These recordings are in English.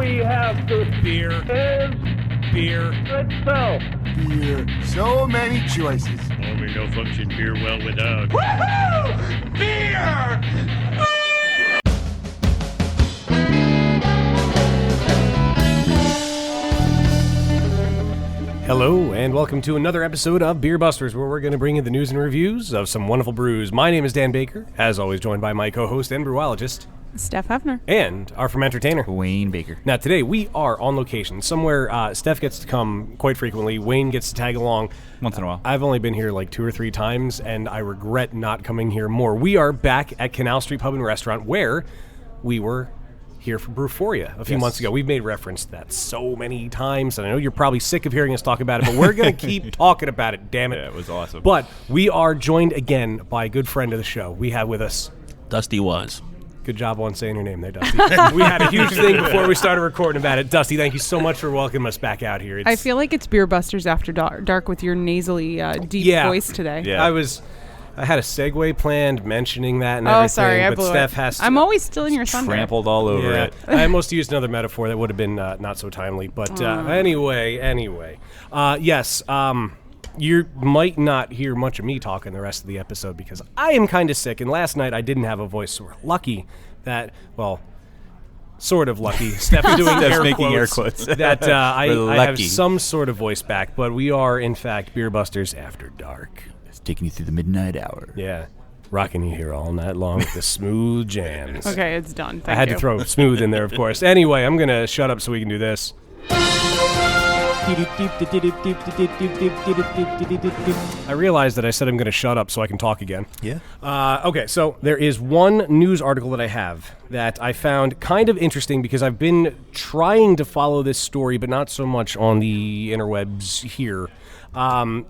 we have this Beer. is Beer. itself. Beer. So many choices. Oh, we no function beer well without. Woohoo! Beer! Hello, and welcome to another episode of Beer Busters, where we're going to bring you the news and reviews of some wonderful brews. My name is Dan Baker, as always joined by my co-host and brewologist, Steph Hefner. and our fermentertainer, Wayne Baker. Now, today we are on location, somewhere Steph gets to come quite frequently, Wayne gets to tag along. Once in a while. I've only been here like 2 or 3 times, and I regret not coming here more. We are back at Canal Street Pub and Restaurant, where we were here for Brewphoria a few months ago. We've made reference to that so many times, and I know you're probably sick of hearing us talk about it, but we're going to keep talking about it, damn it. Yeah, it was awesome. But we are joined again by a good friend of the show. We have with us... Dusty Wise. Good job on saying your name there, Dusty. We had a huge thing before we started recording about it. Dusty, thank you so much for welcoming us back out here. I feel like it's Beer Busters After Dark with your nasally deep voice today. Yeah. I had a segue planned mentioning that and everything. Oh, sorry, I but blew Steph it. has to, I'm always still in your thunder. Trampled all over yeah, it. I almost used another metaphor that would have been not so timely. But anyway. Yes, you might not hear much of me talking the rest of the episode because I am kind of sick. And last night I didn't have a voice. So we're lucky that, well... Sort of lucky. Steph's doing air quotes. That I have some sort of voice back, but we are, in fact, Beer Busters After Dark. It's taking you through the midnight hour. Yeah. Rocking you here all night long with the smooth jams. Okay, it's done. Thank I had you. to throw smooth in there, of course. Anyway, I'm going to shut up so we can do this. I realized that I said I'm going to shut up so I can talk again. Yeah. Okay, so there is one news article that I have that I found kind of interesting because I've been trying to follow this story, but not so much on the interwebs here.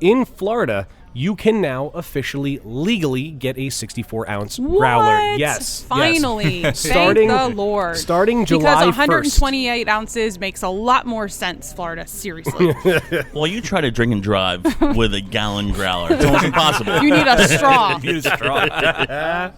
In Florida, you can now officially, legally get a 64-ounce growler. Yes. Finally. Yes. Thank the Lord. Starting July 1st. Because 128 ounces makes a lot more sense, Florida. Seriously. Well, you try to drink and drive with a gallon growler. It's almost impossible. You need a straw. Use straw.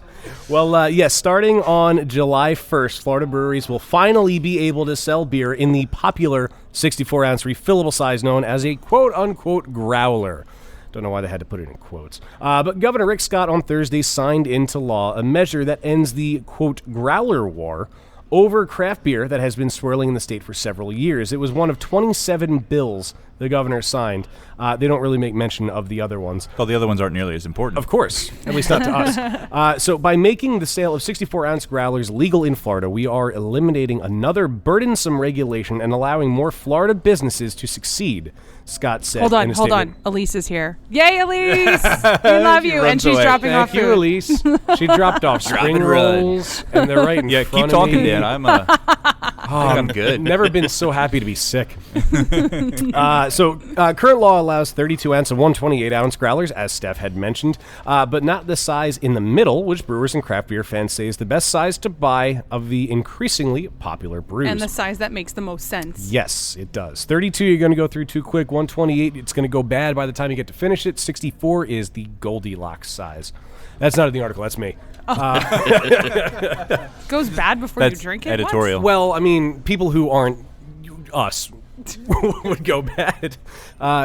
Well, yes, starting on July 1st, Florida breweries will finally be able to sell beer in the popular 64-ounce refillable size known as a quote-unquote growler. Don't know why they had to put it in quotes. But Governor Rick Scott on Thursday signed into law a measure that ends the, quote, growler war over craft beer that has been swirling in the state for several years. It was one of 27 bills the governor signed. They don't really make mention of the other ones. Well, the other ones aren't nearly as important. Of course, at least not to us. So by making the sale of 64-ounce growlers legal in Florida, we are eliminating another burdensome regulation and allowing more Florida businesses to succeed, Scott said. Hold on. Elise is here. Yay, Elise! We love you. And she's dropping off Thank you, food. Elise. She dropped off spring rolls, and they're right in Yeah, front keep talking, of me. Dan. I'm good. Never been so happy to be sick. So current law allows 32-ounce and 128-ounce growlers, as Steph had mentioned, but not the size in the middle, which brewers and craft beer fans say is the best size to buy of the increasingly popular brews. And the size that makes the most sense. Yes, it does. 32, you're going to go through too quick. 128, it's going to go bad by the time you get to finish it. 64 is the Goldilocks size. That's not in the article. That's me. Goes bad before That's you drink it? editorial. Well, I mean, people who aren't us would go bad.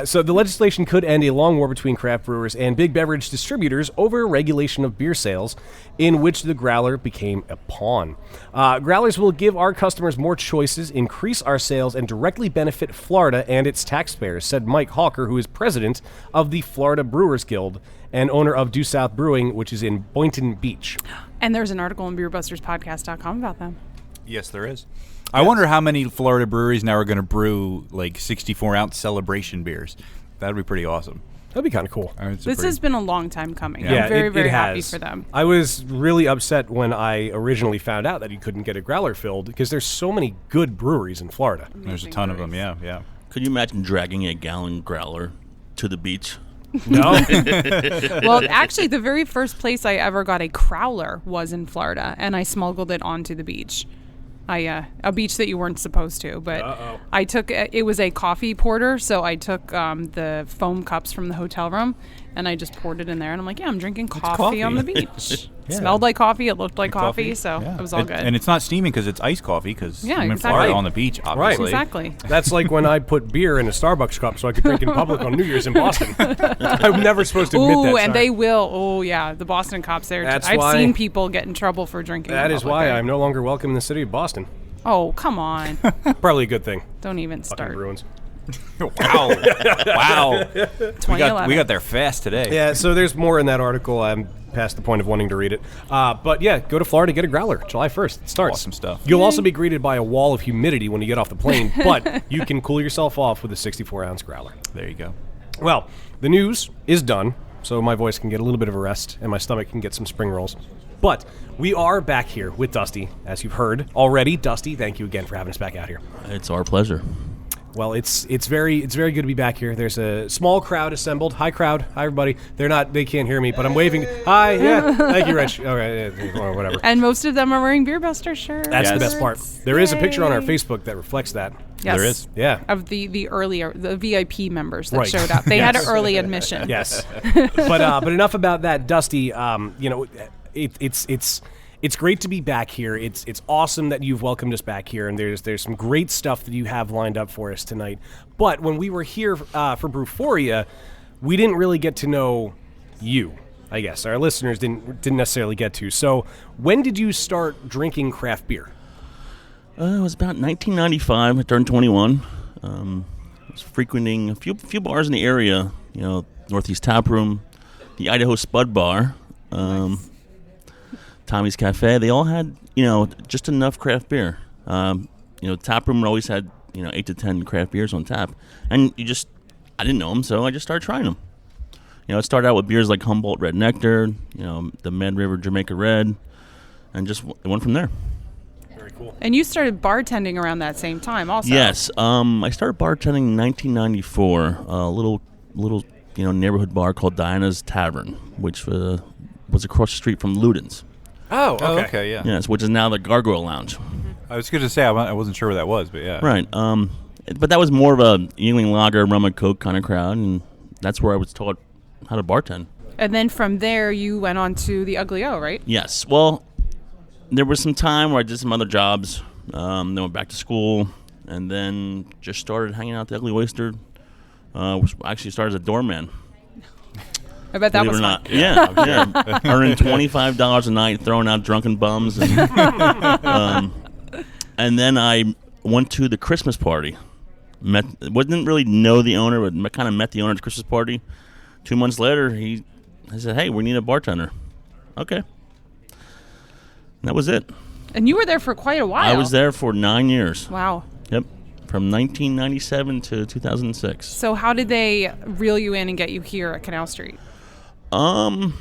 So the legislation could end a long war between craft brewers and big beverage distributors over regulation of beer sales, in which the growler became a pawn. Growlers will give our customers more choices, increase our sales, and directly benefit Florida and its taxpayers, said Mike Hawker, who is president of the Florida Brewers Guild and owner of Due South Brewing, which is in Boynton Beach. And there's an article on beerbusterspodcast.com about them. Yes, there is. I wonder how many Florida breweries now are going to brew like 64-ounce celebration beers. That'd be pretty awesome. That'd be kind of cool. This has been a long time coming. Yeah, I'm very, it very has. happy for them. I was really upset when I originally found out that you couldn't get a growler filled because there's so many good breweries in Florida. There's a ton of them, yeah. Could you imagine dragging a gallon growler to the beach? No? Well, actually, the very first place I ever got a crowler was in Florida, and I smuggled it onto the beach. A beach that you weren't supposed to, but I took it was a coffee porter, so I took the foam cups from the hotel room And I just poured it in there, and I'm like, yeah, I'm drinking coffee. coffee on the beach. Yeah. Smelled like coffee. It looked like Good coffee, so Yeah. it was all And- good. And it's not steaming because it's iced coffee because Yeah, I'm in exactly. Florida on the beach, obviously. Exactly. That's like when I put beer in a Starbucks cup so I could drink in public on New Year's in Boston. I'm never supposed to admit Ooh, that. and sorry. they will. Oh, yeah, the Boston cops there. That's I've why- seen people get in trouble for drinking. That in is public why there. I'm no longer welcome in the city of Boston. Oh, come on. Probably a good thing. Don't even Fucking start. Bruins. Wow. Wow. We 2011. got there fast today. Yeah, so there's more in that article. I'm past the point of wanting to read it. But yeah, go to Florida, get a growler. July 1st. It starts. Awesome stuff. You'll also be greeted by a wall of humidity when you get off the plane, but you can cool yourself off with a 64-ounce growler. There you go. Well, the news is done, so my voice can get a little bit of a rest, and my stomach can get some spring rolls. But we are back here with Dusty, as you've heard already. Dusty, thank you again for having us back out here. It's our pleasure. Well, it's very good to be back here. There's a small crowd assembled. Hi, crowd. Hi, everybody. They can't hear me, but I'm waving. Hi, yeah. Thank you, Rich. Okay, or whatever. And most of them are wearing Beer Buster shirts. That's the best part. There is a picture on our Yay. Facebook that reflects that. Yes. There is. Yeah. Of the VIP members that Right. showed up. They had Yes. early admission. Yes. But enough about that, Dusty. It's great to be back here. It's awesome that you've welcomed us back here, and there's some great stuff that you have lined up for us tonight. But when we were here for Brewphoria, we didn't really get to know you. I guess our listeners didn't necessarily get to. So when did you start drinking craft beer? It was about 1995. I turned 21. I was frequenting a few bars in the area. Northeast Tap Room, the Idaho Spud Bar, Tommy's Cafe. They all had just enough craft beer. Tap Room always had 8 to 10 craft beers on tap, and I didn't know them, so I just started trying them. It started out with beers like Humboldt Red Nectar, the Mad River Jamaica Red, and just it went from there. Very cool. And you started bartending around that same time also. Yes, I started bartending in 1994. A little neighborhood bar called Diana's Tavern, which was across the street from Luden's. Oh, okay. Oh, okay, yeah. Yes, which is now the Gargoyle Lounge. I was going to say, I wasn't sure where that was, but yeah. Right. But that was more of a Yingling Lager, rum and coke kind of crowd, and that's where I was taught how to bartend. And then from there, you went on to the Ugly O, right? Yes. Well, there was some time where I did some other jobs, then went back to school, and then just started hanging out at the Ugly Oyster, which actually started as a doorman. I bet that Believe was it or fun. not. Yeah. Earning $25 a night, throwing out drunken bums. And then I went to the Christmas party. Didn't really know the owner, but kind of met the owner at the Christmas party. 2 months later, I said, hey, we need a bartender. Okay. And that was it. And you were there for quite a while. I was there for 9 years. Wow. Yep. From 1997 to 2006. So how did they reel you in and get you here at Canal Street? I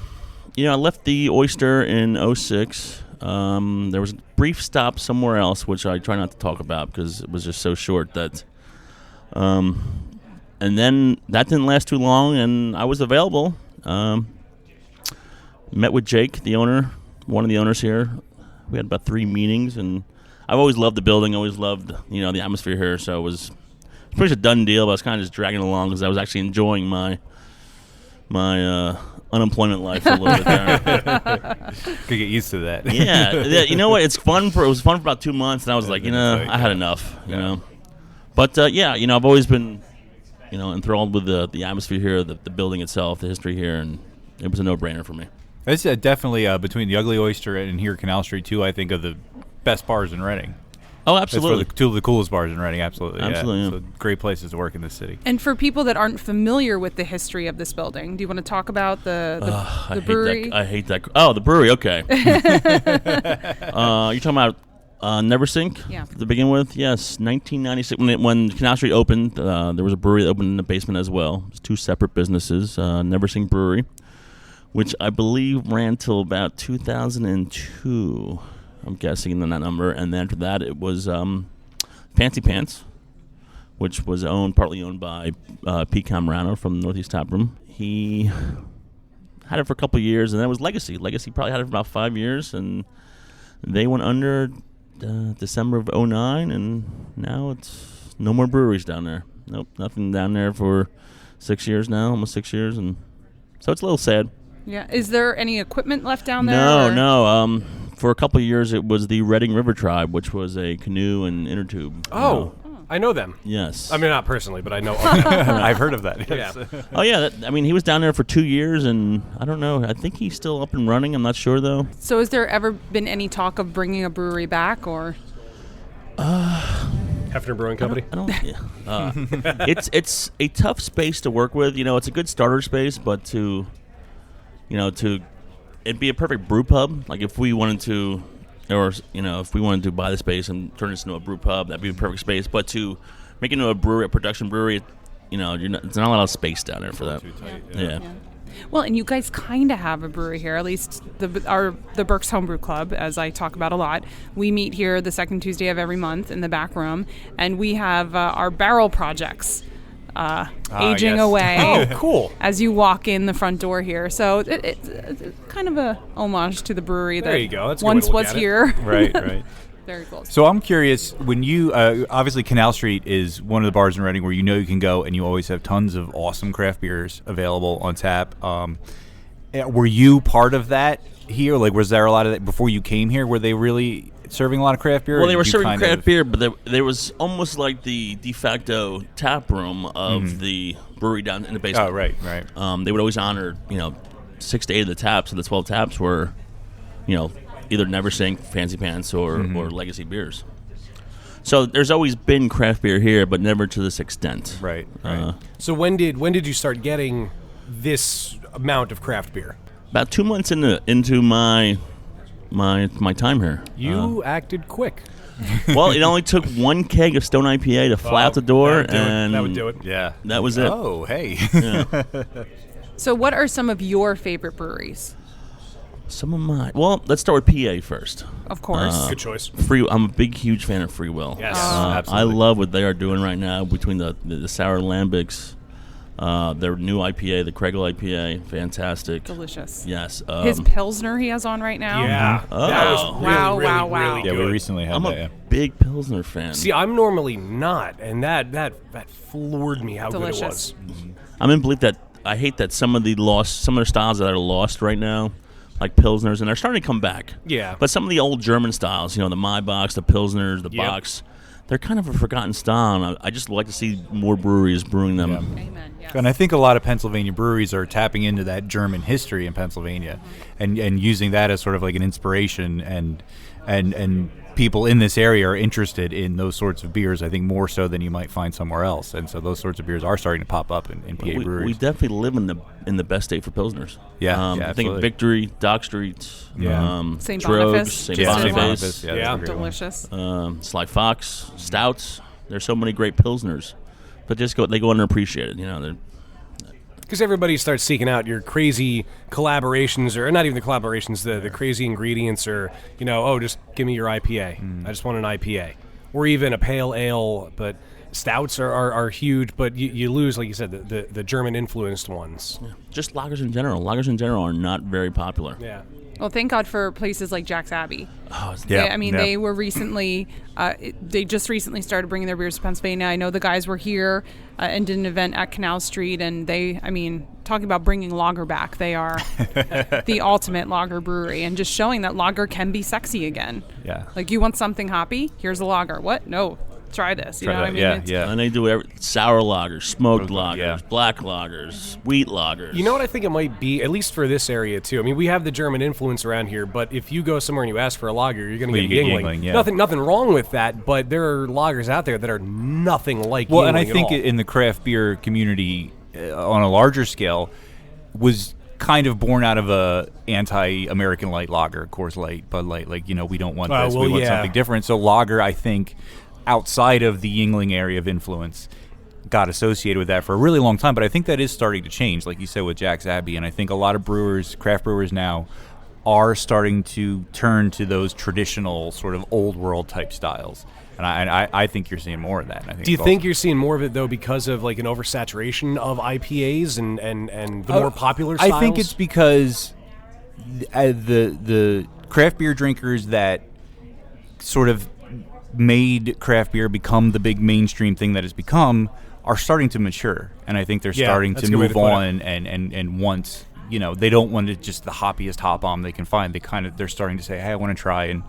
left the Oyster in 06. There was a brief stop somewhere else, which I try not to talk about because it was just so short that. And then that didn't last too long, and I was available. Met with Jake, the owner, one of the owners here. We had about 3 meetings, and I've always loved the building. Always loved the atmosphere here. So it was pretty much a done deal. But I was kind of just dragging it along because I was actually enjoying my unemployment life a little bit there. Could get used to that. Yeah, you know what? It was fun for about 2 months, and I was like, I had enough. But I've always been, enthralled with the atmosphere here, the building itself, the history here, and it was a no-brainer for me. It's definitely between the Ugly Oyster and here Canal Street too. I think of the best bars in Reading. Oh, It's absolutely. two of the coolest bars in Reading. Absolutely. Absolutely, Yeah. yeah. So great places to work in this city. And for people that aren't familiar with the history of this building, do you want to talk about the I brewery? I hate that. Oh, the brewery. Okay. You're talking about Neversink? Yeah. To begin with, yes. 1996, when Canal Street opened, there was a brewery that opened in the basement as well. It was 2 separate businesses. Neversink Brewery, which I believe ran till about 2002. I'm guessing in that number. And then after that, it was Fancy Pants, which was partly owned by Pete Camerano from Northeast Tap Room. He had it for a couple of years, and then it was Legacy. Legacy probably had it for about 5 years, and they went under December of 2009, and now it's no more breweries down there. Nope, nothing down there for 6 years now, almost 6 years, and So it's a little sad. Yeah. Is there any equipment left down there? No, or- no. For a couple of years, it was the Reading River Tribe, which was a canoe and inner tube. Oh, I know them. Yes. I mean, not personally, but I know of them. I've heard of that. Yeah. Oh yeah. He was down there for 2 years, and I don't know. I think he's still up and running. I'm not sure though. So has there ever been any talk of bringing a brewery back, or? Hefner Brewing Company. I don't. Yeah. It's a tough space to work with. It's a good starter space, but it'd be a perfect brew pub. Like if we wanted to, or if we wanted to buy the space and turn this into a brew pub, that'd be a perfect space. But to make it into a brewery, a production brewery, there's not a lot of space down there for that. Too tight, Yeah. Well, and you guys kind of have a brewery here, at least the Burke's Homebrew Club, as I talk about a lot. We meet here the second Tuesday of every month in the back room, and we have our barrel projects aging yes. away. Oh, cool. As you walk in the front door here, so it's kind of a homage to the brewery There that you go. That's a good way to once look was at it. here. Right. Very cool. So I'm curious, when you obviously Canal Street is one of the bars in Reading where you can go and you always have tons of awesome craft beers available on tap. Were you part of that here? Like, was there a lot of that before you came here? Were they really serving a lot of craft beer? Well, or they did were you serving kind craft of- beer, but there was almost like the de facto tap room of the brewery down in the basement. Oh, right. They would always honor 6 to 8 of the taps, and the 12 taps were either Never Sink, Fancy Pants, or legacy beers. So there's always been craft beer here, but never to this extent. Right. So when did you start getting this amount of craft beer? About 2 months into my time here. You acted quick. Well, it only took one keg of Stone IPA to fly out the door, That would do it. Yeah. that was it. Oh, hey. So what are some of your favorite breweries? Some of mine. Well, let's start with PA first. Of course. Good choice. I'm a huge fan of Free Will. Yes, I absolutely. love what they are doing right now between the sour lambics, their new IPA, the Kregel IPA, fantastic. Delicious. Yes. His Pilsner he has on right now. Yeah. Oh. That was really, Wow, really, wow, wow. really Yeah, we good. recently had I'm that. a Yeah. big Pilsner fan. See, I'm normally not, and that floored me how Delicious. good it was. I'm in belief that I hate that some of their styles that are lost right now, like Pilsners, and they're starting to come back. Yeah. But some of the old German styles, the Maibachs, the Pilsners, the Yep. Bachs, they're kind of a forgotten style, and I just like to see more breweries brewing them. Amen. Yes. And I think a lot of Pennsylvania breweries are tapping into that German history in Pennsylvania, and using that as sort of like an inspiration, and people in this area are interested in those sorts of beers. I think more so than you might find somewhere else, and so those sorts of beers are starting to pop up in PA We breweries. definitely live in the best state for Pilsners. Yeah, I think of absolutely. Victory, Dock Street, Yeah. St. Trogs, Boniface. St. Just St. did one. Boniface, Yeah, Yeah. that's a great one. Delicious. Sly Fox, Stouts. There's so many great Pilsners, but they go underappreciated. Because everybody starts seeking out your crazy collaborations, or not even the collaborations, the crazy ingredients, or, just give me your IPA. I just want an IPA. Or even a pale ale, but stouts are huge, but you lose, like you said, the German-influenced ones. Just lagers in general. Lagers in general are not very popular. Yeah. Well, thank God for places like Jack's Abbey. Oh, Yeah. They were recently, they just recently started bringing their beers to Pennsylvania. I know the guys were here and did an event at Canal Street, and talking about bringing lager back. They are the ultimate lager brewery, and just showing that lager can be sexy again. Yeah. Like, you want something hoppy? Here's a lager. What? No. Try this. You know what I mean? Yeah, It's- yeah. And they do sour lagers, smoked Smoked, lagers, yeah. black lagers, wheat lagers. You know what I think it might be, at least for this area too. I mean, we have the German influence around here, but if you go somewhere and you ask for a lager, you're going to Well, get you get Yingling. Yingling, yeah. Nothing wrong with that, but there are lagers out there that are nothing like Well, Yingling and I at think all. in the craft beer community, on a larger scale, was kind of born out of a anti-American light lager, Coors Light, Bud Light. Like, we don't want this. well, We want yeah. something different. So lager, I think, outside of the Yingling area of influence, got associated with that for a really long time. But I think that is starting to change, like you said, with Jack's Abbey. And I think a lot of craft brewers now, are starting to turn to those traditional sort of old world type styles. And I think you're seeing more of that. And I think Do you it's think awesome. you're seeing more of it though because of like an oversaturation of IPAs and the more popular I styles? think it's because the craft beer drinkers that sort of made craft beer become the big mainstream thing that it's become are starting to mature, and I think they're Yeah, starting that's to a good way move to put on and want they don't want to just the hoppiest hop bomb they can find. They're starting to say, hey, I want to try and,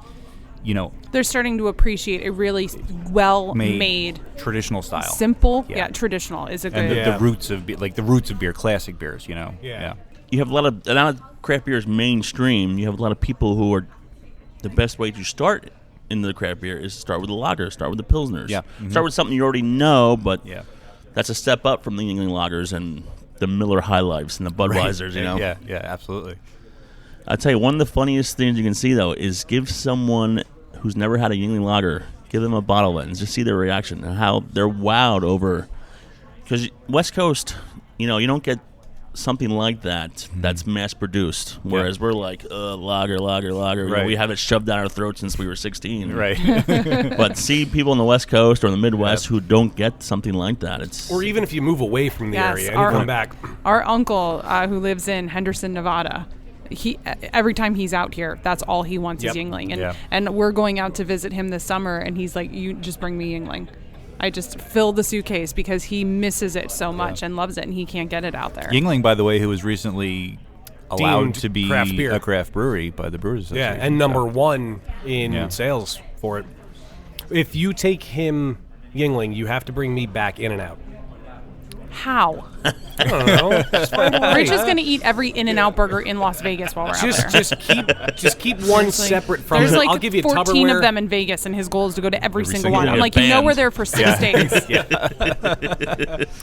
they're starting to appreciate a really well-made, traditional style. simple, Yeah. traditional is a And good. the roots of beer, classic beers, Yeah. You have a lot of craft beer is mainstream. You have a lot of people who are the best way to start into the craft beer is start with the lager, start with the pilsners. Yeah. Start with something you already know, but Yeah. that's a step up from the Yingling lagers and the Miller High Lifes and the Budweisers, Yeah, absolutely. I tell you, one of the funniest things you can see, though, is give someone who's never had a Yingling lager, give them a bottle of it and just see their reaction and how they're wowed over. Because West Coast, you don't get something like that that's mass-produced, whereas we're like, lager. Right. We have it shoved down our throats since we were 16. Right. But see people on the West Coast or in the Midwest who don't get something like that. Or even if you move away from the Yes, area and you come back. Our uncle, who lives in Henderson, Nevada, he every time he's out here, that's all he wants is Yep. Yingling. And we're going out to visit him this summer, and he's like, you just bring me Yingling. I just fill the suitcase because he misses it so much and loves it, and he can't get it out there. Yingling, by the way, who was recently allowed Deemed to be craft beer. a craft brewery by the Brewers Yeah, Association. and number So- one in Yeah. sales for it. If you take him Yingling, you have to bring me back In and Out. How? I don't know. Just find a way. Rich is going to eat every In-N-Out burger in Las Vegas while we're out there. Just keep one separate from There's it. like I'll give you 14 Tupperware. of them in Vegas, and his goal is to go to every single single one. one. I'm like, Banned. we're there for 6 days.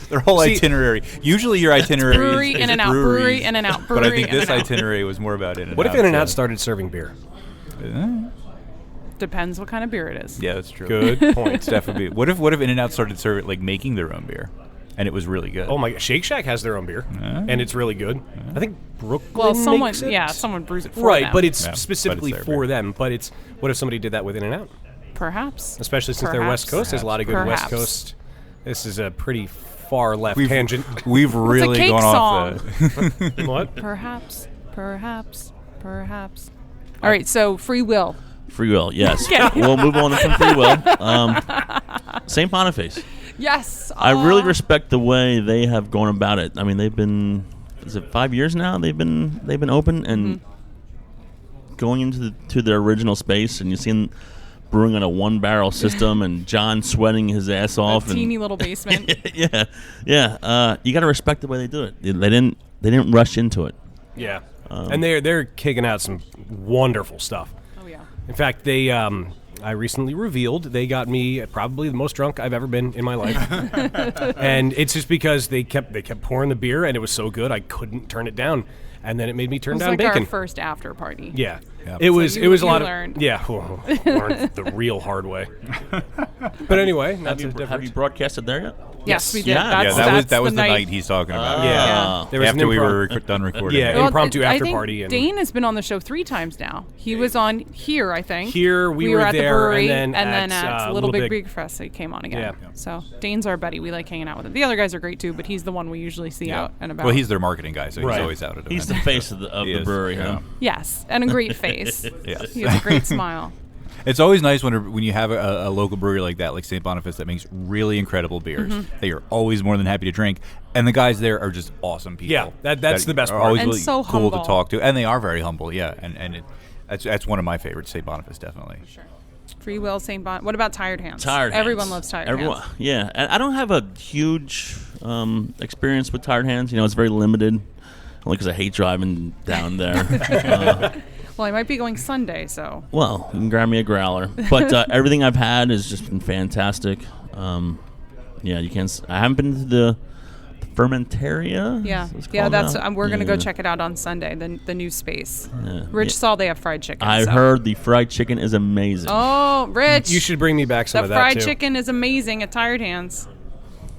Their whole See- itinerary. Usually your itinerary Brewery, is In-N-Out, breweries, brewery, In-N-Out, But I brewery, think this In-N-Out. itinerary was more about In-N-Out. What if In and Out so- started serving beer? Depends what kind of beer it is. Yeah, that's true. Good point. Steph would be. What if In-N-Out started serving making their own beer, and it was really good? Oh my! Shake Shack has their own beer, and it's really good. I think Brooklyn Well, someone makes it. someone brews it for Right, them. but it's Yeah, but specifically it's their for beer. them. But it's what if somebody did that with In and Out? perhaps. Especially since they're West Perhaps. Coast. There's a lot of good West Perhaps. Coast. This is a pretty far left We've tangent. we've really cake gone song. off the. What? Perhaps. All right, so free will. Free will, yes. Okay. We'll move on from free will. St. Boniface. Yes. I really respect the way they have gone about it. I mean, they've been, is it 5 years now? They've been open and going into their original space, and you see them brewing on a 1-barrel system, and John sweating his ass off. a teeny little basement. Yeah. You got to respect the way they do it. They didn't rush into it. Yeah. And they're kicking out some wonderful stuff. Oh yeah. In fact, they I recently revealed they got me probably the most drunk I've ever been in my life. And it's just because they kept pouring the beer and it was so good I couldn't turn it down. And then it made me turn It was down like bacon. our first after party. Yeah. Yeah. It was you- it was a you lot learned. of yeah, learned the real hard way. But anyway, that's a Have difference. you broadcasted there yet? Yes, we did. Yeah. That's, Yeah, that's that was the night. night he's talking about. Yeah. There was After an we were improv- done recording. Yeah. Well, impromptu I after think party and- Dane has been on the show 3 times now. He was on here, I think. Here, we were at there, the brewery, and then at, at Little Little Big Big- Beer Fest he came on again. Yeah. So Dane's our buddy. We like hanging out with him. The other guys are great too, but he's the one we usually see out and about. Well, he's their marketing guy, so Right. he's always out at He's the events. face of the He is, brewery, yeah. huh? yes, and a great face. Yes. He has a great smile. It's always nice when you have a local brewery like that, like St. Boniface, that makes really incredible beers that you're always more than happy to drink. And the guys there are just awesome people. Yeah, that's the best are part. Always And really so cool humble. to talk to, and they are very humble. Yeah, and that's one of my favorites, St. Boniface, definitely. Free Will, St. Bon. What about Tired Hands? Tired Hands. Everyone loves Tired Everyone, Hands. Yeah, and I don't have a huge experience with Tired Hands. It's very limited, only because I hate driving down there. Well, I might be going Sunday, so. Well, you can grab me a growler, but everything I've had has just been fantastic. Yeah, you can't. I haven't been to the Fermentaria. Yeah, is it yeah. called That's now? we're gonna go Yeah. check it out on Sunday. The new space. Yeah. Rich Yeah. saw they have fried chicken. I so. heard the fried chicken is amazing. Oh, Rich! You should bring me back some The of that fried too. chicken is amazing at Tired Hands.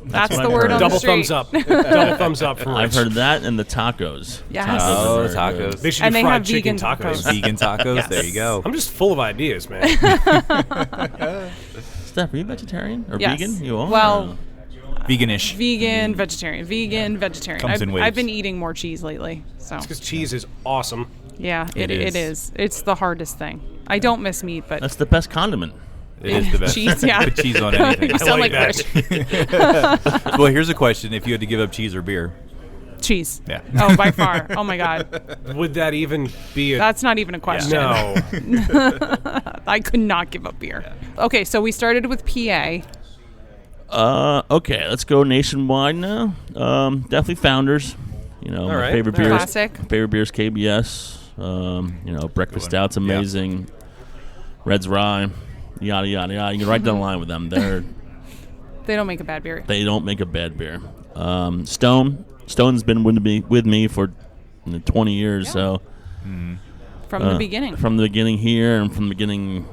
That's what the I've word heard. on Double the street. thumbs up. Double thumbs up for I've Rich. heard that and the tacos. Yes. Tacos Oh, are very good. tacos. They should And do they fried have chicken vegan tacos. Vegan tacos. There you go. I'm just full of ideas, man. Steph, are you vegetarian or Yes. vegan? You are. Well, Veganish. vegan, vegetarian, vegan, vegetarian. Comes in waves. I've been eating more cheese lately, so Because cheese is awesome. yeah, It it is. is. It's the hardest thing. I don't miss meat, but That's the best condiment. It is the best. cheese, yeah. Put cheese on anything. You sound like like that. Rich. Well, here's a question: if you had to give up cheese or beer, Cheese. Yeah. Oh, by far. Oh my God. Would that even be a... That's not even a question. No. I could not give up beer. Okay, so we started with PA. Okay, let's go nationwide now. Definitely Founders. You know, All my right. favorite beer. Classic. Favorite beer is KBS. You know, breakfast stout's amazing. Red's Rye. Yada yada yada. You can right down the line with them. They don't make a bad beer. They don't make a bad beer. Stone's been with me for 20 years. Yeah. So From the beginning. From the beginning here and from the beginning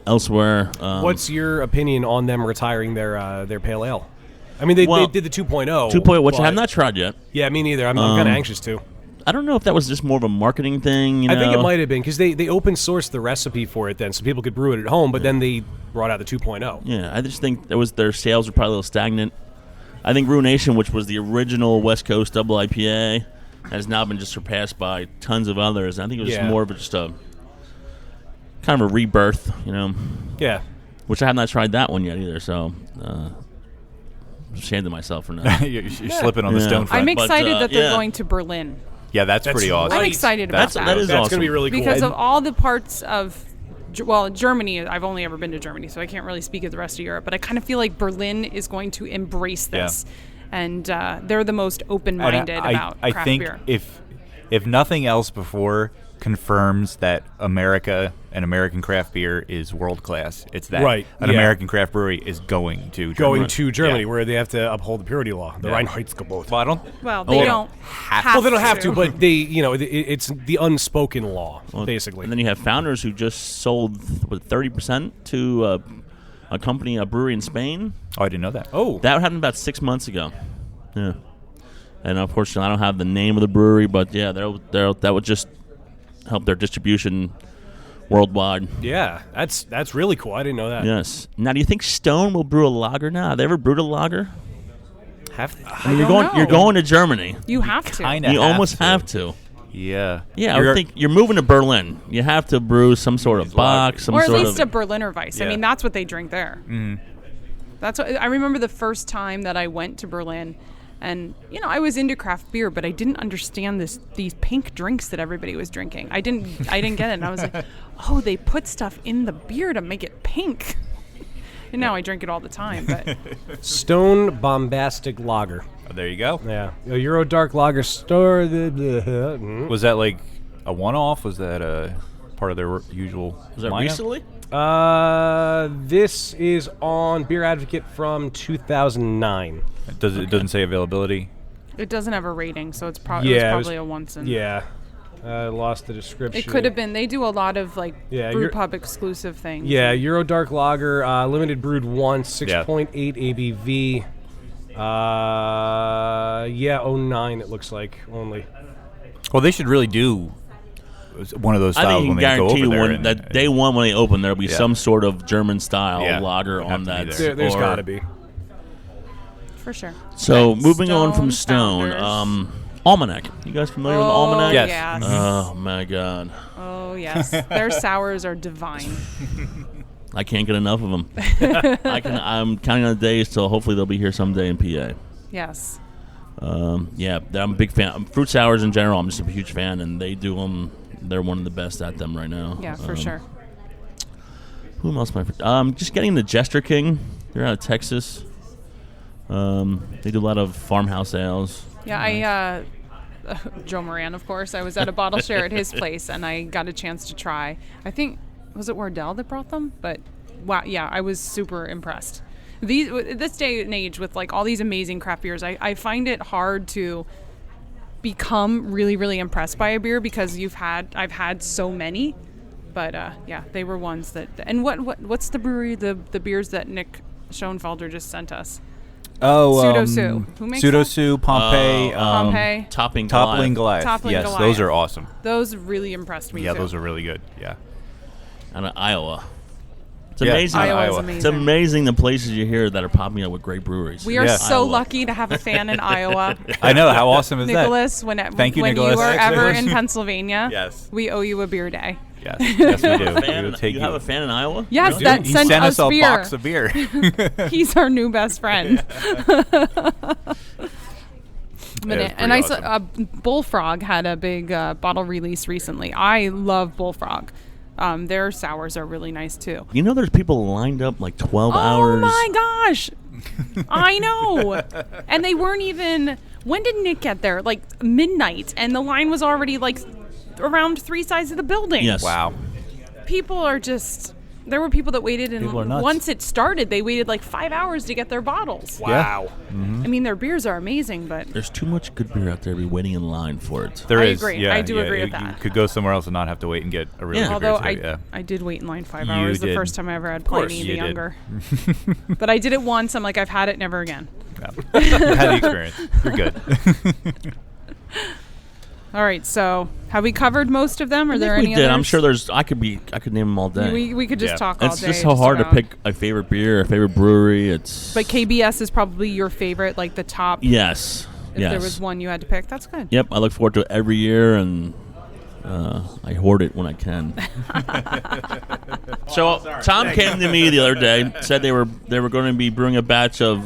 elsewhere. What's your opinion on them retiring their pale ale? I mean, they did the 2.0. 2.0, which I have but- not tried yet. Yeah, me neither. I'm kind of anxious to. I don't know if that was just more of a marketing thing. You know? I think it might have been because they open sourced the recipe for it then, so people could brew it at home. But then they brought out the 2.0. Yeah, I just think their sales were probably a little stagnant. I think Ruination, which was the original West Coast double IPA, has now been just surpassed by tons of others. I think it was just more of just a kind of a rebirth, you know. Yeah. Which I have not tried that one yet either. So, I'm ashamed of myself for now. You're slipping on the stone front. I'm excited that they're yeah. going to Berlin. Yeah, that's pretty awesome. I'm excited about that. That is That's awesome. going to be really cool. Because of all the parts of, well, Germany, I've only ever been to Germany, so I can't really speak of the rest of Europe, but I kind of feel like Berlin is going to embrace this. And they're the most open-minded about I craft think beer. if nothing else before confirms that America and American craft beer is world class, it's that Right, an yeah. American craft brewery is going to going Germany. to Germany, Yeah. where they have to uphold the purity law, the Reinheitsgebot. Well, I don't. Well, they don't have to. Well, they don't have to, but it's the unspoken law, basically. And then you have Founders who just sold 30% to a company, a brewery in Spain. Oh, I didn't know that. Oh, That happened about 6 months ago. Yeah. And unfortunately, I don't have the name of the brewery, but yeah, that would just help their distribution worldwide. yeah, that's really cool. I didn't know that. Yes. Now, do you think Stone will brew a lager now? Have they ever brewed a lager? Have they? I mean, you're don't know. going to Germany. You have to. Kinda You almost to. have to. Yeah. Yeah, I would think you're moving to Berlin. You have to brew some sort of bock, some Or at sort least of a Berliner Weiss. I Yeah. mean, that's what they drink there. That's what I remember the first time that I went to Berlin, and I was into craft beer, but I didn't understand these pink drinks that everybody was drinking. I didn't get it, and I was like, oh, they put stuff in the beer to make it pink. And now I drink it all the time. But Stone Bombastic Lager. Oh, there you go. Yeah, a Euro Dark Lager store. Was that like a one-off? Was that a part of their usual? Was that lineup? recently? This is on Beer Advocate from 2009. It doesn't say availability. it doesn't have a rating, so it's Yeah, it it was was- probably a once in. Yeah, I lost the description. It could have been. They do a lot of Yeah, brew you're- pub exclusive things. Yeah, Euro Dark Lager, limited brewed once, 6.8 ABV. 09 it looks like only. Well, they should really do one of those I styles think you when can they go guarantee over there. you that day one when they open, there'll be Yeah. some sort of German style Yeah, lager it'll have on to be that. there. There's or- got to be. For sure. So Okay, moving on from Stone, Founders. Almanac. You guys familiar with Almanac? Yes. Yes. Oh my God, Oh yes, their sours are divine. I can't get enough of them. I'm counting on the days till hopefully they'll be here someday in PA. Yes. Yeah, I'm a big fan. Fruit sours in general, I'm just a huge fan, and they do them. They're one of the best at them right now. Yeah, for sure. Who else am I? Just getting the Jester King. They're out of Texas. They do a lot of farmhouse ales. Yeah, Joe Moran, of course. I was at a bottle share at his place, and I got a chance to try. I think, was it Wardell that brought them? But wow, yeah, I was super impressed. This day and age with all these amazing craft beers, I find it hard to become really, really impressed by a beer because I've had so many. But yeah, they were ones that. And what's the brewery? The beers that Nick Schoenfelder just sent us. Oh, Pseudo-Sue. Who makes that? Pseudo-Sue, Pompeii, Pompeii. Toppling Goliath. Toppling Yes, Goliath. those are awesome. Those really impressed me. Yeah, too. those are really good. Yeah. out of Iowa. It's Yeah, amazing. Iowa's Iowa. amazing. It's amazing the places you hear that are popping up with great breweries. We are Yeah. so Iowa. lucky to have a fan in Iowa. I know. How awesome is Nicholas, Thank you, when Nicholas. you are Thanks, ever Nicholas. in Pennsylvania, Yes. we owe you a beer day. that? Yes, yes, we do. A fan We will take you have a fan in Iowa? Yes, Really? that He sent sent us us a beer. box of beer. He's our new best friend. But Yeah, it's and I pretty saw Bullfrog had a big bottle release recently. I love Bullfrog. Their sours are really nice too. You know, there's people lined up like 12 Oh hours. my gosh! I know. And they weren't even. When did Nick get there? Like midnight, and the line was already like around 3 sides of the building. Yes. Wow. People are just. There were people that waited, and People are nuts. once it started, they waited like 5 hours to get their bottles. Wow. I mean, their beers are amazing, but There's too much good beer out there to be waiting in line for it. There I is. agree. Yeah, I do yeah, agree with you that. could go somewhere else and not have to wait and get a really Yeah. good beer. although So, I did wait in line 5 You hours the did. first time I ever had course Pliny the you did. Younger. But I did it once. I'm like, I've had it, never again. Yeah. You had the experience. You're good. All right, so have we covered most of them? Are there we any did. others? I'm sure there's. I could name them all day. We could just Yeah. talk all It's day. just so hard to about- pick a favorite beer, a favorite brewery. It's. But KBS is probably your favorite, like the top. Yes. If yes. there was one you had to pick, that's good. Yep, I look forward to it every year, and I hoard it when I can. So Tom came to me the other day, said they were going to be brewing a batch of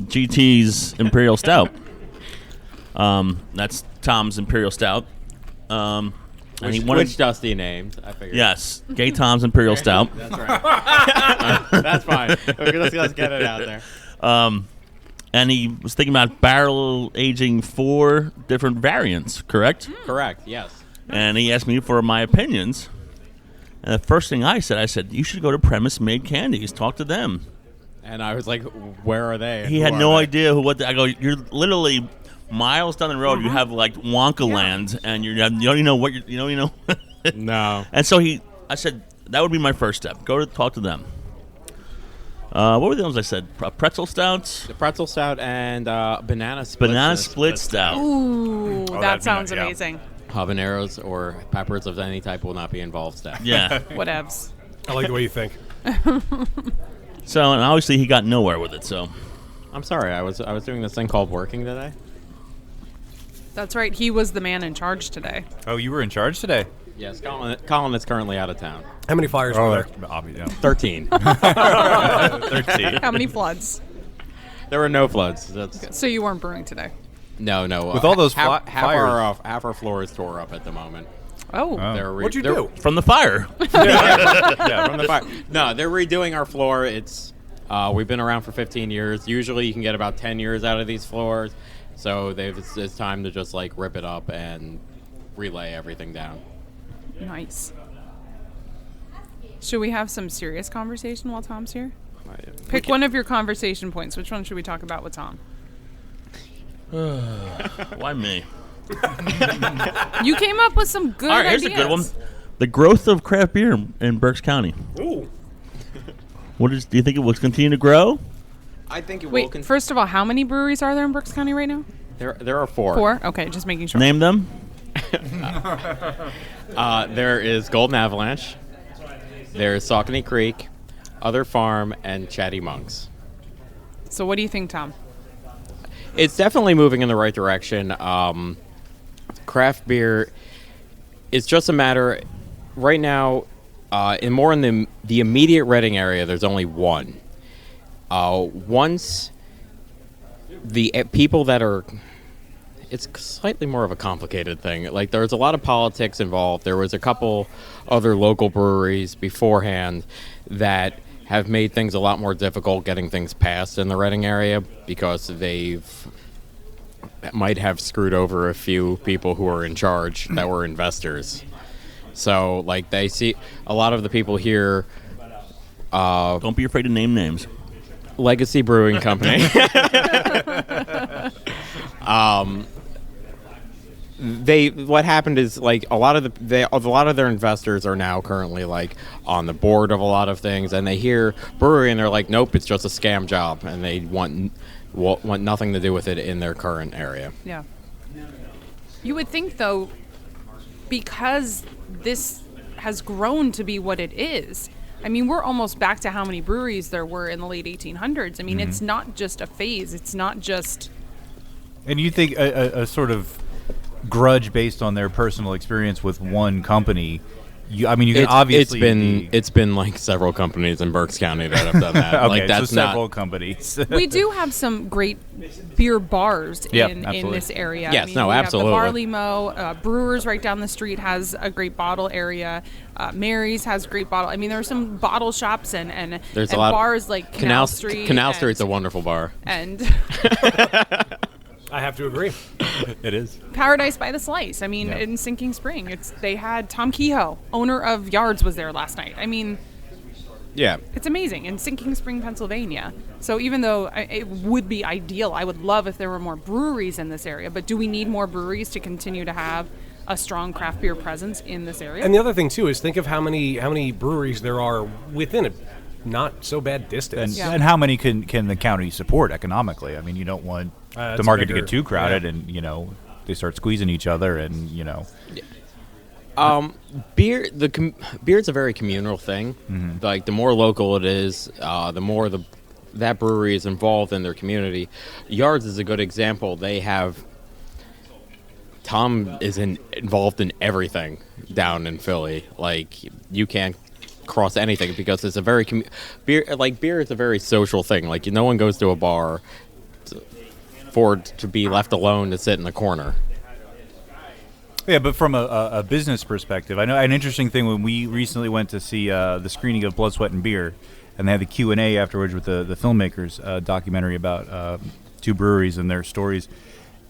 GT's Imperial Stout. That's Tom's Imperial Stout. And he wanted, Which Dusty named, I figured. yes, Gay Tom's Imperial Stout. That's right. That's fine. Let's get it out there. And he was thinking about barrel aging 4 different variants, correct? Correct, yes. And he asked me for my opinions. And the first thing I said, you should go to Premise Made Candies. Talk to them. And I was like, where are they? He Who had are no they? idea I go, you're literally miles down the road. You have like Wonka Land, and you don't even know what you know. No. And so I said that would be my first step. Go to talk to them. What were the ones I said? Pretzel stouts, The pretzel stout and banana split. banana split stout. Ooh, that'd that be sounds nice, yeah. amazing. Habaneros or peppers of any type will not be involved stout. Yeah. Whatevs. I like the way you think. So and obviously he got nowhere with it. So I'm sorry, I was doing this thing called working today. That's right. He was the man in charge today. Oh, you were in charge today? Yes, Colin is currently out of town. How many fires were there? Obvious, yeah. 13. 13. How many floods? There were no floods. That's So you weren't brewing today. no. With all those half fires. half our floor is tore up at the moment. Oh. What'd you do? from the fire. Yeah. From the fire. No, they're redoing our floor. It's we've been around for 15 years. Usually, you can get about 10 years out of these floors. So it's time to just like rip it up and relay everything down. Nice. Should we have some serious conversation while Tom's here? Pick one of your conversation points. Which one should we talk about with Tom? Why me? You came up with some good All right, here's ideas. a good one. The growth of craft beer in Berks County. Ooh. Do you think it will continue to grow? I think it Wait, first of all, how many breweries are there in Berks County right now? There are 4. 4? Okay, just making sure. Name them. There is Golden Avalanche. There's Saucony Creek, Other Farm, and Chatty Monks. So what do you think, Tom? It's definitely moving in the right direction. Craft beer, it's just a matter. Right now, in the immediate Reading area, there's only one. Once the people that are, it's slightly more of a complicated thing. Like there's a lot of politics involved. There was a couple other local breweries beforehand that have made things a lot more difficult getting things passed in the Reading area because might have screwed over a few people who are in charge that were investors. So like they see a lot of the people here, Don't be afraid to name names. Legacy Brewing Company. What happened is like a lot of their investors are now currently like on the board of a lot of things, and they hear brewery and they're like, nope, it's just a scam job, and they want nothing to do with it in their current area. Yeah. You would think, though, because this has grown to be what it is, I mean, we're almost back to how many breweries there were in the late 1800s. I mean, it's not just a phase. It's not just... And you think a sort of grudge based on their personal experience with one company You can obviously. It's been like several companies in Berks County that have done that. Okay, like that's so several companies. We do have some great beer bars Yeah, in absolutely. this area. Yes, we absolutely. have the Barley Mow, Brewers right down the street has a great bottle area. Mary's has great bottle. I mean, there are some bottle shops and There's and a lot bars like Canal Street. Canal and- Street's a wonderful bar. And I have to agree. It is. Paradise by the Slice. I mean, Yeah. in Sinking Spring, they had Tom Kehoe, owner of Yards, was there last night. I mean, Yeah. it's amazing in Sinking Spring, Pennsylvania. So even though it would be ideal, I would love if there were more breweries in this area. But do we need more breweries to continue to have a strong craft beer presence in this area? And the other thing too is think of how many breweries there are within a not so bad distance. And how many can the county support economically? I mean, you don't want That's the market bigger, to get too crowded, yeah. and they start squeezing each other, and Beer is a very communal thing. Mm-hmm. Like the more local it is, the more that brewery is involved in their community. Yards is a good example. They have Tom is involved in everything down in Philly. Like you can't cross anything because it's a very beer. Like beer is a very social thing. Like no one goes to a bar to be left alone to sit in the corner. Yeah, but from a business perspective, I know an interesting thing when we recently went to see the screening of Blood, Sweat, and Beer, and they had the Q&A afterwards with the filmmakers, documentary about two breweries and their stories.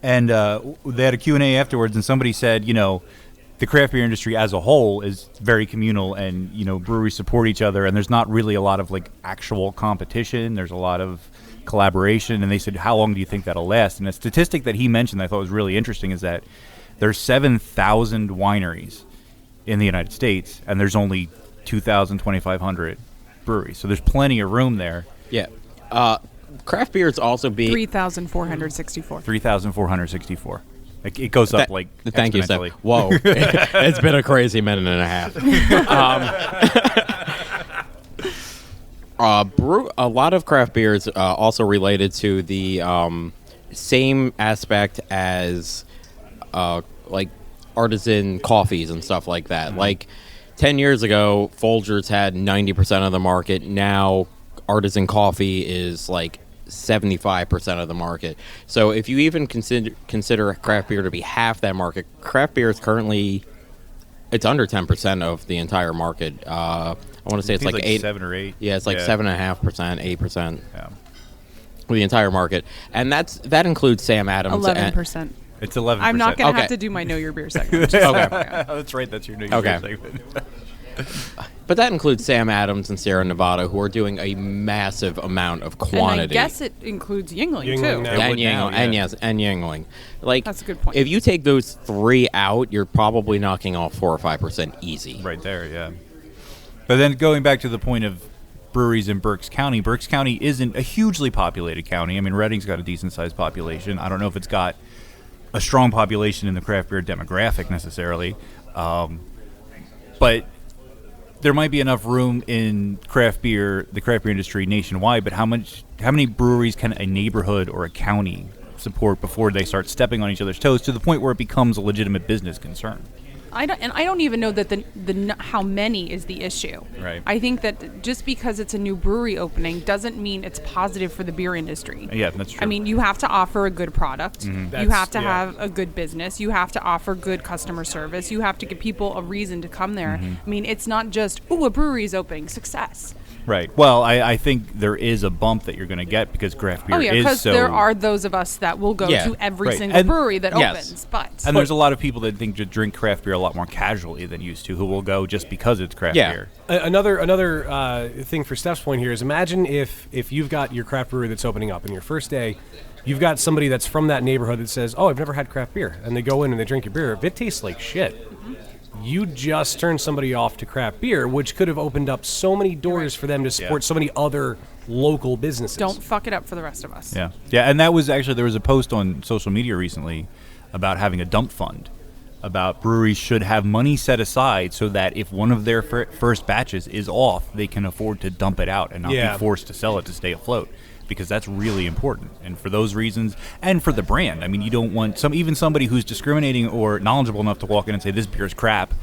And they had a Q&A afterwards, and somebody said, the craft beer industry as a whole is very communal, and, breweries support each other, and there's not really a lot of, actual competition. There's a lot of collaboration, and they said, how long do you think that'll last? And a statistic that he mentioned I thought was really interesting is that there's 7,000 wineries in the United States, and there's only 2,500 breweries. So there's plenty of room there. Yeah. Craft beer is also being 3,464. 3,464. It goes up Thank you, Steph. exponentially. Whoa. It's been a crazy minute and a half. A lot of craft beers also related to the same aspect as artisan coffees and stuff like that. Mm-hmm. Like 10 years ago, Folgers had 90% of the market. Now artisan coffee is 75% of the market. So if you even consider craft beer to be half that market, craft beer is currently it's under 10% of the entire market. I want to say it's like 7 or 8. Yeah, it's 7.5%, 8%. Yeah. The entire market, and that includes Sam Adams. 11%. It's 11%. I'm not going to Okay. have to do my Know Your Beer segment. Okay. That's right. That's your new Okay. segment. But that includes Sam Adams and Sierra Nevada, who are doing a massive amount of quantity. And I guess it includes Yingling, Yingling too. now. and would now, Yingling, and yeah. yes, and Yingling. That's a good point. If you take those three out, you're probably knocking off 4 or 5% easy. Right there, yeah. But then going back to the point of breweries in Berks County isn't a hugely populated county. I mean, Reading's got a decent-sized population. I don't know if it's got a strong population in the craft beer demographic necessarily, but there might be enough room in the craft beer industry nationwide. But how many breweries can a neighborhood or a county support before they start stepping on each other's toes to the point where it becomes a legitimate business concern? I don't even know that the how many is the issue. Right. I think that just because it's a new brewery opening doesn't mean it's positive for the beer industry. Yeah, that's true. I mean, you have to offer a good product. You That's- have to yeah. have a good business. You have to offer good customer service. You have to give people a reason to come there. I mean, it's not just, a brewery's opening, success. Right. Well, I think there is a bump that you're going to get because craft beer Oh, yeah, is because so... there are those of us that will go Yeah, to every right. single And- brewery that yes. opens. But And there's a lot of people that think to drink craft beer a lot more casually than used to, who will go just because it's craft Yeah. beer. Another thing for Steph's point here is imagine if you've got your craft brewery that's opening up, and your first day, you've got somebody that's from that neighborhood that says, "Oh, I've never had craft beer," and they go in and they drink your beer. If it tastes like shit, you just turn somebody off to craft beer, which could have opened up so many doors for them to support so many other local businesses. don't fuck it up for the rest of us. Yeah. Yeah, and that was actually, there was a post on social media recently about having a dump fund, about breweries should have money set aside so that if one of their first batches is off, they can afford to dump it out and not Yeah. be forced to sell it to stay afloat. Because that's really important, and for those reasons, and for the brand. I mean, you don't want even somebody who's discriminating or knowledgeable enough to walk in and say this beer is crap,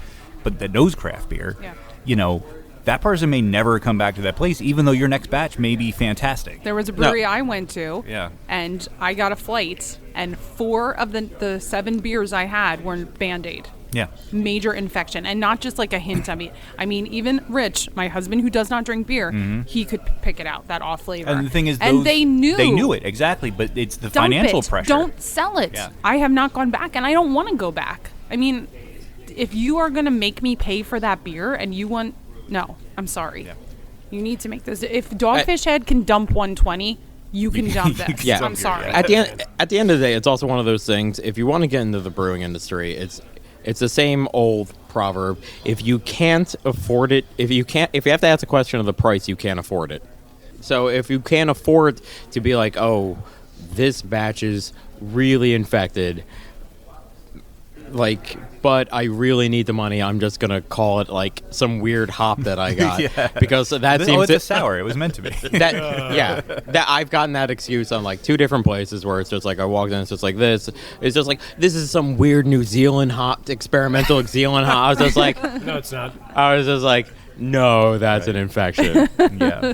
but that knows craft beer, Yeah. you know, that person may never come back to that place, even though your next batch may be fantastic. There was a brewery I went to, Yeah. and I got a flight, and 4 of the 7 beers I had were Band-Aid. Yeah. Major infection, and not just like a hint. I mean, even Rich, my husband, who does not drink beer, he could pick it out, that off flavor. And the thing is, and they knew it exactly, but it's the Dump financial it. pressure. Don't sell it. Yeah. I have not gone back, and I don't want to go back. I mean, if you are going to make me pay for that beer, and you want, no, I'm sorry. Yeah. You need to make those. If Dogfish Head can dump 120, you can dump this. Yeah. I'm sorry. At the end of the day, it's also one of those things. If you want to get into the brewing industry, it's the same old proverb. If you can't afford it, if you have to ask a question of the price, you can't afford it. So if you can't afford to be like, oh, this batch is really infected, like, but I really need the money, I'm just gonna call it like some weird hop that I got because that seems it's a sour. It was meant to be. that I've gotten that excuse on like 2 different places where it's just like I walked in, it's just like this. It's just like this is some weird New Zealand hop, experimental New Zealand hop. I was just like, No, it's not. I was just like, no, that's an infection. Yeah.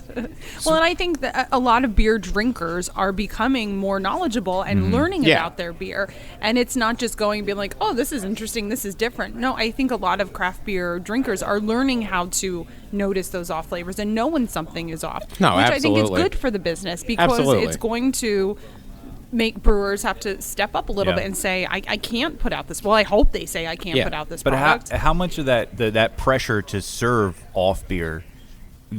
Well, and I think that a lot of beer drinkers are becoming more knowledgeable and learning Yeah. about their beer. And it's not just going and being like, oh, this is interesting, this is different. No, I think a lot of craft beer drinkers are learning how to notice those off flavors and know when something is off. No, which I think is absolutely. good for the business because Absolutely. it's going to make brewers have to step up a little Yeah. bit and say, I can't put out this. Well, I hope they say I can't Yeah. put out this But product. how much of that pressure to serve off beer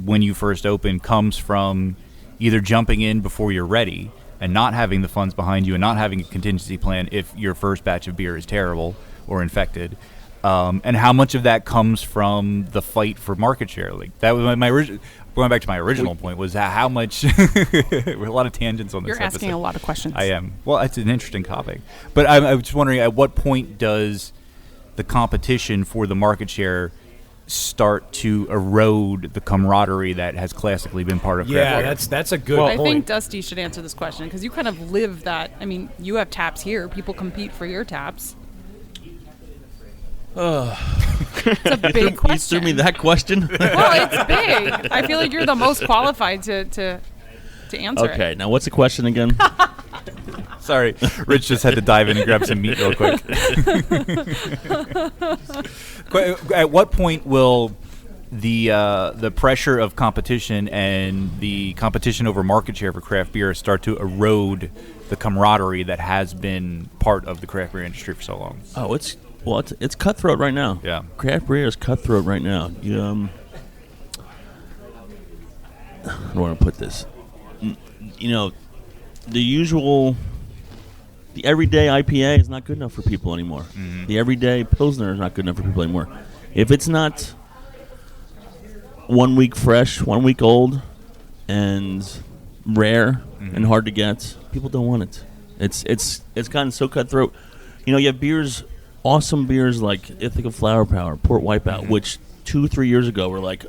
when you first open comes from either jumping in before you're ready and not having the funds behind you and not having a contingency plan if your first batch of beer is terrible or infected, and how much of that comes from the fight for market share? Like that was my original. Going back to my original point was how much. A lot of tangents on this. You're asking episode. a lot of questions. I am. Well, it's an interesting topic, but I was just wondering at what point does the competition for the market share start to erode the camaraderie that has classically been part of craft Yeah, beer? that's a good I point. think Dusty should answer this question because you kind of live that. I mean, you have taps here. People compete for your taps. It's a big question. You threw me that question. Well, it's big. I feel like you're the most qualified to answer it. Okay, now what's the question again? Sorry, Rich just had to dive in and grab some meat real quick. At what point will the pressure of competition and the competition over market share for craft beer start to erode the camaraderie that has been part of the craft beer industry for so long? Oh, it's cutthroat right now. Yeah. Craft beer is cutthroat right now. You, I don't want to put this. You know, the everyday IPA is not good enough for people anymore. Mm-hmm. The everyday Pilsner is not good enough for people anymore. If it's not 1 week fresh, 1 week old, and rare and hard to get, people don't want it. It's gotten so cutthroat. You know, you have beers, awesome beers like Ithaca Flower Power, Port Wipeout, which 2-3 years ago were like,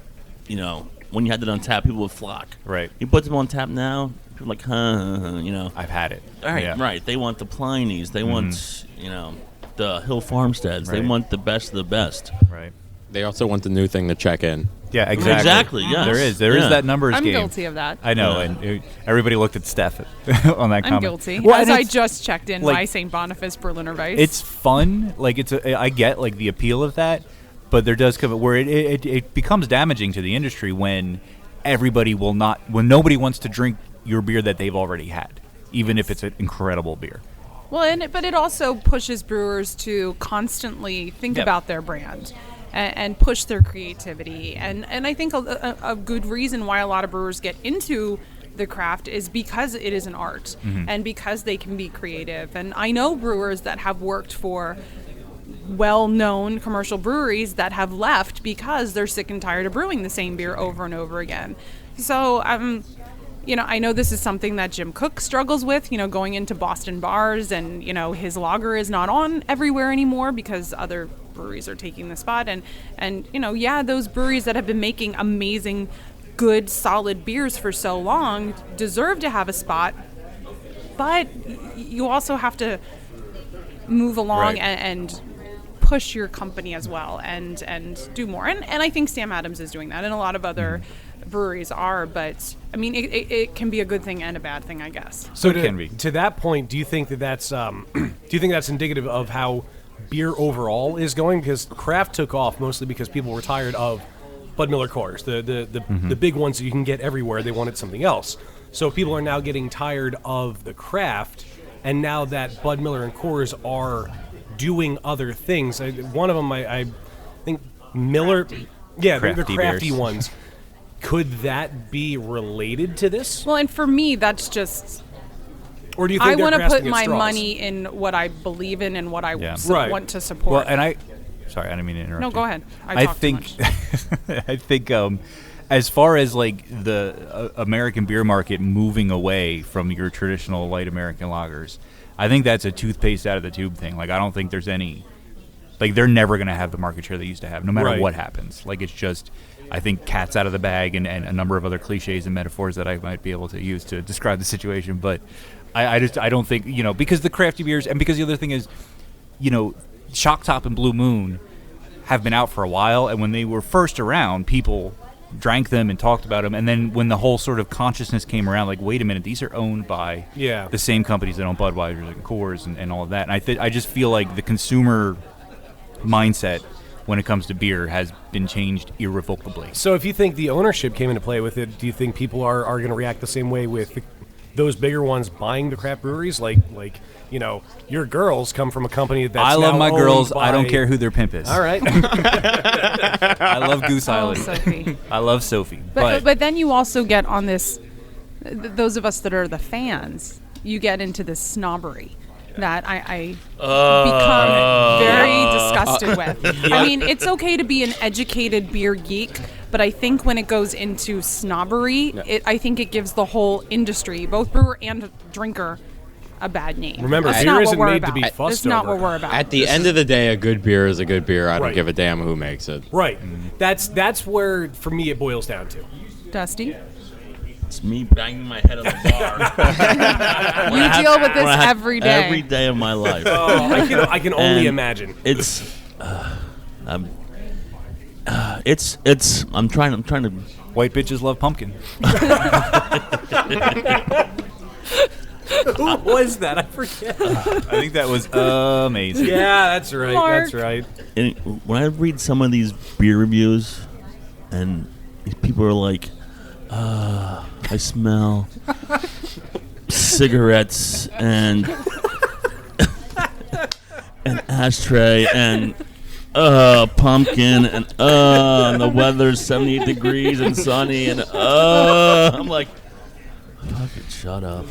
you know, when you had it on tap, people would flock. Right. You put them on tap now, people are like, you know. I've had it. All right, Yeah. right. They want the Pliny's. They want, you know, the Hill Farmsteads. They Right. want the best of the best. Right. They also want the new thing to check in. Yeah, exactly. Exactly, yes. There is Yeah. that numbers I'm game. guilty of that. I know, Yeah. and everybody looked at Steph on that I'm comment. guilty. Well, As and I it's- just checked in like- my St. Boniface Berliner Weiss. It's fun. Like I get like the appeal of that, but there does come where it becomes damaging to the industry when when nobody wants to drink your beer that they've already had, even if it's an incredible beer. Well, but it also pushes brewers to constantly think Yep. about their brand and push their creativity. And I think a good reason why a lot of brewers get into the craft is because it is an art and because they can be creative. And I know brewers that have worked for well-known commercial breweries that have left because they're sick and tired of brewing the same beer over and over again. So, you know, I know this is something that Jim Cook struggles with, you know, going into Boston bars and, you know, his lager is not on everywhere anymore because other breweries are taking the spot. And you know, yeah, those breweries that have been making amazing, good, solid beers for so long deserve to have a spot. But you also have to move along Right. and push your company as well and do more. And I think Sam Adams is doing that, and a lot of other breweries are. But I mean, it can be a good thing and a bad thing, I guess. So It can be. to that point, do you think that's indicative of how beer overall is going? Because craft took off mostly because people were tired of Bud Miller Coors, the big ones that you can get everywhere. They wanted something else. So people are now getting tired of the craft, and now that Bud Miller and Coors are doing other things. One of them, I think Miller, the Crafty crafty beers. ones. Could that be related to this? Well, and for me, that's just. Or do you think I they're want to grasping put at my straws? money in what I believe in and what I Right. want to support. Well, and sorry, I didn't mean to interrupt. No, you. go ahead. I talk too think, much. I think, as far as like the American beer market moving away from your traditional light American lagers, I think that's a toothpaste out of the tube thing. Like, I don't think there's any, like, they're never going to have the market share they used to have, no matter Right. what happens. Like, it's just, I think cat's out of the bag and a number of other cliches and metaphors that I might be able to use to describe the situation. But I don't think, because the crafty beers, and because the other thing is, Shock Top and Blue Moon have been out for a while, and when they were first around, people drank them and talked about them, and then when the whole sort of consciousness came around, like, wait a minute, these are owned by the same companies that own Budweiser and Coors and all of that. And I just feel like the consumer mindset when it comes to beer has been changed irrevocably. So if you think the ownership came into play with it, do you think people are going to react the same way with those bigger ones buying the craft breweries? Like your girls come from a company that's I love now my owned girls. by... I don't care who their pimp is. All right. I love Goose Oh, Island. Sophie. I love Sophie. But then you also get on this, those of us that are the fans, you get into this snobbery that I become very disgusted with. I mean, it's okay to be an educated beer geek, but I think when it goes into snobbery, I think it gives the whole industry, both brewer and drinker, a bad name. Remember, That's beer not isn't what we're made to about. be fussed That's not over. what we're about. At the end of the day, a good beer is a good beer. I don't Right. give a damn who makes it. Right. That's where, for me, it boils down to. Dusty, It's me banging my head on the bar. you deal with this every day. Every day of my life. Oh, I can only And imagine. It's, I'm trying to. White bitches love pumpkin. Who was that? I forget. I think that was amazing. Yeah, that's right. Mark. That's right. And when I read some of these beer reviews, and these people are like, I smell cigarettes and an ashtray and pumpkin and the weather's 78 degrees and sunny and I'm like, fucking shut up.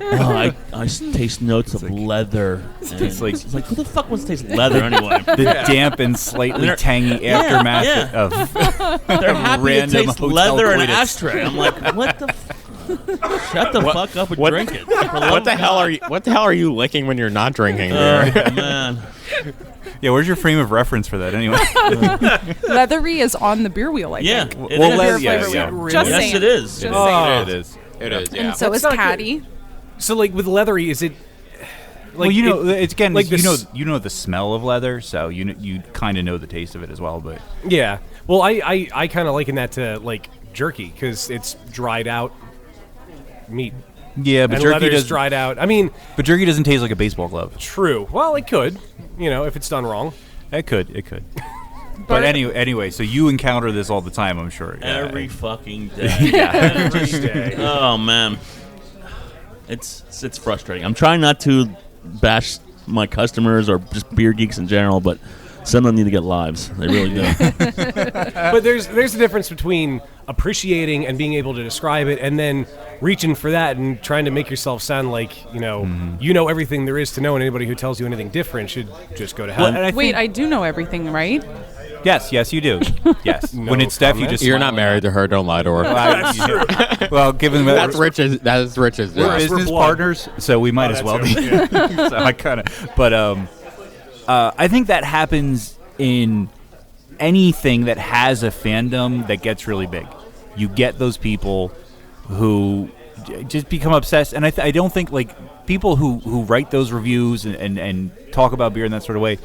I taste notes of leather. It's like It's like, who the fuck wants to taste leather anyway? the damp and slightly tangy aftermath yeah. of They're happy to random taste hotel leather and coitus. ashtray. I'm like, what the? Shut the fuck up and what- drink it. What the hell are you? What the hell are you licking when you're not drinking Oh beer? man, Yeah, where's your frame of reference for that anyway? Leathery is on the beer wheel, I yeah. think. it well, is. let- Beer yeah, flavor yeah. wheel. Just Yes, saying. it is. Just Oh. saying. It is. It is. Yeah. And so That's is not Caddy. So, like, with leathery, is it... Well, it's again, like you this- know the smell of leather, so you kind of know the taste of it as well. But Yeah. Well, I kind of liken that to, like, jerky, because it's dried out meat. yeah, but And jerky leather's does. dried out. I mean, But jerky doesn't taste like a baseball glove. true. Well, it could, if it's done wrong. It could. But anyway, so you encounter this all the time, I'm sure. Every fucking day. Oh man, it's frustrating. I'm trying not to bash my customers or just beer geeks in general, but some of them need to get lives. They really do. But there's a difference between appreciating and being able to describe it, and then reaching for that and trying to make yourself sound like you know everything there is to know, and anybody who tells you anything different should just go to hell. And I Wait, think, I do know everything, right? yes, you do. Yes, when it's Steph, you comment. just You're smile not married to her. Don't lie to her. Well, given that That's Rich's. That's Rich's. we're job. business blood. partners, so we might as well be. So I kind of, but I think that happens in anything that has a fandom that gets really big. You get those people who just become obsessed. And I don't think like people who write those reviews and talk about beer in that sort of way,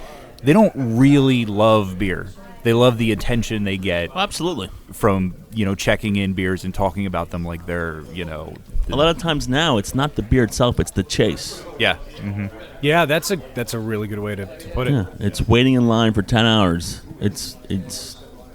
they don't really love beer. They love the attention they get Absolutely. from checking in beers and talking about them like they're A lot of times now, it's not the beer itself; it's the chase. yeah. Yeah, that's a really good way to put it. Yeah, it's waiting in line for 10 hours. It's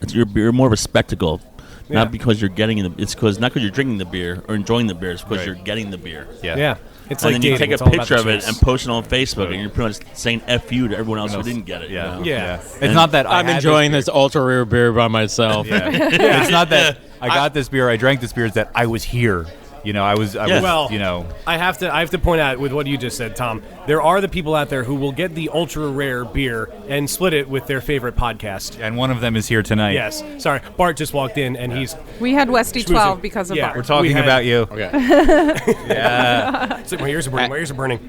you're more of a spectacle, Yeah. not because you're getting it. It's because not because you're drinking the beer or enjoying the beer. It's because Right. you're getting the beer. Yeah. It's And like then you dating. take It's a all about picture the of it chase. and post it on Facebook, and you're pretty much saying "f you" to everyone else who didn't get it. you know? Yeah. It's And not that I'm enjoying this ultra rare beer by myself. It's not that I got this beer, I drank this beer. It's that I was here. I was. Well, you know. I have to point out with what you just said, Tom. There are the people out there who will get the ultra rare beer and split it with their favorite podcast. And one of them is here tonight. Yes. Sorry, Bart just walked in and he's. We had Westy Schmoozing. 12 because of Yeah, Bart. We're talking We had- about you. Okay. My ears are burning. My ears are burning.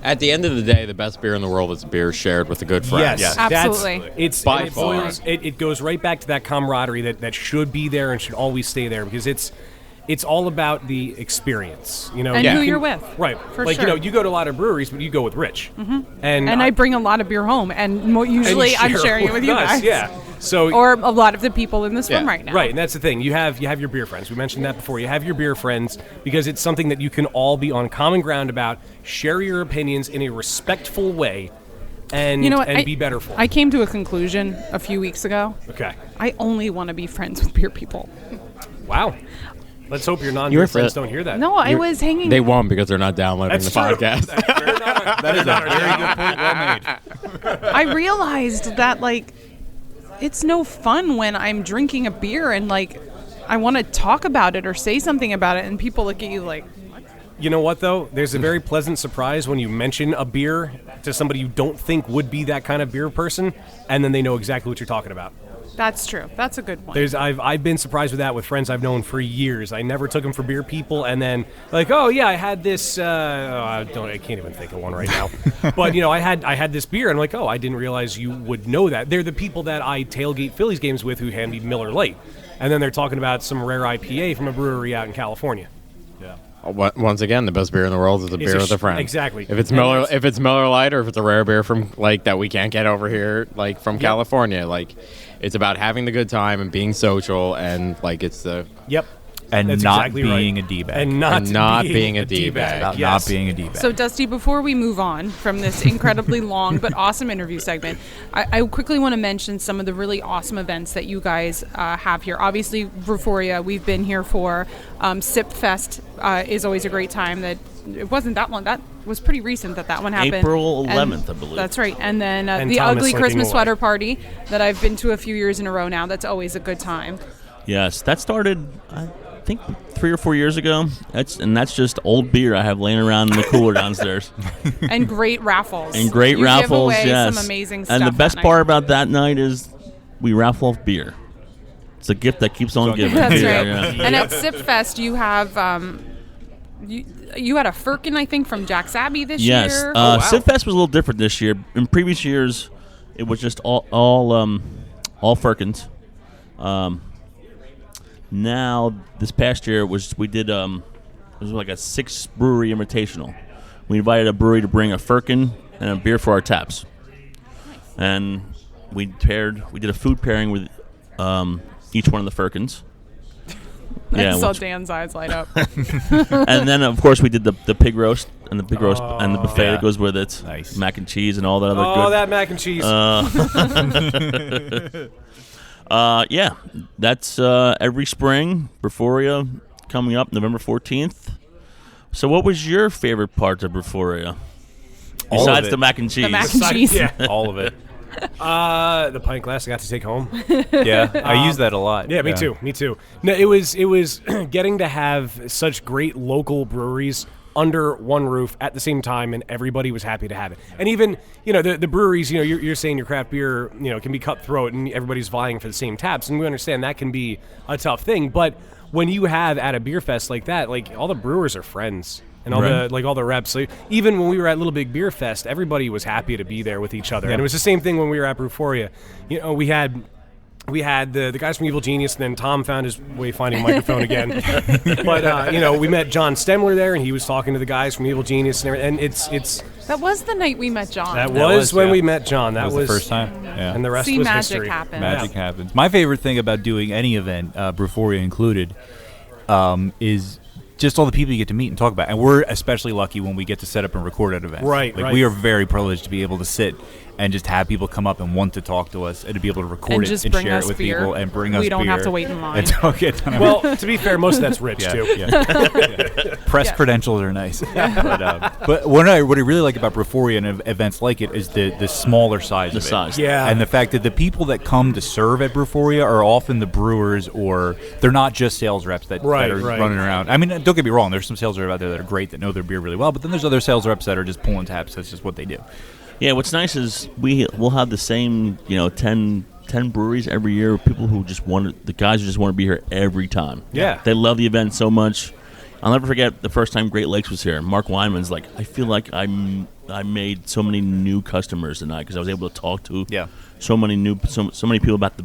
At the end of the day, the best beer in the world is beer shared with a good friend. Yes, Absolutely. It's By it, far. boils- it goes right back to that camaraderie that should be there and should always stay there because it's all about the experience, And Yeah. who you're with. Right. For like sure. you go to a lot of breweries, but you go with Rich. Mm-hmm. And I bring a lot of beer home, and usually I'm sharing it with you us, guys. Yeah. So Or a lot of the people in this room Yeah. right now. right, and that's the thing. You have your beer friends. We mentioned that before. You have your beer friends because it's something that you can all be on common ground about. Share your opinions in a respectful way, and You know what? and be better for. I came to a conclusion a few weeks ago. Okay. I only want to be friends with beer people. Wow. Let's hope your non-beer You're friends the- don't hear that. No, I was hanging. They won't because they're not downloading That's the true. podcast. That is a very good point. Well made. I realized that it's no fun when I'm drinking a beer and I want to talk about it or say something about it, and people look at you like, You know what, though? There's a very pleasant surprise when you mention a beer to somebody you don't think would be that kind of beer person, and then they know exactly what you're talking about. that's true. That's a good point. I've been surprised with that with friends I've known for years. I never took them for beer people, and then oh yeah, I had this. I can't even think of one right now. But I had this beer, and I'm like, oh, I didn't realize you would know that. They're the people that I tailgate Phillies games with who hand me Miller Lite, and then they're talking about some rare IPA from a brewery out in California. Once again, the best beer in the world is a beer with a friend. Exactly. If it's And Miller, that's- if it's Miller Lite, or if it's a rare beer from that we can't get over here, from California, it's about having the good time and being social, and it's the Yep. And That's not exactly being right. a D-bag. And not being a D-bag. About Yes. not being a D-bag. So, Dusty, before we move on from this incredibly long but awesome interview segment, I quickly want to mention some of the really awesome events that you guys have here. Obviously, Brewphoria, we've been here for. Sip Fest is always a great time. That it wasn't that long. That was pretty recent that one happened. April And 11th, I believe. That's right. And then And the Thomas Ugly slinking Christmas away. Sweater Party that I've been to a few years in a row now. That's always a good time. Yes, that started, I think, 3 or 4 years ago. That's just old beer I have laying around in the cooler downstairs. And great raffles. And great you raffles, give away yes. some amazing stuff. And the best that part night. about that night is we raffle off beer. It's a gift that keeps on giving. That's Yeah, right. yeah. And at Sip Fest, you have you had a firkin, I think, from Jack's Abbey this Yes, year. Sipfest was a little different this year. In previous years, it was just all firkins. Now this past year we did it was like a 6 brewery invitational. We invited a brewery to bring a firkin and a beer for our taps, and we did a food pairing with each one of the firkins. I saw which- Dan's eyes light up. and then of course we did the pig roast and the pig roast and the buffet yeah. that goes with it. Nice. Mac and cheese and all that other Oh, good. that mac and cheese. Yeah, that's every spring. Brewphoria coming up November 14th. So what was your favorite part of Brewphoria? All of Besides it. the mac and cheese. The mac and cheese. Yeah. All of it. The pint glass I got to take home. Yeah, I use that a lot. Yeah, me too. No, it was getting to have such great local breweries under one roof at the same time, and everybody was happy to have it. And even the breweries, you're saying your craft beer can be cutthroat, and everybody's vying for the same taps, and we understand that can be a tough thing. But when you have at a beer fest like that, all the brewers are friends. And all Right. all the reps. So even when we were at Little Big Beer Fest, everybody was happy to be there with each other. And it was the same thing when we were at Brewphoria. We had We had the guys from Evil Genius, and then Tom found his way finding a microphone again. But we met John Stemler there, and he was talking to the guys from Evil Genius, and it's That was the night we met John. that was when yeah. we met John. That was the first time. Yeah. and the rest See, was magic history. happens. Magic happens. My favorite thing about doing any event, Brewphoria included, is just all the people you get to meet and talk about. And we're especially lucky when we get to set up and record at events. Right, Like right. we are very privileged to be able to sit and just have people come up and want to talk to us and to be able to record And it just and bring share us it with beer. people and bring us We don't beer. have to wait in line. And talk it. Well, to be fair, most of that's Rich Yeah, too. yeah. Press Yeah. credentials are nice. But what I really like about Brewphoria and events like it is the smaller size The of it. size. Yeah. And the fact that the people that come to serve at Brewphoria are often the brewers, or they're not just sales reps that Right, are right. running around. I mean, don't get me wrong, there's some sales reps out there that are great that know their beer really well, but then there's other sales reps that are just pulling tabs. That's just what they do. Yeah, what's nice is we'll have the same 10 breweries every year. People who just the guys who just want to be here every time. Yeah. They love the event so much. I'll never forget the first time Great Lakes was here. Mark Weinman's like, I feel like I made so many new customers tonight because I was able to talk to so many people about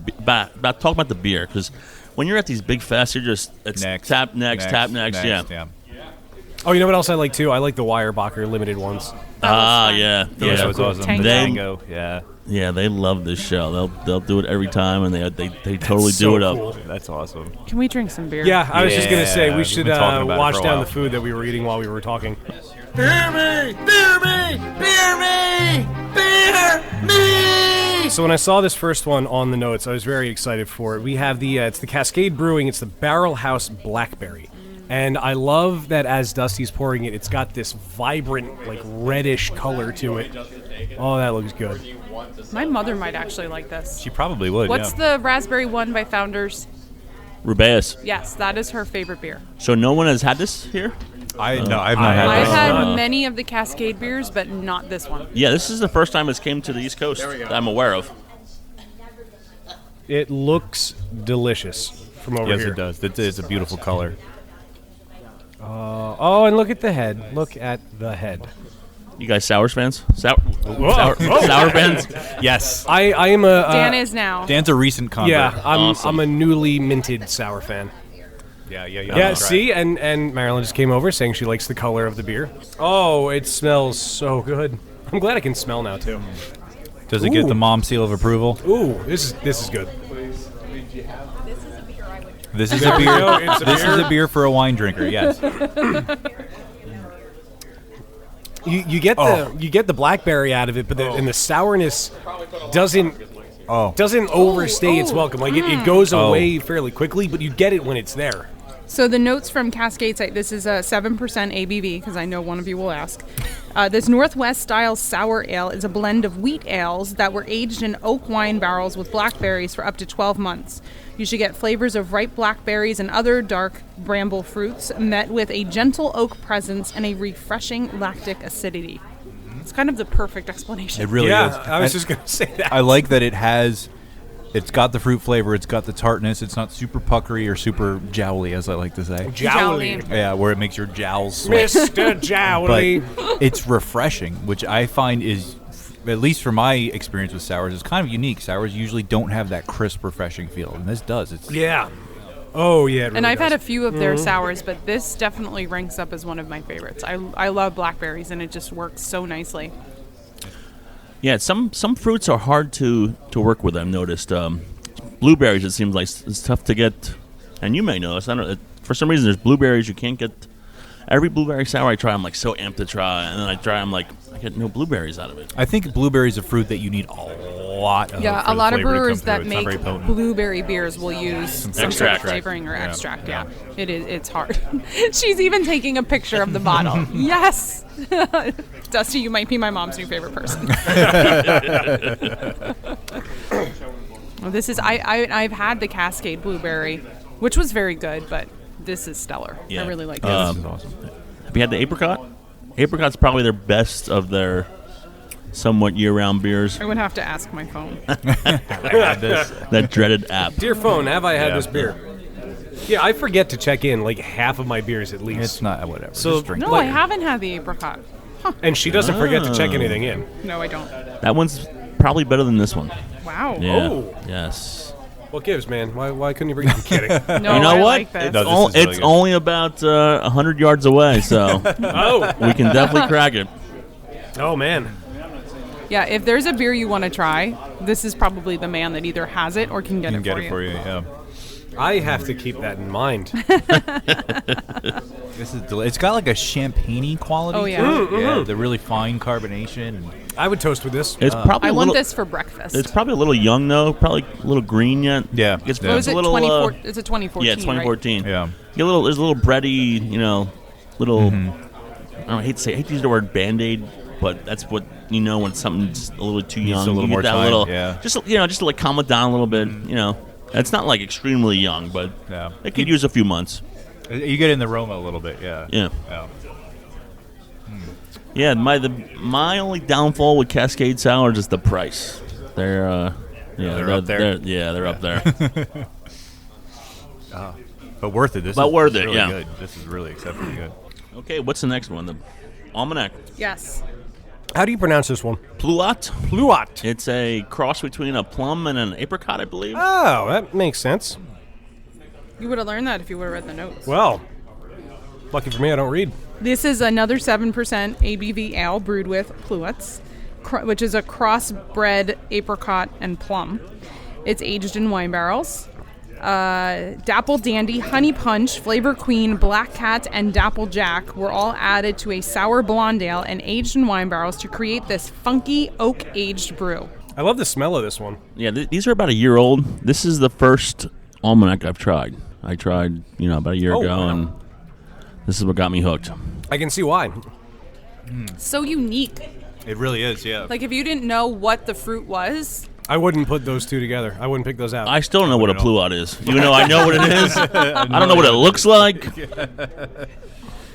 talk about the beer. Because when you're at these big fests, you're just tap next. Yeah. Oh, you know what else I like too? I like the Weyerbacher limited ones. Yeah. That was awesome. Tango. The Tango. Yeah. Yeah, they love this show. They'll do it every time, and they totally so do it up. cool. That's awesome. Can we drink some beer? Yeah, I was just gonna say we we've should been talking about it wash for a down while. the food that we were eating while we were talking. So when I saw this first one on the notes, I was very excited for it. We have it's the Cascade Brewing. It's the Barrel House Blackberry. And I love that as Dusty's pouring it, it's got this vibrant, like reddish color to it. Oh, that looks good. My mother might actually like this. She probably would. What's the raspberry one by Founders? Rubeus. Yes, that is her favorite beer. So no one has had this here? I've not had I've this. had many of the Cascade beers, but not this one. Yeah, this is the first time it's came to the East Coast that I'm aware of. It looks delicious from over Yes, here. it does. It's a beautiful color. Oh, and look at the head. Look at the head. You guys Sours fans? Sour fans? Yes. I am a Dan is now. Dan's a recent convert. yeah. Awesome. I'm a newly minted sour fan. Yeah. Yeah, see, and Marilyn just came over saying she likes the color of the beer. Oh, it smells so good. I'm glad I can smell now too. Does it get Ooh. the mom seal of approval? Ooh, this is good. This is There a we beer. go, it's a This beer. is a beer for a wine drinker. Yes. You get the blackberry out of it, but and the sourness doesn't overstay its welcome. Like it goes away fairly quickly, but you get it when it's there. So the notes from Cascade site, this is a 7% ABV, because I know one of you will ask. This Northwest-style sour ale is a blend of wheat ales that were aged in oak wine barrels with blackberries for up to 12 months. You should get flavors of ripe blackberries and other dark bramble fruits, met with a gentle oak presence and a refreshing lactic acidity. It's kind of the perfect explanation. It really is. I was And just gonna say that. I like that it's got the fruit flavor, it's got the tartness, it's not super puckery or super jowly, as I like to say. Jowly, Yeah, where it makes your jowls sweat. Mr. Jowly. But it's refreshing, which I find is, at least from my experience with sours, is kind of unique. Sours usually don't have that crisp, refreshing feel, and this does. It's Yeah. Oh yeah. It And really I've had does. a few of their sours, but this definitely ranks up as one of my favorites. I love blackberries, and it just works so nicely. Yeah, some fruits are hard to work with. I've noticed. Blueberries, it seems like it's tough to get, and you may know this. I don't. For some reason, there's blueberries you can't get. Every blueberry sour I try, I'm like so amped to try, and then I try, I'm like, I get no blueberries out of it. I think blueberry is a fruit that you need a lot of. Yeah, for a the lot of flavor to brewers come that through. It's not make very potent. blueberry beers will use some sort of Extract. flavoring or Yeah. extract. Yeah, it is. It's hard. She's even taking a picture of the bottle. Yes, Dusty, you might be my mom's new favorite person. Well, this is I've had the Cascade blueberry, which was very good, but this is stellar. Yeah. I really like this. This is awesome. Have you had the apricot? Apricot's probably their best of their somewhat year-round beers. I would have to ask my phone. That dreaded app. Dear phone, have I had Yeah. this beer? Yeah, I forget to check in like half of my beers at least. It's not whatever. So- Just drink No, it. I haven't had the apricot. And she doesn't forget to check anything in. No, I don't. That one's probably better than this one. Wow. Yeah. Oh. Yes. What gives, man? Why couldn't you bring it? I'm kidding. No, You know I what? like this. No, this is really It's good. only about 100 yards away, so Oh. we can definitely crack it. Oh, man. Yeah, if there's a beer you want to try, this is probably the man that either has it or can get Can it get for it you. for you. Yeah. I have to keep that in mind. This is it's got like a champagne-y quality. Oh, yeah. to it. Yeah, the really fine carbonation. I would toast with this. It's probably I a want little. this for breakfast. It's probably a little young though. Probably a little green yet. Yeah. It's, Yeah. What it's was a it? little. 24. It's a 2014. Yeah, 2014. Yeah. Get a little. There's a little bready. Little. I hate to use the word Band-Aid, but that's what when something's a little too young. a little you more get that time, little, yeah. Just to like calm it down a little bit. It's not like extremely young, but Yeah. it could use a few months. You get in the aroma a little bit. Yeah. Yeah. Yeah. Yeah, my only downfall with Cascade Sours is the price. They're They're up there? They're up there. But worth it. This But is worth it, really yeah. good. This is really exceptionally good. Okay, what's the next one? The Almanac. Yes. How do you pronounce this one? Pluot. Pluot. It's a cross between a plum and an apricot, I believe. Oh, that makes sense. You would have learned that if you would have read the notes. Well, lucky for me, I don't read. This is another 7% ABV ale brewed with Pluots, which is a crossbred apricot and plum. It's aged in wine barrels. Dapple Dandy, Honey Punch, Flavor Queen, Black Cat, and Dapple Jack were all added to a sour blonde ale and aged in wine barrels to create this funky oak-aged brew. I love the smell of this one. Yeah, these are about a year old. This is the first Almanac I've tried. I tried, about a year ago, wow. and this is what got me hooked. I can see why. So unique. It really is. Yeah. Like, if you didn't know what the fruit was, I wouldn't put those two together. I wouldn't pick those out. I still don't know what a Pluot is. Even though I know what it is, I don't know what it looks like.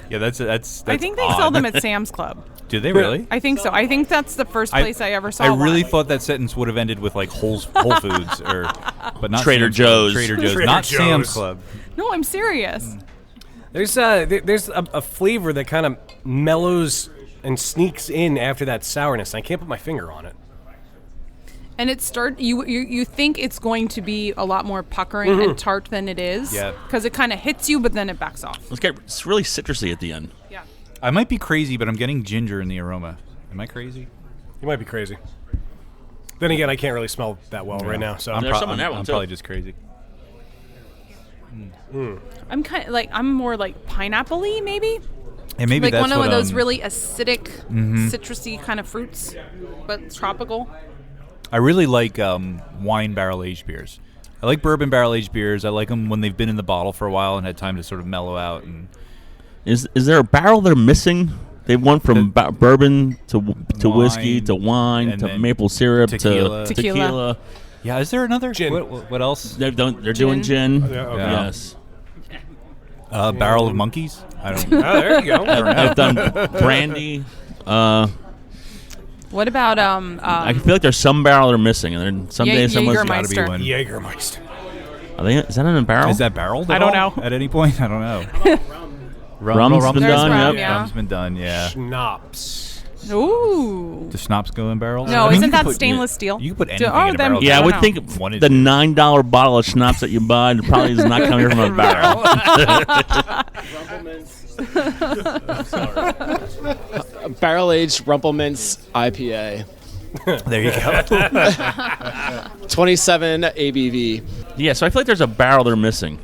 Yeah. That's. I think they odd. sell them at Sam's Club. Do they really? I think so. I think that's the first place I ever saw I really one. thought that sentence would have ended with like Whole Foods but not Trader Sam's Club. Joe's. Trader Joe's, Trader not Joe's. Sam's Club. No, I'm serious. There's a flavor that kind of mellows and sneaks in after that sourness. I can't put my finger on it. And it you think it's going to be a lot more puckering and tart than it is. Yeah. Because it kind of hits you, but then it backs off. It's really citrusy at the end. Yeah. I might be crazy, but I'm getting ginger in the aroma. Am I crazy? You might be crazy. Then again, I can't really smell that well right now. So There's some in that one, I'm too. probably just crazy. I'm kind of like, I'm more like pineapple-y maybe. And maybe Like that's one of what, those really acidic, citrusy kind of fruits, but tropical. I really like wine barrel aged beers. I like bourbon barrel aged beers. I like them when they've been in the bottle for a while and had time to sort of mellow out. And Is there a barrel they're missing? They've went from bourbon to whiskey Wine, to wine and to then maple syrup tequila. to Tequila. tequila. yeah, is there another Gin. What else? They're doing gin. Yeah, okay. Yeah. Yes. Barrel of monkeys. I don't. oh, there you go. I've done brandy. What about I feel like there's some barrel they're missing, and then someday someone's Gotta be Jägermeister. one. Jägermeister. Is that in a barrel? Is that barreled? I at don't all know. At any point, I don't know. Rum's been There's done. rum, Yep. yeah. Rum's been done. Yeah. Schnapps. Ooh. Does schnapps go in barrels? No, I mean, isn't you could that put- stainless steel? You can put Do- anything oh, in a then- barrel. Yeah, I I would don't think One is the good. $9 bottle of schnapps that you buy probably is not coming from a barrel. Barrel-aged Rumpelmints IPA. There you go. 27 ABV. Yeah, so I feel like there's a barrel they're missing.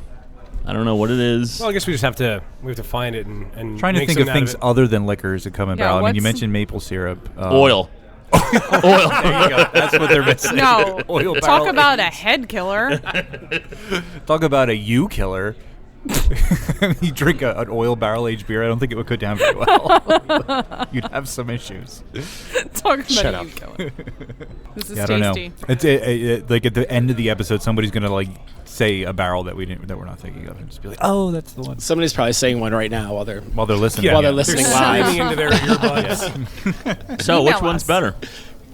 I don't know what it is. Well, I guess we just have to find it and Trying to make think of something out things it. other than liquors that come in Yeah, barrel. I mean, you what's- mentioned maple syrup. Oil. Oil. There you go. That's what they're missing. No. Oil Talk barrel about a head killer. Talk about a U killer. You drink an oil barrel aged beer, I don't think it would go down very well. You'd have some issues. Talk about Shut a up. you killer. This is Yeah, I don't tasty. know. It's like at the end of the episode, somebody's gonna like say a barrel that we're not thinking of, and just be like, "Oh, that's the one." Somebody's probably saying one right now while they're Listening. While they're They're listening screaming live. into their earbuds. So, which Email one's us. better?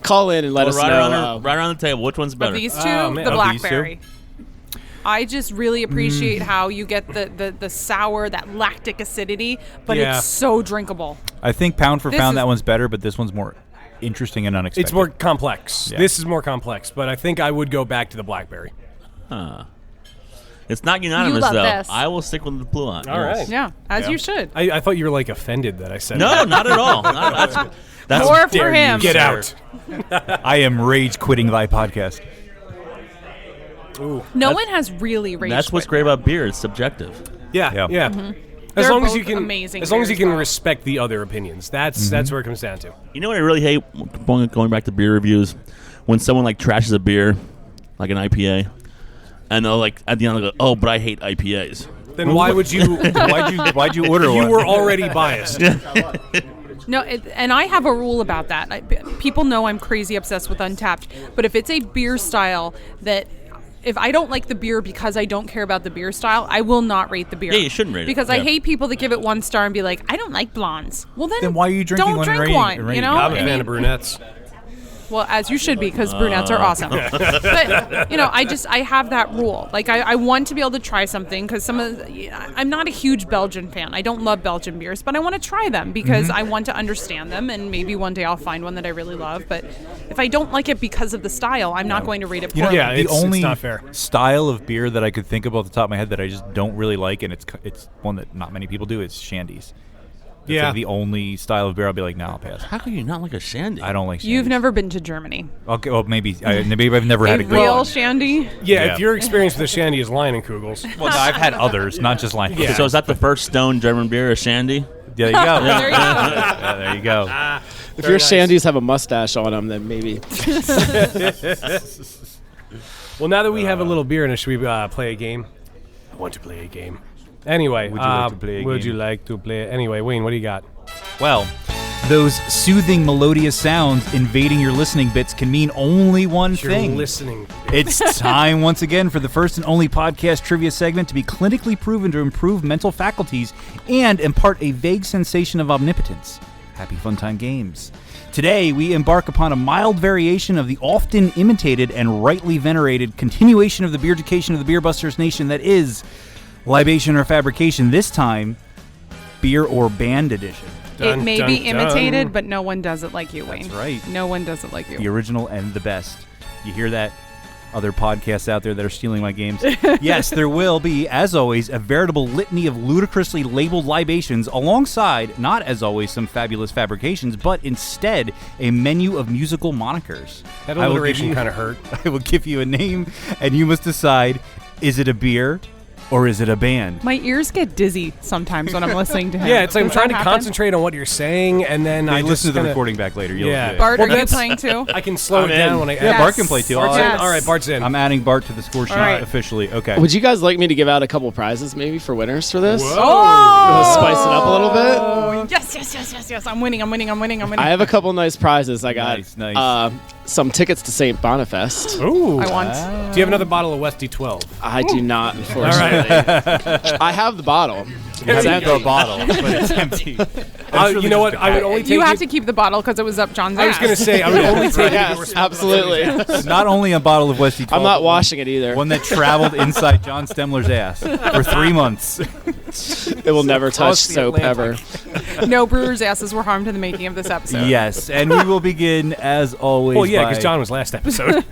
Call in and let us right, know. right around the table. Which one's But better? these two, Oh, man. the Of these two? blackberry. I just really appreciate how you get the sour, that lactic acidity, but Yeah. it's so drinkable. I think pound for This pound is- that one's better, but this one's more interesting and unexpected. It's more complex. Yeah. This is more complex, but I think I would go back to the blackberry. It's not unanimous, love though. this. I will stick with the blue on. All right. Yeah, as you should. I thought you were like offended that I said No, not at all. That's More for him. Get out. I am rage quitting thy podcast. No one has really rage That's what's quit. great about beer. It's subjective. Yeah. As They're long as you both can, amazing as long as you beers, can though. respect the other opinions, that's where it comes down to. You know what I really hate going back to beer reviews? When someone like trashes a beer, like an IPA, and they'll like at the end they'll go, "Oh, but I hate IPAs." Then why would you? Why'd you order You one? were already biased. No, and I have a rule about that. People know I'm crazy obsessed with Untapped, but if it's a beer style that, if I don't like the beer because I don't care about the beer style, I will not rate the beer. Yeah, you shouldn't rate it. Because I Yeah. hate people that give it 1 star and be like, I don't like blondes. Well, then Why are you drinking don't one and drink rating- one, rating you it? know? I'm a I fan mean, of brunettes. well, as you should be, because brunettes are awesome. But, I have that rule. Like, I want to be able to try something because I'm not a huge Belgian fan. I don't love Belgian beers, but I want to try them because I want to understand them, and maybe one day I'll find one that I really love. But if I don't like it because of the style, I'm not going to rate it You know, poorly. Yeah, the it's only not fair. style of beer that I could think of off the top of my head that I just don't really like, and it's one that not many people do, is shandies. It's Yeah. like the only style of beer I'll be like, no, I'll pass. How can you not like a shandy? I don't like shandies. You've never been to Germany. Okay, well, maybe I've never had A a good real one. shandy? Yeah, Yeah. if your experience with the shandy is Leinenkugels. Well, no, I've had others, not just line. Yeah. So is that the first stone German beer, a shandy? There you go. There you go. Yeah, there you go. If your shandies have a mustache on them, then maybe. Well, now that we have a little beer in us, should we play a game? I want to play a game. Anyway, Would you like to play a would game? you like to play it? Anyway, Wayne, what do you got? Well, those soothing, melodious sounds invading your listening bits can mean only one You're thing. listening. It's time once again for the first and only podcast trivia segment to be clinically proven to improve mental faculties and impart a vague sensation of omnipotence. Happy fun time games. Today, we embark upon a mild variation of the often imitated and rightly venerated continuation of the beer education of the Beer Busters Nation that is libation or fabrication, this time beer or band edition. It Dun, may dun, be dun. imitated, but no one does it like you, Wayne. That's right. No one does it like you. The original and the best. You hear that? Other podcasts out there that are stealing my games. Yes, there will be, as always, a veritable litany of ludicrously labeled libations alongside, not as always, some fabulous fabrications, but instead a menu of musical monikers. That I will give alliteration you- kind of hurt. I will give you a name, and you must decide, is it a beer or is it a band? My ears get dizzy sometimes when I'm listening to him. Yeah, it's like I'm Does trying that to happen? concentrate on what you're saying, and then I I just listen to the kinda- recording back later. You'll, Yeah. Bart, Well, are you that's- playing too? I can slow I'm it down in. when I. Yeah, Bart can play too. Bart's Yes. in? All right, Bart's in. I'm adding Bart to the score sheet right. officially. Okay. Would you guys like me to give out a couple prizes maybe for winners for this? Oh! Spice it up a little bit. Yes. I'm winning. I have a couple nice prizes. I got Nice. some tickets to St. Bonifest. Ooh. I want. Do you have another bottle of Westy 12? I do not, unfortunately. I have the bottle. It's empty. bottle, but it's empty. You know what? I would only take You have it. to keep the bottle because it was up John's I was ass. going to say, I would only take it if it Yes, were small. absolutely. Not only a bottle of Westy 12. I'm not but washing it either. One that traveled inside John Stemler's ass for 3 months. It will never touch Across the soap Atlantic. ever. No brewers' asses were harmed in the making of this episode. Yes, and we will begin as always. Well, yeah, by because John was last episode.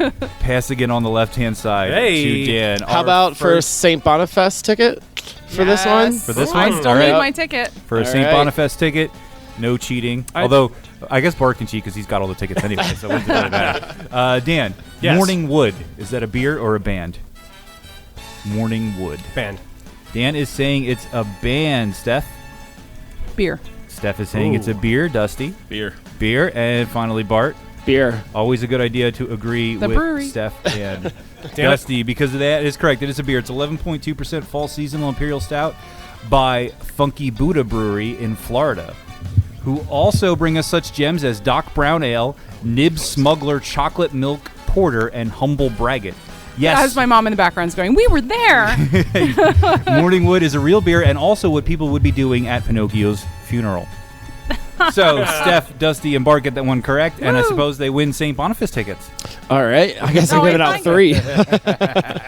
passing it on the left-hand side Hey. to Dan. How Our about for St. Bonifest ticket for this one? Yes. For this I one? still All need right. my ticket. for a St. All right. Bonifest ticket? No cheating. Although I guess Bart can cheat because he's got all the tickets anyway, so it doesn't really matter. Dan, Yes. Morning Wood, is that a beer or a band? Morning Wood. Band. Dan is saying it's a band. Steph? Beer. Steph is saying it's a beer. Dusty? Beer. Beer. And finally, Bart. Beer. Always a good idea to agree The with brewery. Steph and Damn it. Dusty because of that is correct. It is a beer. It's 11.2% fall seasonal imperial stout by Funky Buddha Brewery in Florida, who also bring us such gems as Doc Brown Ale, Nib Smuggler Chocolate Milk Porter, and Humble Braggot. Yes, As my mom in the background's going, we were there. Morning Wood is a real beer and also what people would be doing at Pinocchio's funeral. So, Steph, Dusty, and Bart get that one correct, and I Woo. suppose they win St. Boniface tickets. All right. I guess No, I'm giving I out 3.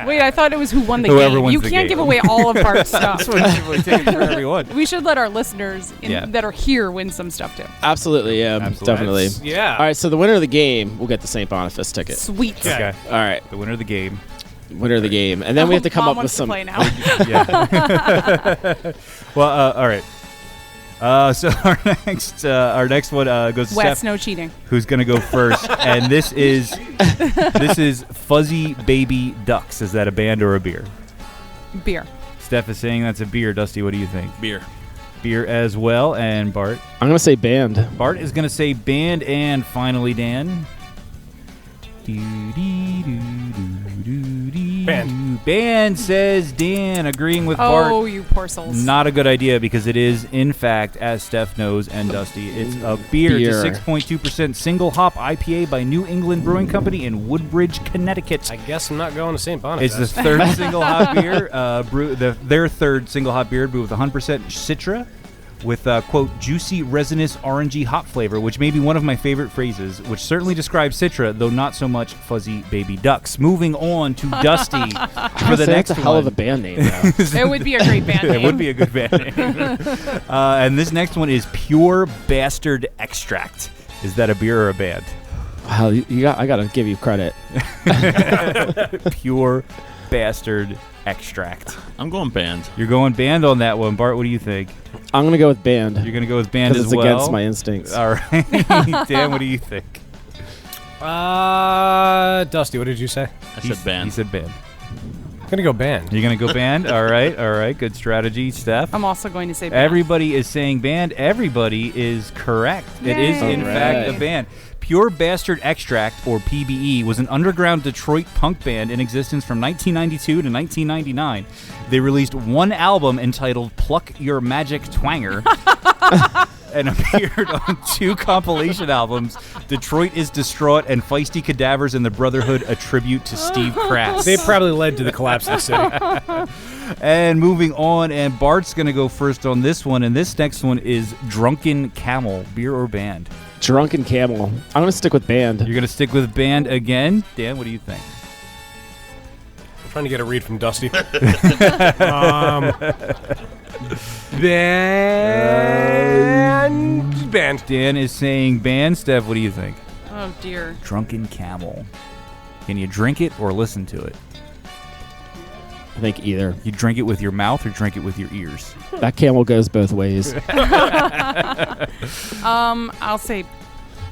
Wait, I thought it was who won the Whoever game. wins You the can't game. give away all of Bart's stuff. Tickets for everyone. We should let our listeners Yeah. that are here win some stuff too. Absolutely. Yeah, Absolutely. definitely. Yeah. All right. So the winner of the game will get the St. Boniface ticket. Sweet. Okay. All right. The winner of the game winner of the game, and then we have to come Mom up with wants to some. play now. Well, all right. So our next one goes to Wes, Steph, no cheating. who's going to go first, and this is Fuzzy Baby Ducks. Is that a band or a beer? Beer. Steph is saying that's a beer. Dusty, what do you think? Beer. Beer as well, and Bart. I'm gonna say band. Bart is going to say band, and finally Dan. Band. Band says Dan, agreeing with Bart. Oh, you poor souls. Not a good idea because it is, in fact, as Steph knows and Dusty, it's a beer. Beer. It's a 6.2% single hop IPA by New England Brewing Company in Woodbridge, Connecticut. I guess I'm not going to St. Boniface. It's the third single hop beer, their third single hop beer brewed with 100% Citra with, quote, juicy, resinous, orangey hop flavor, which may be one of my favorite phrases, which certainly describes Citra, though not so much Fuzzy Baby Ducks. Moving on to Dusty for the next That's a hell one. of a band name. Though. It would be a great band name. It would be a good band name. And this next one is Pure Bastard Extract. Is that a beer or a band? Wow, I gotta give you credit. Pure Bastard Extract. I'm going band. You're going band on that one. Bart, what do you think? I'm gonna go with band. You're going to go with band as Because it's well? against my instincts. All right. Dan, what do you think? Dusty, what did you say? I said band. He said band. I'm going to go band. You're going to go band? All right. Good strategy, Steph. I'm also going to say band. Everybody is saying band. Everybody is correct. It is, in Yay. fact, a Alright. band. Pure Bastard Extract, or PBE, was an underground Detroit punk band in existence from 1992 to 1999. They released one album entitled Pluck Your Magic Twanger and appeared on 2 compilation albums, Detroit is Distraught and Feisty Cadavers and the Brotherhood, a tribute to Steve Crass. They probably led to the collapse of the city. And moving on, and Bart's going to go first on this one, and this next one is Drunken Camel, beer or band? Drunken Camel. I'm gonna stick with band. You're going to stick with band again? Dan, what do you think? I'm trying to get a read from Dusty. Band. Dan is saying band. Steph, what do you think? Oh, dear. Drunken Camel. Can you drink it or listen to it? I think either. You drink it with your mouth or drink it with your ears? That camel goes both ways. I'll say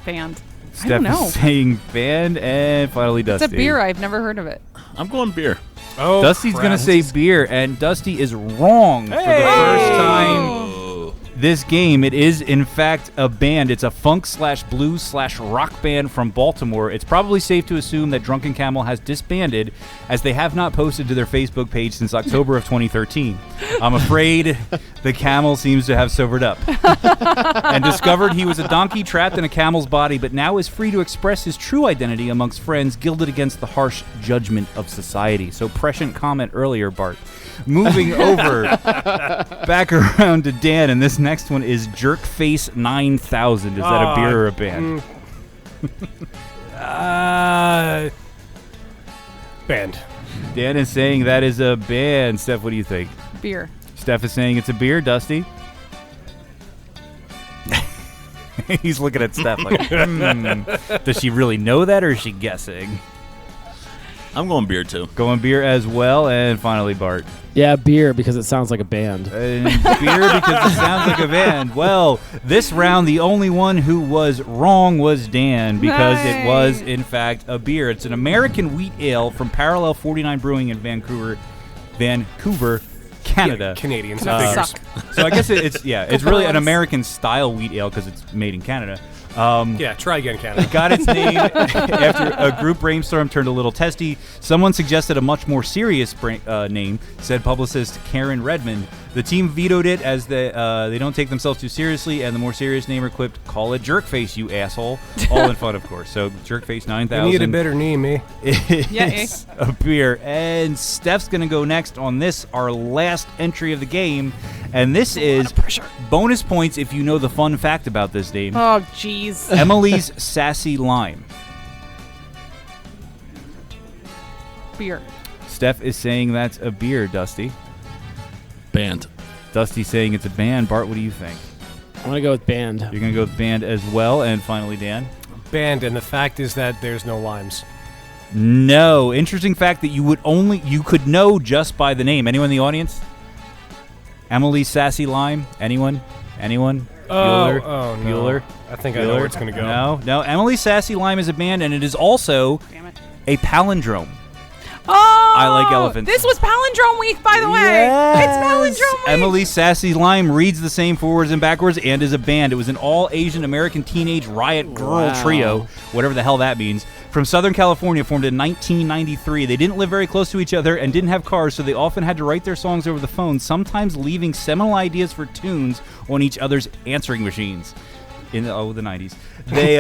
band. I Steph don't know. is saying band, and finally Dusty. It's a beer. I've never heard of it. I'm going beer. Oh, Dusty's going to say beer, and Dusty is wrong for the first time this game. It is, in fact, a band. It's a funk/blues/rock band from Baltimore. It's probably safe to assume that Drunken Camel has disbanded, as they have not posted to their Facebook page since October of 2013. I'm afraid the camel seems to have sobered up and discovered he was a donkey trapped in a camel's body, but now is free to express his true identity amongst friends, gilded against the harsh judgment of society. So prescient comment earlier, Bart. Moving over back around to Dan, and this next one is Jerkface 9000. Is that a beer or a band? Band. Dan is saying that is a band. Steph, what do you think? Beer. Steph is saying it's a beer. Dusty? He's looking at Steph like, does she really know that, or is she guessing? I'm going beer too. Going beer as well, and finally Bart. Yeah, beer because it sounds like a band. And beer because it sounds like a band. Well, this round, the only one who was wrong was Dan, because it was, in fact, a beer. It's an American wheat ale from Parallel 49 Brewing in Vancouver, Canada. Canadians. Suck. So I guess it's really an American style wheat ale because it's made in Canada. Yeah, try again, Canada. Got its name after a group brainstorm turned a little testy. Someone suggested a much more serious name, said publicist Karen Redmond. The team vetoed it as they don't take themselves too seriously, and the more serious name quipped, "Call it Jerkface, you asshole." All in fun, of course. So Jerkface 9000. You need a better name, eh? Is a beer. And Steph's going to go next on this, our last entry of the game. And this is bonus points if you know the fun fact about this name. Oh, jeez. Emily's Sassy Lime. Beer. Steph is saying that's a beer, Dusty. Band. Dusty's saying it's a band. Bart, what do you think? I'm gonna go with band. You're going to go with band as well. And finally, Dan. Band, and the fact is that there's no limes. No. Interesting fact that you could know just by the name. Anyone in the audience? Emily Sassy Lime? Anyone? Bueller? Oh, no. Bueller? I think I know where it's going to go. No. Emily Sassy Lime is a band, and it is also a palindrome. Oh, I like elephants. This was Palindrome Week, by the way. Yes. It's Palindrome Week. Emily Sassy Lime reads the same forwards and backwards and is a band. It was an all-Asian American teenage riot girl trio, whatever the hell that means, from Southern California, formed in 1993. They didn't live very close to each other and didn't have cars, so they often had to write their songs over the phone, sometimes leaving seminal ideas for tunes on each other's answering machines. In the 90s. They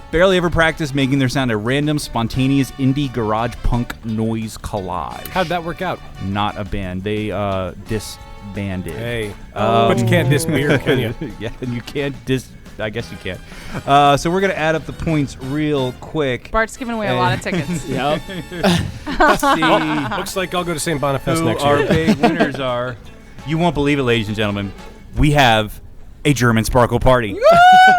barely ever practiced, making their sound a random, spontaneous indie garage punk noise collage. How'd that work out? Not a band. They disbanded. Hey. But you can't diss Beer, can you? Yeah, and you can't I guess you can't. So we're going to add up the points real quick. Bart's giving away a lot of tickets. Yep. Let's see Looks like I'll go to St. Boniface who next our year. big winners are. You won't believe it, ladies and gentlemen. We have a German Sparkle Party.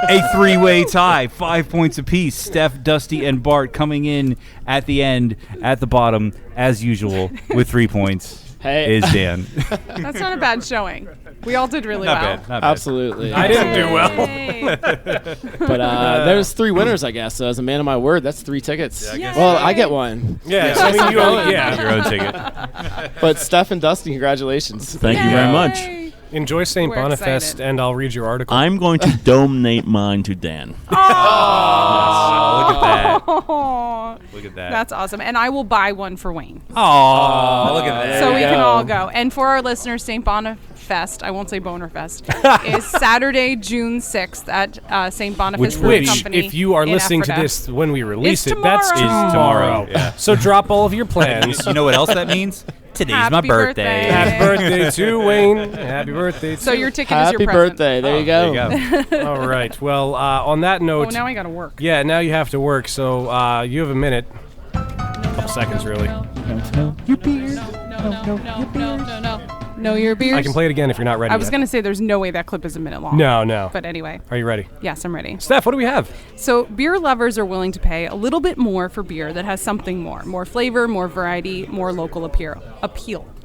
A three-way tie, 5 points apiece. Steph, Dusty, and Bart coming in at the end, at the bottom, as usual, with 3 points. Hey. Is Dan. That's not a bad showing. We all did really well. Not bad. Absolutely. I didn't do well. Yay. But there's 3 winners, I guess. So as a man of my word, that's 3 tickets. I guess Well, I get one. Yeah, I mean, you own, Your own ticket. But Steph and Dusty, congratulations. Thank you very much. Yay. Enjoy St. We're Boniface, excited. and I'll read your article. I'm going to donate mine to Dan. Look at that. Oh, Look at that. that's awesome. And I will buy one for Wayne. Oh, look at that. So we you can go. all go. And for our listeners, St. Bonifest, I won't say Bonerfest, is Saturday, June 6th at St. Boniface Brew Which, Company. if you are in listening to Ephrata. this when we release It's it, that's tomorrow. tomorrow. Yeah. So drop all of your plans. You know what else that means? Today's my Happy birthday. Happy birthday to Wayne. Happy birthday to So your ticket is Happy your present. birthday. There you go. There you go. All right. Well, on that Oh, note, now I got to work. yeah, now you have to work. So you have a minute. A couple seconds, really. No, your beers. I can play it again if you're not ready. I was yet. going to say there's no way that clip is a minute long. No. But anyway, Are you ready? yes, I'm ready. Steph, what do we have? So beer lovers are willing to pay a little bit more for beer that has something more flavor, more variety, more local appeal.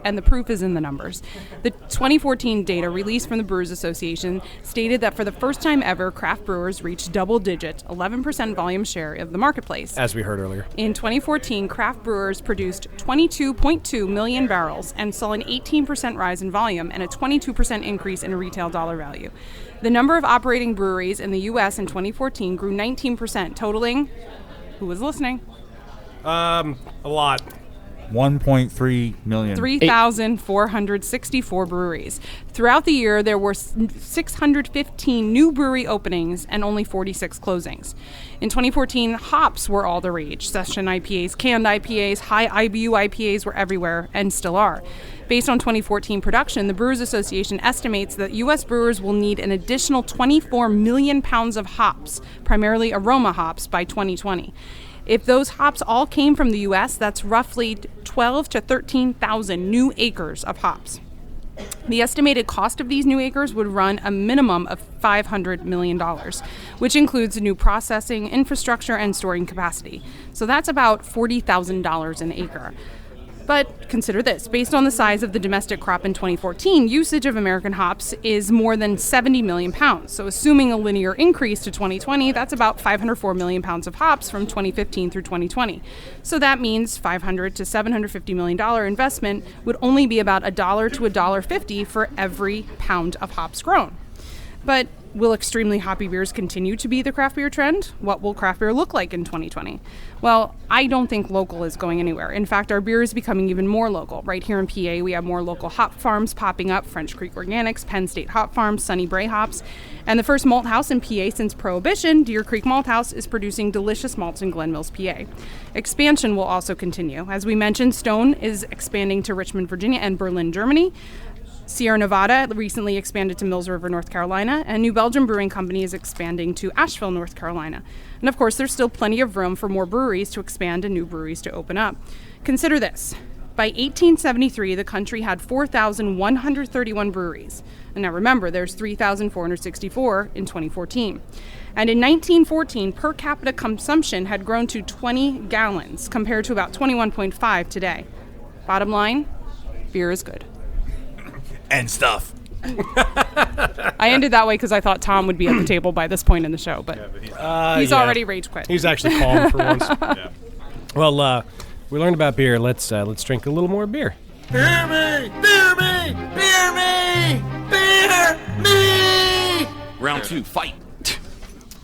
And the proof is in the numbers. The 2014 data released from the Brewers Association stated that for the first time ever, craft brewers reached double-digit 11% volume share of the marketplace. As we heard earlier. In 2014, craft brewers produced 22.2 million barrels and saw an 18% rise in volume and a 22% increase in retail dollar value. The number of operating breweries in the U.S. in 2014 grew 19%, totaling, who was listening? A lot. 1.3 million. 3,464 breweries. Throughout the year, there were 615 new brewery openings and only 46 closings. In 2014, hops were all the rage. Session IPAs, canned IPAs, high IBU IPAs were everywhere and still are. Based on 2014 production, the Brewers Association estimates that U.S. brewers will need an additional 24 million pounds of hops, primarily aroma hops, by 2020. If those hops all came from the U.S., that's roughly 12 to 13,000 new acres of hops. The estimated cost of these new acres would run a minimum of $500 million, which includes new processing, infrastructure, and storing capacity. So that's about $40,000 an acre. But consider this, based on the size of the domestic crop in 2014, usage of American hops is more than 70 million pounds. So assuming a linear increase to 2020, that's about 504 million pounds of hops from 2015 through 2020. So that means $500 to $750 million investment would only be about $1 to $1.50 for every pound of hops grown. But will extremely hoppy beers continue to be the craft beer trend? What will craft beer look like in 2020? Well, I don't think local is going anywhere. In fact, our beer is becoming even more local. Right here in PA, we have more local hop farms popping up, French Creek Organics, Penn State Hop Farms, Sunny Bray Hops. And the first malt house in PA since Prohibition, Deer Creek Malt House, is producing delicious malts in Glen Mills, PA. Expansion will also continue. As we mentioned, Stone is expanding to Richmond, Virginia and Berlin, Germany. Sierra Nevada recently expanded to Mills River, North Carolina, and New Belgium Brewing Company is expanding to Asheville, North Carolina. And of course, there's still plenty of room for more breweries to expand and new breweries to open up. Consider this. By 1873, the country had 4,131 breweries. And now remember, there's 3,464 in 2014. And in 1914, per capita consumption had grown to 20 gallons compared to about 21.5 today. Bottom line, beer is good. And stuff. I ended that way because I thought Tom would be at the table by this point in the show, but he's already rage quit. He's actually calm for once. Well, we learned about beer. Let's drink a little more beer. Beer me! Beer me! Beer me! Beer me! Round 2, fight.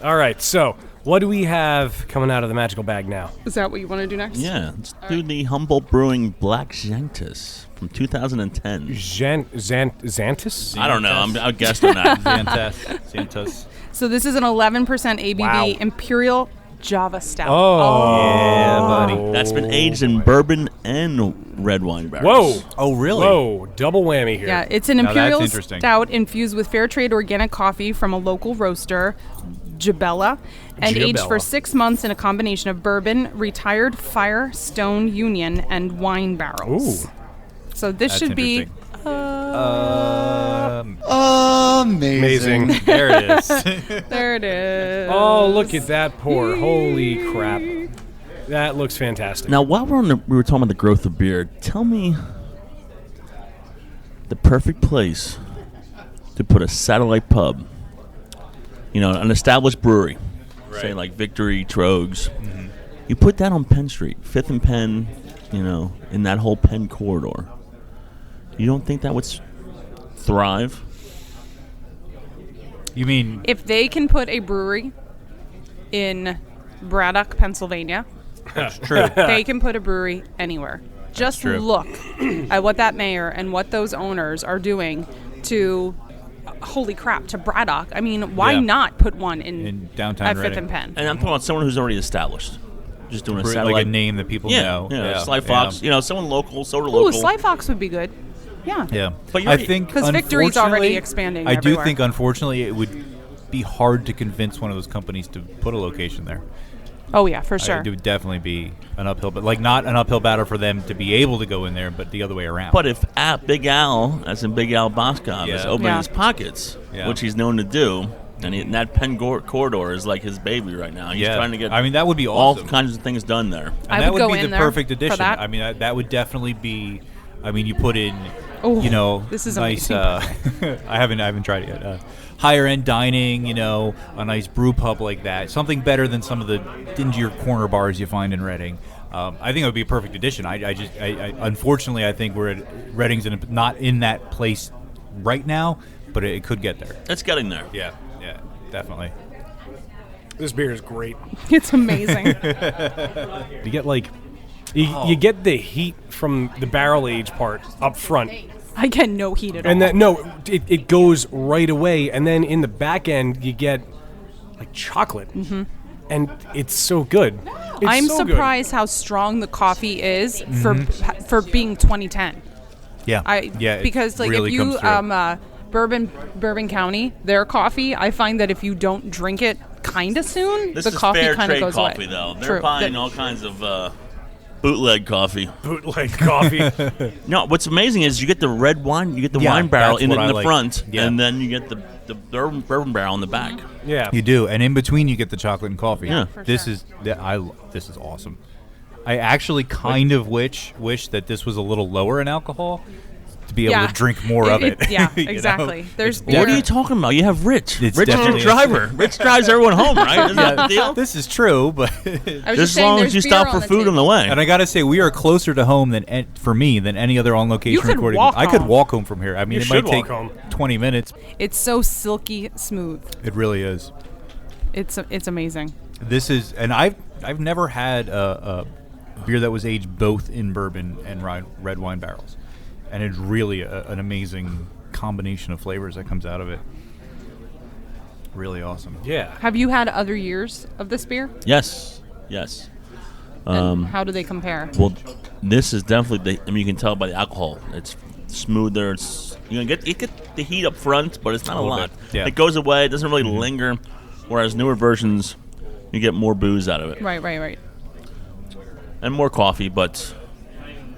All right, so what do we have coming out of the magical bag now? Is that what you want to do next? Yeah, let's do the Humboldt Brewing Black Xantus from 2010. Xantus? I don't know. I guessed on that. Xantus. So this is an 11% ABV Wow. Imperial Java Stout. Yeah, buddy. That's been aged in bourbon and red wine barrels. Whoa. Oh, really? Whoa, double whammy here. Yeah, it's an Now that's Imperial interesting. Stout infused with fair trade organic coffee from a local roaster, Jabella, and aged for Jabella. 6 months in a combination of bourbon, retired Firestone Union, and wine barrels. Ooh. So this That's should be Amazing. There it is. there. It is. Oh, look at that pour. Holy crap. That looks fantastic. Now, while we were talking about the growth of beer, tell me the perfect place to put a satellite pub. You know, an established brewery, say like Victory, Trogs. Mm-hmm. You put that on Penn Street, 5th and Penn, you know, in that whole Penn corridor. You don't think that would thrive? You mean If they can put a brewery in Braddock, Pennsylvania, true? they can put a brewery anywhere. Just true. look at what that mayor and what those owners are doing to, holy crap, to Braddock. I mean, why Yeah. not put one in downtown at 5th Reading. and Penn? And I'm talking about someone who's already established. Just doing a satellite. Like a name that people know. Sly Fox. You know, someone local, sort of Ooh, local. Sly Fox would be good. Yeah. Yeah. But I you're- think Because Victory's already unfortunately, expanding I do everywhere. think, unfortunately, it would be hard to convince one of those companies to put a location there. Oh, yeah, for sure. It would definitely be an uphill, but like not an uphill battle for them to be able to go in there, but the other way around. But if Big Al, as in Big Al Boscov, is Yeah. opening Yeah. his pockets, Yeah. which he's known to do, and that Penn corridor is like his baby right now. He's trying to get I mean, that would be all awesome. kinds of things done there. And I that would would go be in the there perfect for addition. that. I mean, that would definitely be. I mean, you put in, Oh, you know, this is nice. amazing. I haven't tried it yet. Higher end dining, you know, a nice brew pub like that. Something better than some of the dingier corner bars you find in Reading. I think it would be a perfect addition. I unfortunately, I think we're at Reading's not in that place right now, but it could get there. It's getting there. Yeah, definitely. This beer is great. It's amazing. You get like, you get the heat from the barrel age part up front. I get no heat at all. And then, no, it goes right away. And then in the back end, you get like chocolate. Mm-hmm. And it's so good. It's I'm so good. surprised how strong the coffee is for being 2010. Yeah, Because like really if you comes through. Bourbon County, their coffee, I find that if you don't drink it kind of soon, This the is coffee fair kind of trade goes coffee, away. though. They're True. buying That- all kinds of bootleg coffee. Bootleg coffee. No, what's amazing is you get the red wine, you get the Yeah, wine barrel that's in what I the like. front, Yeah. and then you get the bourbon barrel in the back. Yeah. You do, and in between you get the chocolate and coffee. Yeah. For this sure. this is awesome. I actually kind of wish that this was a little lower in alcohol to be able Yeah. to drink more of it. Yeah, You know? exactly. There's It's beer. What are you talking about? You have Rich. It's Rich is definitely- your driver. Rich drives everyone home, right? Isn't that the deal? This is true, but I was Just just as saying long there's as you beer stop for on the food on the table. way. and I gotta say we are closer to home than for me than any other on location You could recording. walk I could home. walk home from here. I mean, You it might should walk take home. 20 minutes. It's so silky smooth. It really is. It's amazing. This is, and I've never had a beer that was aged both in bourbon and red wine barrels, and it's really an amazing combination of flavors that comes out of it. Really awesome. Yeah. Have you had other years of this beer? Yes. And how do they compare? Well, this is definitely I mean, you can tell by the alcohol. It's smoother. It's you get the heat up front, but it's not a little lot. bit, yeah. It goes away. It doesn't really linger. Whereas newer versions, you get more booze out of it Right. and more coffee, but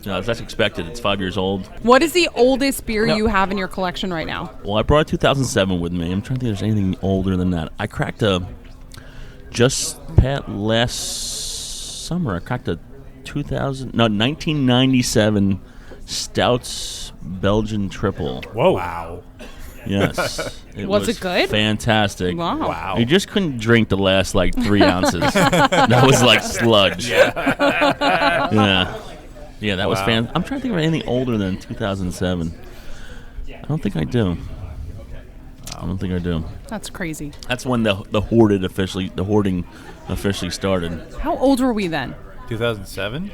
you know, that's expected. It's 5 years old. What is the oldest beer No. you have in your collection right now? Well, I brought 2007 with me. I'm trying to think if there's anything older than that. I cracked a just last summer. I cracked a 1997 Stouts Belgian triple. Whoa! Wow! Yes. Was it good? Fantastic. Wow. You just couldn't drink the last 3 ounces. That was like sludge. Yeah, that was fan. I'm trying to think of anything older than 2007. I don't think I do. That's crazy. That's when the hoarding officially started. How old were we then? 2007?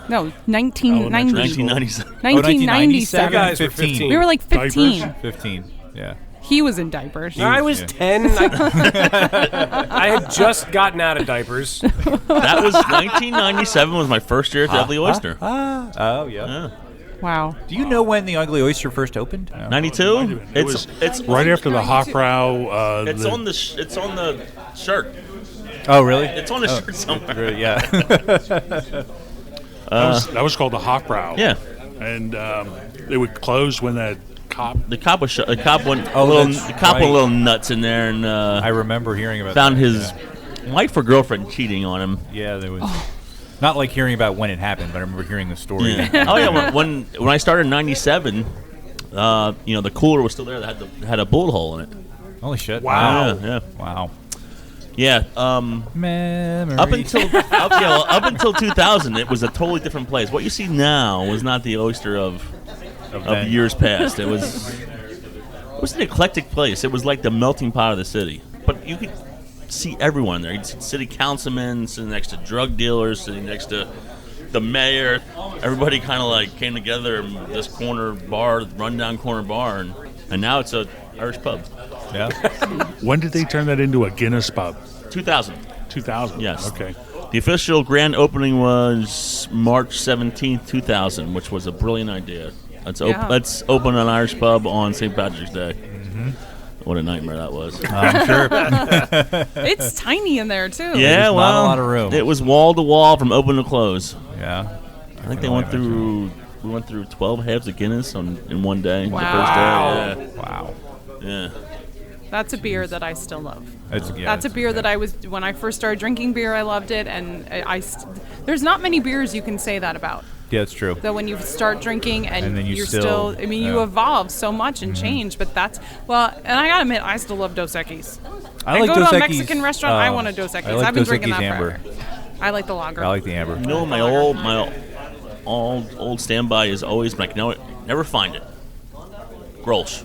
No, 1990. 1997. 1997. You guys were 15. We were like 15. Diapers? 15, yeah. He was in diapers. I was 10. I had just gotten out of diapers. That was 1997 was my first year at the Ugly Oyster. Oh, yeah. Wow. Do you know when the Ugly Oyster first opened? No. 92? It's right after the Hofbrau. It's on the shirt. Oh, really? It's on the shirt somewhere. Yeah. That was called the Hofbrau. Yeah. And it would close when that cop. The cop was the cop went Oh, went that's a right. little nuts in there, and I remember hearing about found that. his wife or girlfriend cheating on him. Yeah, there was. Not like hearing about when it happened, but I remember hearing the story. Yeah. Oh yeah, when I started in '97, the cooler was still there. That had a bullet hole in it. Holy shit! Wow. Yeah. Wow. Yeah. Memory. Up until 2000, it was a totally different place. What you see now was not the Oyster of then. years past. It was an eclectic place. It was like the melting pot of the city. But you could see everyone there. You'd see city councilmen sitting next to drug dealers, sitting next to the mayor. Everybody kind of came together in this rundown corner bar, and now it's a Irish pub. Yeah. When did they turn that into a Guinness pub? 2000. 2000. Yes. Okay. The official grand opening was March 17th, 2000, which was a brilliant idea. Let's open an Irish pub on St. Patrick's Day. Mm-hmm. What a nightmare that was. I'm sure. It's tiny in there, too. Yeah, There's not a lot of room. It was wall to wall from open to close. Yeah. I think we went through 12 halves of Guinness in one day. Wow. The first day. Wow. Yeah. That's a beer that I still love. That's a beer that when I first started drinking beer, I loved it. And there's not many beers you can say that about. Yeah, it's true. That when you start drinking and then you're still you evolve so much and change, but and I gotta admit, I still love Dos Equis. I like go Dos to a Equis. Mexican restaurant, I want a Dos Equis. I like I've been Dos drinking Equis that Amber. forever. I like the lager. I like the amber. My old standby is always never find it. Grolsch.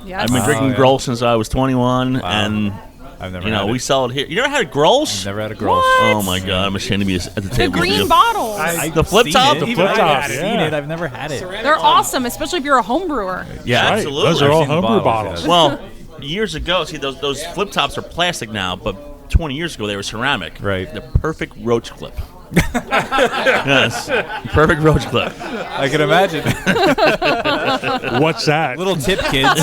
Yes. I've been drinking Grolsch since I was 21, and I've never had we it. sell it here. You never had a Grolsch? Never had a Grolsch. Oh my god, I'm ashamed to be at the The table with green you. bottles. The flip top? The flip top. I've seen it. I've never had it. They're awesome, especially if you're a home brewer. Yeah, Right. absolutely. Those are all I've seen the homebrew bottles, bottles. Well, years ago, see those flip tops are plastic now, but 20 years ago they were ceramic. Right. The perfect roach clip. Yes, perfect roach clip. I can imagine. What's that? Little tip, kids.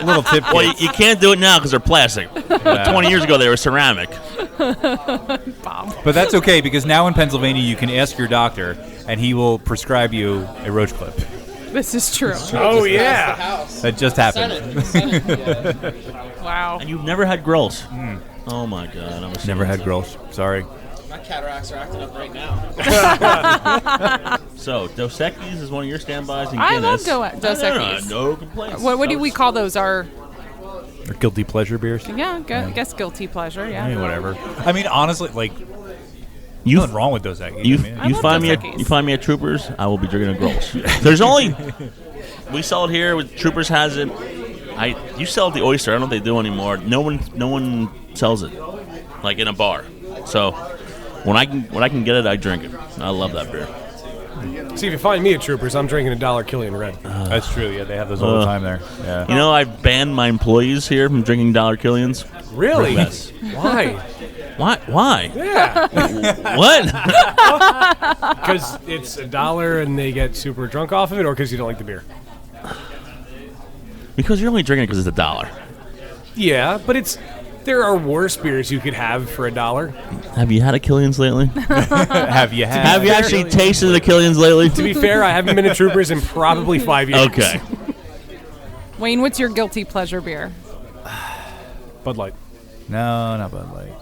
Little tip, kids. Well, you can't do it now because they're plastic. But 20 years ago they were ceramic. But that's okay because now in Pennsylvania you can ask your doctor and he will prescribe you a roach clip. This is true. Oh, yeah. That just happened. Wow. And you've never had Grolsch? Oh my god, I'm Never had Grolsch. Sorry. My cataracts are acting up right now. So Dos Equis is one of your standbys in I love Guinness. Dos Equis. No complaints. What do we call those? Our Or guilty pleasure beers. I guess guilty pleasure. Yeah. I mean, whatever. I mean, honestly, You nothing wrong with Dos Equis. You I mean, I love find Dos me Equis. you find me at Troopers, I will be drinking a Grolsch. There's only we sell it here. With Troopers has it. You sell at the Oyster. I don't know if they do anymore. No one sells it like in a bar. So when I can get it, I drink it. I love that beer. See, if you find me at Troopers, I'm drinking $1 Killian Red. that's true. Yeah, they have those all the time there. Yeah. You know, I've banned my employees here from drinking Dollar Killians. Really? Yes. Why? Why? Yeah. What? Because it's $1 and they get super drunk off of it, or because you don't like the beer? Because you're only drinking it because it's $1. Yeah, but there are worse beers you could have for $1. Have you had a Killians lately? Have you had? Have you actually tasted the Killians lately? To be fair, I haven't been to Troopers in probably 5 years. Okay. Wayne, what's your guilty pleasure beer? Bud Light. No, not Bud Light.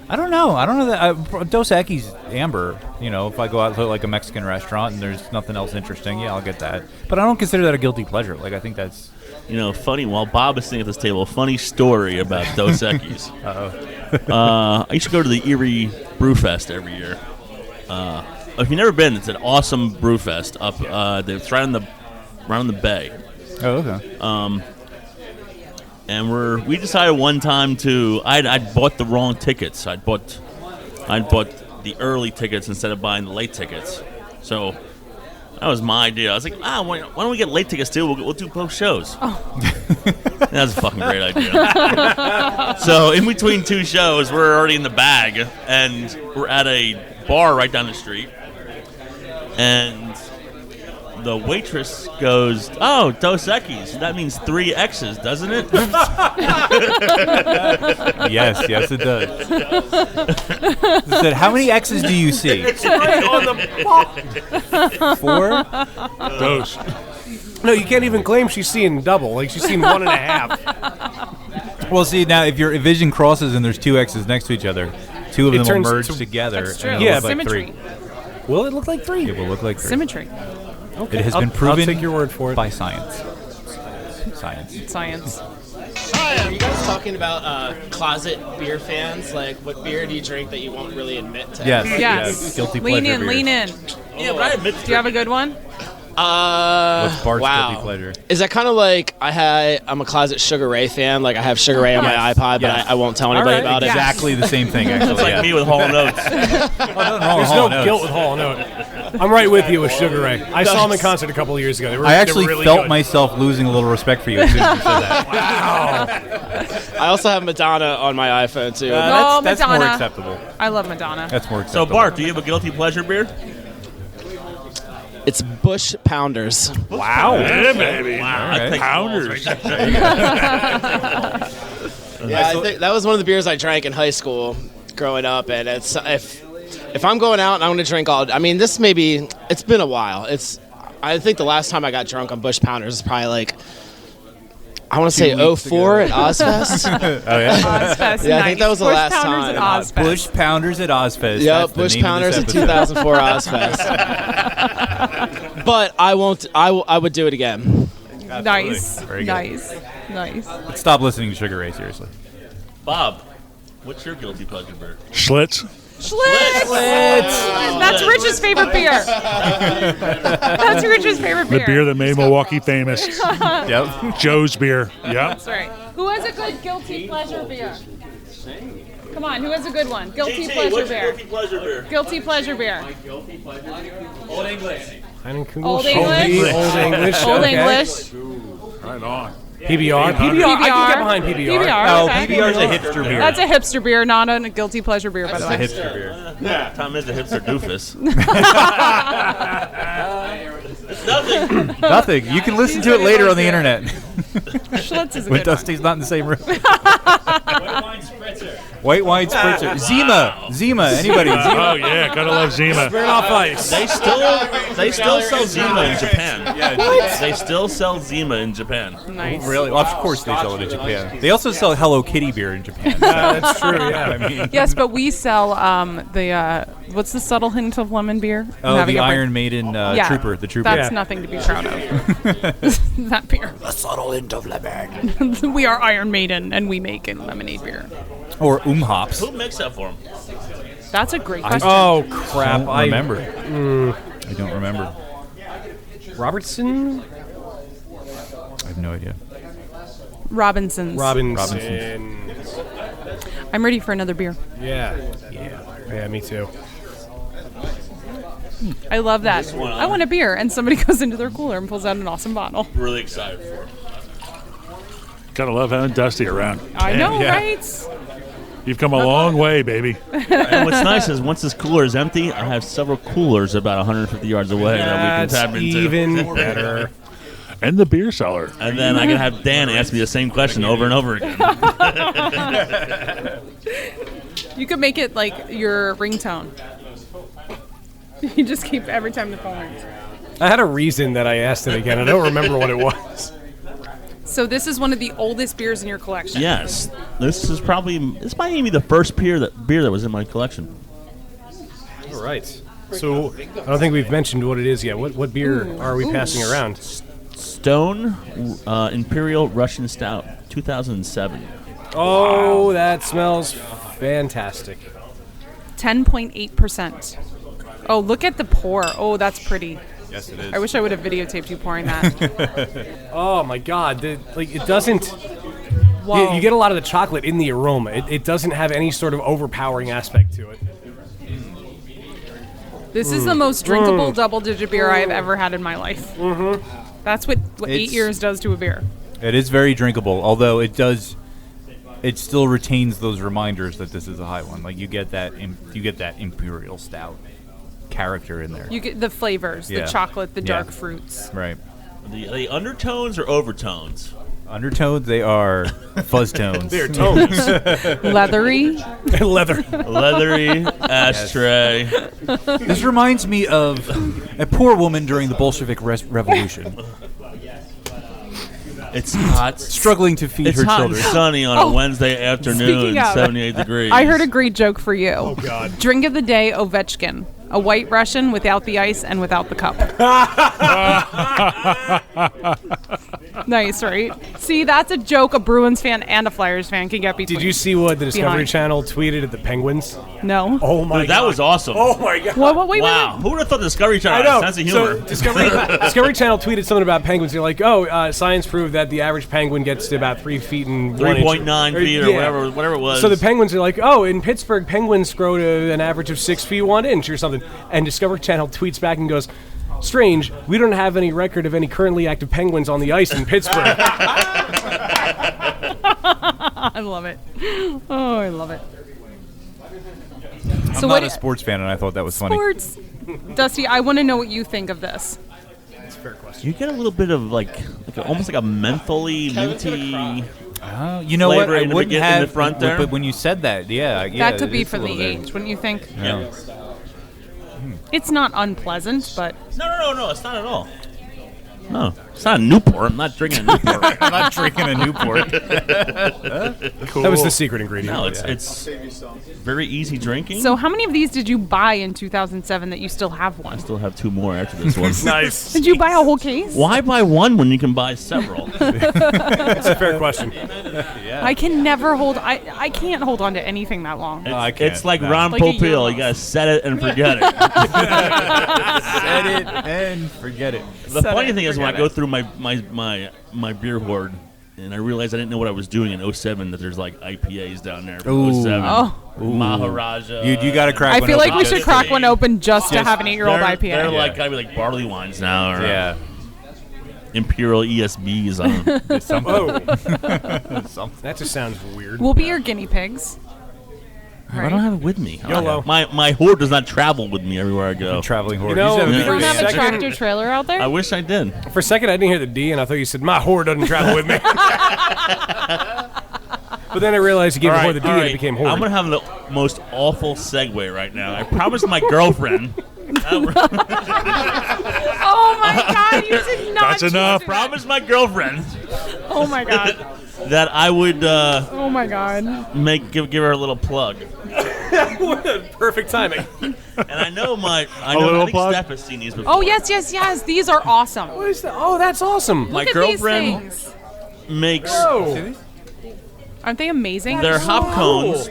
I don't know. That Dos Equis Amber. If I go out to like a Mexican restaurant and there's nothing else interesting, yeah, I'll get that. But I don't consider that a guilty pleasure. Like I think that's funny. While Bob is sitting at this table, a funny story about Dos Equis. I used to go to the Erie Brewfest every year. If you've never been, it's an awesome brewfest up. It's right on the bay. Oh, okay. And we decided one time to. I'd bought the wrong tickets. I'd bought the early tickets instead of buying the late tickets. So that was my idea. I was like, why don't we get late tickets too? We'll do both shows. Oh. That's a fucking great idea. So in between two shows, we're already in the bag, and we're at a bar right down the street, and the waitress goes, "Oh, Dos Equis. That means 3 X's, doesn't it?" Yes, it does. It said, "How many X's do you see?" It's right on the box. 4? Dos. No, you can't even claim she's seeing double. Like she's seeing 1.5. Well, see, now if your vision crosses and there's 2 X's next to each other, 2 of them will merge together. That's true. And Yeah, it'll look like Symmetry. 3. Will it look like 3? It will look like 3. Symmetry. Okay. It has been proven. I'll take your word for it. By science. Science. Are you guys talking about closet beer fans? Like, what beer do you drink that you won't really admit to? Yes. Guilty Lean pleasure in, beer. lean in. Yeah, but I admit. Do you have a good one? What's Bart's wow. guilty pleasure? Is that kind of like I'm a closet Sugar Ray fan? Like I have Sugar Ray on my iPod, but I won't tell anybody about it. Exactly the same thing, actually. It's like me with Hall & Oates. There's no guilt with Hall & Oates. I'm right with you with Sugar Ray. I saw him in concert a couple of years ago. I actually they were really felt good. myself losing a little respect for you as soon as you said that. Wow. I also have Madonna on my iPhone too. That's more Madonna. acceptable. I love Madonna. That's more So acceptable. Bart, do you have a guilty pleasure beer? It's Bush Pounders. Wow. Yeah, baby. Wow, All right. Pounders. Yeah, I think that was one of the beers I drank in high school growing up, and it's if I'm going out and I'm going to drink all. I mean, it's been a while. I think the last time I got drunk on Bush Pounders is probably like. I want to say 04 at Ozfest. Oh, yeah? Ozfest. Yeah, I think that was the Bush last Pounders time. At Ozfest. Bush Pounders at Ozfest. Yep, That's the Bush name of Pounders this in episode. 2004 Ozfest. But I won't. I would do it again. Nice. Very good. Nice. But stop listening to Sugar Ray, seriously. Bob, what's your guilty pleasure beer? Schlitz. Schlitz. That's Rich's favorite beer. That's Rich's favorite The beer. beer that made Milwaukee famous. Yep. Joe's beer. Yep. That's right. Who has a good guilty pleasure beer? Come on, who has a good one? Guilty pleasure what's beer. your guilty pleasure beer? Guilty pleasure beer. Old English. Old English. Old English. Old okay. English. Right on. PBR. I can get behind PBR. PBR. Oh, Okay. PBR's a hipster beer. That's a hipster beer, not a guilty pleasure beer, by the way. That's a hipster beer. Yeah. Tom is a hipster doofus. Nothing. Nothing. You can listen to it later on the internet. Schlitz is a When good one. Dusty's not in the same room. White wine spritzer. Zima. Anybody? Zima. Oh yeah, gotta love Zima. Burn off ice. They still sell Zima in Japan. They still sell Zima in Japan. Nice. Really? Well, of course they sell it in Japan. They also sell Hello Kitty beer in Japan. That's true, yeah. I mean, Yes, but we sell what's the subtle hint of lemon beer? I'm having the a brain- Iron Maiden Yeah, Trooper. The Trooper. That's nothing to be proud of. That beer. The subtle hint of lemon. We are Iron Maiden, and we make a lemonade beer. Or hops. Who makes that for him? That's a great question. Oh, crap. I don't remember. I don't remember. Robertson? I have no idea. Robinson's. Robinson. I'm ready for another beer. Yeah, me too. I love that. I want a beer, and somebody goes into their cooler and pulls out an awesome bottle. Really excited for it. Gotta love having Dusty around. I know, yeah. right? You've come a long way, baby. And what's nice is once this cooler is empty, I have several coolers about 150 yards away that we can tap That's into. even better. And the beer cellar. And then I can have Dan ask me the same question over and over again. You could make it like your ringtone. You just keep every time the phone rings. I had a reason that I asked it again. I don't remember what it was. So this is one of the oldest beers in your collection. Yes, this might even be the first beer that was in my collection. All right. So I don't think we've mentioned what it is yet. What beer are we passing around? Stone Imperial Russian Stout, 2007. Oh, that smells fantastic. 10.8%. Oh, look at the pour. Oh, that's pretty. Yes, it is. I wish I would have videotaped you pouring that. Oh my God! It doesn't. Whoa. You get a lot of the chocolate in the aroma. It doesn't have any sort of overpowering aspect to it. This is the most drinkable double-digit beer I have ever had in my life. Mm-hmm. That's what 8 years does to a beer. It is very drinkable, although it still retains those reminders that this is a high one. Like you get that imperial stout character in there. You get the flavors, the chocolate, the dark fruits. Right. The undertones or overtones? Undertones, they are fuzz tones. They're tones. Leathery. Leathery ashtray. This reminds me of a poor woman during the Bolshevik Revolution. It's hot. Struggling to feed It's her hot children. and sunny on a Wednesday afternoon, Speaking of, 78 degrees. I heard a great joke for you. Oh God. Drink of the day, Ovechkin. A white Russian without the ice and without the cup. Nice, right? See, that's a joke a Bruins fan and a Flyers fan can get between. Did you see what the Discovery Behind. Channel tweeted at the Penguins? No. Oh my Dude, God. that was awesome. Oh my God. What, wait, Wow. Who would have thought the Discovery I Channel know. had a sense of humor? So Discovery Channel tweeted something about penguins. They're like, science proved that the average penguin gets to about 3 feet and 1 inch. 3.9 feet or yeah. whatever it was. So the penguins are like, in Pittsburgh, penguins grow to an average of 6 feet 1 inch or something. And Discovery Channel tweets back and goes, strange, we don't have any record of any currently active penguins on the ice in Pittsburgh. I love it. Oh, I love it. I'm not a sports fan, and I thought that was funny. Sports. Dusty, I want to know what you think of this. You get a little bit of almost like a mentholy, minty. You know what? Flavor I in the wouldn't begin- in have the front there. But when you said that, yeah, That could it be is a from the little bit. age, wouldn't you think? Yeah. It's not unpleasant, but No, it's not at all. No, it's not a Newport. I'm not drinking a Newport. I'm not drinking a Newport. That was the secret ingredient. No, it's very easy drinking. so how many of these did you buy in 2007 that you still have one? I still have 2 more after this one. Nice. Did you buy a whole case? Why buy one when you can buy several? That's a fair question. I can never hold. I can't hold on to anything that long. I can't. It's like No. Ron Like a Popeil. Euro. You gotta set it and forget it. Set it and forget it. The Set funny it, thing is when I forget go it. through my beer hoard and I realized I didn't know what I was doing in 07, that there's like IPAs down there from 07. Oh. Maharaja. You got to crack I one feel like open we just should crack one open just to have an 8-year-old They're IPA. like gotta be like barley wines now, or Yeah. Imperial ESBs on. Something. That just sounds weird. We'll be your guinea pigs. I don't have it with me. YOLO. My hoard does not travel with me everywhere I go. Traveling horde. You know, have a You big don't have a second- tractor trailer out there? I wish I did. For a second, I didn't hear the D, and I thought you said, my whore doesn't travel with me. But then I realized you gave the whore the D, and it became whore. I'm gonna have the most awful segue right now. I promised my girlfriend. Oh my god, you did not. That's enough. Promised my girlfriend Oh my god. that I would Oh my god. give her a little plug. Perfect timing. And I know I little think plug? Steph has seen these before. Oh yes. These are awesome. What is that? Oh, that's awesome. My Look at girlfriend these things. makes Oh, Aren't they amazing? their hop cones.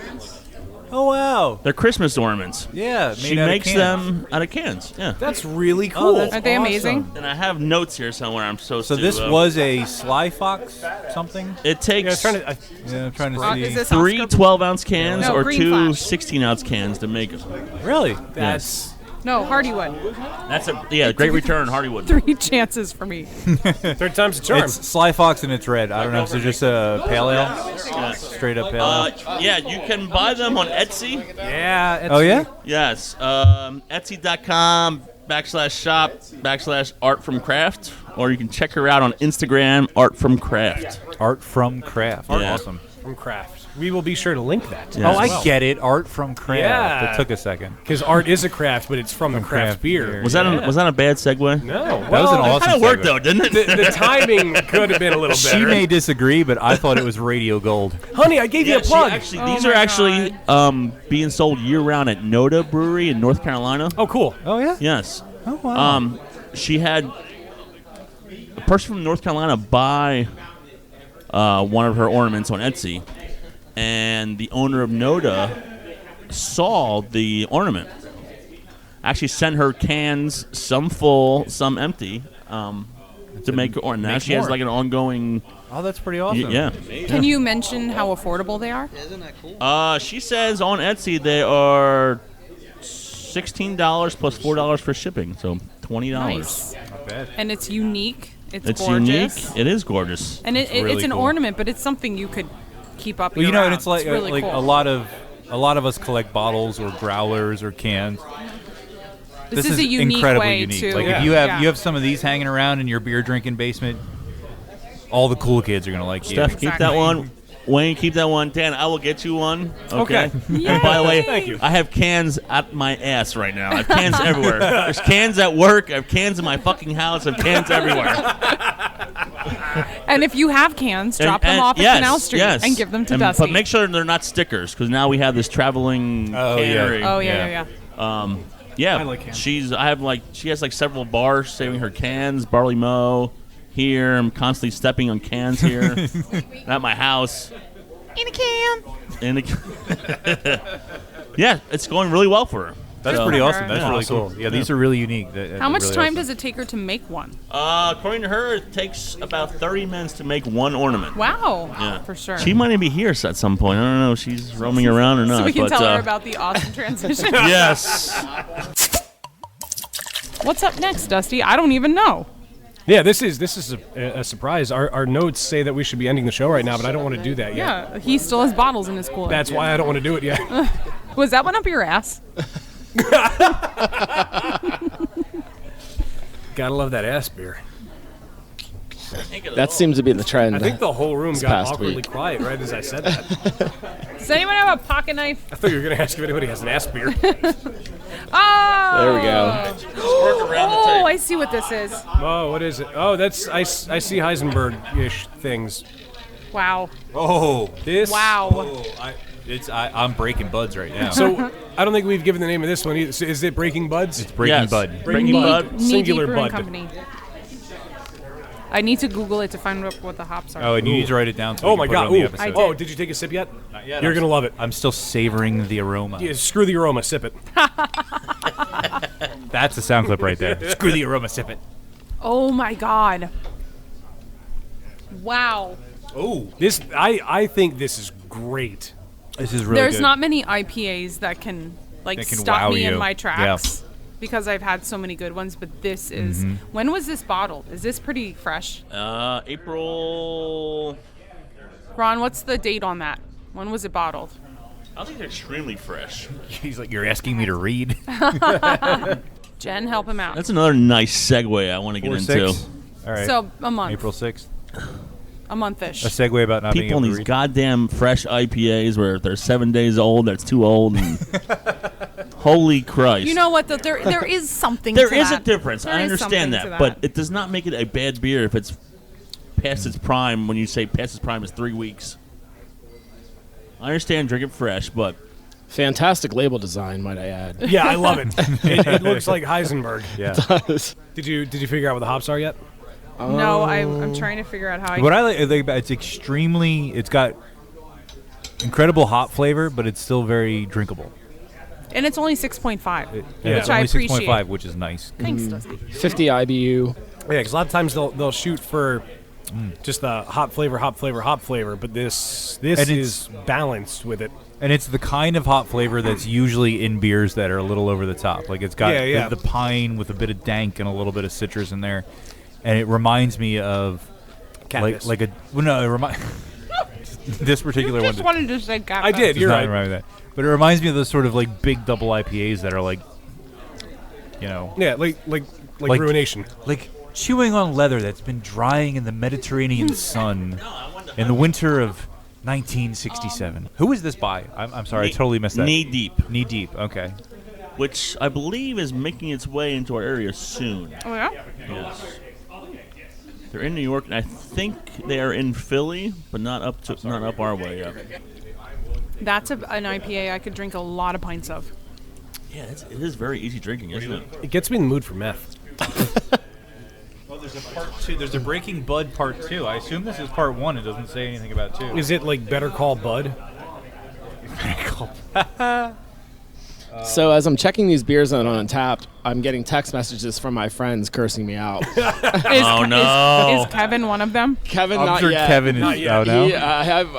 Oh, wow. They're Christmas ornaments. Yeah. She made out of makes cans. them out of cans. Yeah. that's really cool. that's Aren't they awesome. amazing? And I have notes here somewhere. I'm supposed So to. this was a Sly Fox something? It takes Yeah, I was trying to. Yeah, I'm trying to Is see. this 3 Oscar? 12-ounce cans No, or Green 2 Flash. 16-ounce cans to make them. Really? That's No, Hardywood. That's a great return, Hardywood. 3 chances for me. third time's the charm. It's Sly Fox and it's red. I don't know if it's just a pale ale. Straight up pale ale. Yeah, you can buy them on Etsy. Yeah. It's, Oh, yeah? Yes, Etsy.com/shop/art from craft, or you can check her out on Instagram, Art from Craft. Art from Craft. Yeah. Awesome. from Kraft. We will be sure to link that. Yeah. Oh, I get it. Art from Craft. Yeah. It took a second. Because art is a craft, but it's from the craft craft beer. beer. Was that a bad segue? No. That was an awesome Kind of worked segue. though, didn't it? The timing could have been a little better. She may disagree, but I thought it was radio gold. Honey, I gave you a plug. These are actually being sold year round at Noda Brewery in North Carolina. Oh, cool. Oh, yeah? Yes. Oh, wow. She had a person from North Carolina buy one of her ornaments on Etsy, and the owner of Noda saw the ornament. Actually sent her cans, some full, some empty, to make her ornament. Now she has more. like an ongoing. Oh, that's pretty awesome. Yeah. Can you mention how affordable they are? She says on Etsy they are $16 plus $4 for shipping, so $20. Nice. Not bad. And it's unique. It's unique. gorgeous. It is gorgeous. And really it's an cool. ornament, but it's something you could keep up. Well, you know, year-round. and it's like really cool. a lot of us collect bottles or growlers or cans. This is a unique incredibly way unique. to. Like if you have some of these hanging around in your beer drinking basement, all the cool kids are gonna like you. Steph, keep that Exactly. one. Wayne, keep that one. Dan, I will get you one. Okay. Okay. And by the way, Thank you. I have cans at my ass right now. I have cans everywhere. There's cans at work. I have cans in my fucking house. I have cans everywhere. And if you have cans, drop them off at Canal Street and give them to Dusty. But make sure they're not stickers, because now we have this traveling cannery. Oh yeah. Yeah, I like cans. she has like several bars saving her cans. Barley Mow here. I'm constantly stepping on cans here. At my house. In a can. Yeah, it's going really well for her. That's So- pretty awesome. That's Yeah. really Awesome. cool. Yeah, these are really unique. How much time does it take her to make one? According to her, it takes about 30 minutes to make one ornament. Wow. Yeah, For sure. She might be here at some point. I don't know if she's roaming around or not. so we can but, tell her about the awesome transition. Yes. What's up next, Dusty? I don't even know. Yeah, this is a surprise. Our notes say that we should be ending the show right now, but I don't want to do that yet. Yeah, he still has bottles in his cooler. That's why I don't want to do it yet. Was that one up your ass? Gotta love that ass beer. That seems to be the trend. I think the whole room got past awkwardly week. quiet right as I said that. Does anyone have a pocket knife? I thought you were going to ask if anybody has an ass beer. Oh! There we go. Oh, I see what this is. Oh, what is it? Oh, that's I see Heisenberg-ish things. Wow. Oh, This. Wow. I'm breaking buds right now. So I don't think we've given the name of this one either. So is it Breaking Buds? it's breaking Yes. bud. Breaking Knee- Bud. Knee Singular Deep Brewing Bud. Company. I need to Google it to find out what the hops are. Oh, and you need to write it down. So Oh we my can God! put it on the Ooh. episode. I did. Oh, did you take a sip yet? Not yet. You're gonna love it. I'm still savoring the aroma. Yeah, screw the aroma, sip it. That's a sound clip right there. Screw the aroma, sip it. Oh my God. Wow. Oh, This I think this is great. this is really There's good. not many IPAs that can That can stop wow me in you. my tracks because I've had so many good ones. But this is. Mm-hmm. When was this bottled? Is this pretty fresh? April. Ron, what's the date on that? When was it bottled? I think they're extremely fresh. He's like, you're asking me to read. Jen, help him out. That's another nice segue I want to get into. 4-6. All right. So a month. April 6th. A month-ish. A segue about not being People in able these to read. goddamn fresh IPAs where they're 7 days old, that's too old. And holy Christ. You know what? Though? There is something. There to is that. a difference. There I is understand something that, to but it does not make it a bad beer if it's past its prime. When you say past its prime is 3 weeks, I understand drink it fresh, but Fantastic label design, might I add. Yeah, I love it. It looks like Heisenberg. Yeah. Did you figure out what the hops are yet? No, I'm trying to figure out how I. What I like about it's got incredible hop flavor, but it's still very drinkable. And it's only 6.5, Yeah, which it's I only appreciate. 6.5, which is nice. Thanks, Dusty. 50 IBU. Yeah, because a lot of times they'll shoot for just the hop flavor, but this And it's- is balanced with it. And it's the kind of hop flavor that's usually in beers that are a little over the top. Like it's got Yeah. The pine with a bit of dank and a little bit of citrus in there. And it reminds me of Cactus. like a well, no, it reminds this particular You one. just wanted to say I did. does You're not right. remind me of that. But it reminds me of those sort of like big double IPAs that are like, you know, Yeah, like Like- Ruination. like chewing on leather that's been drying in the Mediterranean sun in the winter of 1967. Who is this by? I'm sorry, I totally missed that. Knee Deep, Knee Deep. Okay. which I believe is making its way into our area soon. Oh yeah. Yes. They're in New York, and I think they are in Philly, but not up our way yet. That's an IPA I could drink a lot of pints of. Yeah, it is very easy drinking, isn't it? It gets me in the mood for meth. Well, there's a part 2. There's a Breaking Bud part 2. I assume this is part 1. It doesn't say anything about 2. Is it like Better Call Bud? So as I'm checking these beers on Untapped, I'm getting text messages from my friends cursing me out. Oh, no. Is Kevin one of them? Kevin, I'm not sure yet. Kevin is out now.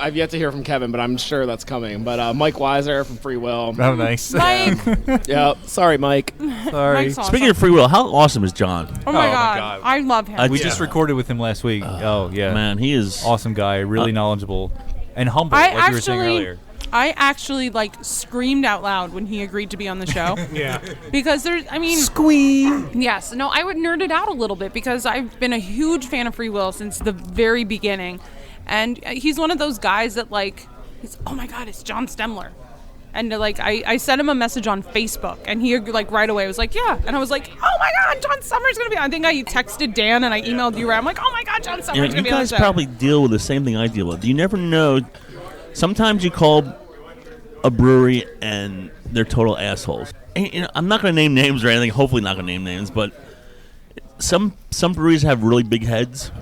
I've yet to hear from Kevin, but I'm sure that's coming. But Mike Weiser from Free Will. Oh, nice. Mike. Yep. Sorry, Mike. Sorry. Mike's awesome. Speaking of free will, how awesome is John? Oh my my god. God. I love him. We just recorded with him last week. Oh, yeah. Man, he is Awesome guy. Really knowledgeable. And humble, like you were saying earlier. I actually screamed out loud when he agreed to be on the show. Yeah. Because Squee. yes, no, I would nerd it out a little bit because I've been a huge fan of Free Will since the very beginning. And he's one of those guys that he's, oh my God, it's John Stemler. And I sent him a message on Facebook and he right away was like, yeah. And I was like, oh my God, John Summer's going to be on. I think I texted Dan and I emailed you. I'm like, oh my God, John Summer's going to be on the show. You guys probably deal with the same thing I deal with. You never know. Sometimes you call a brewery and they're total assholes. And, I'm not going to name names or anything. Hopefully not going to name names, but some breweries have really big heads,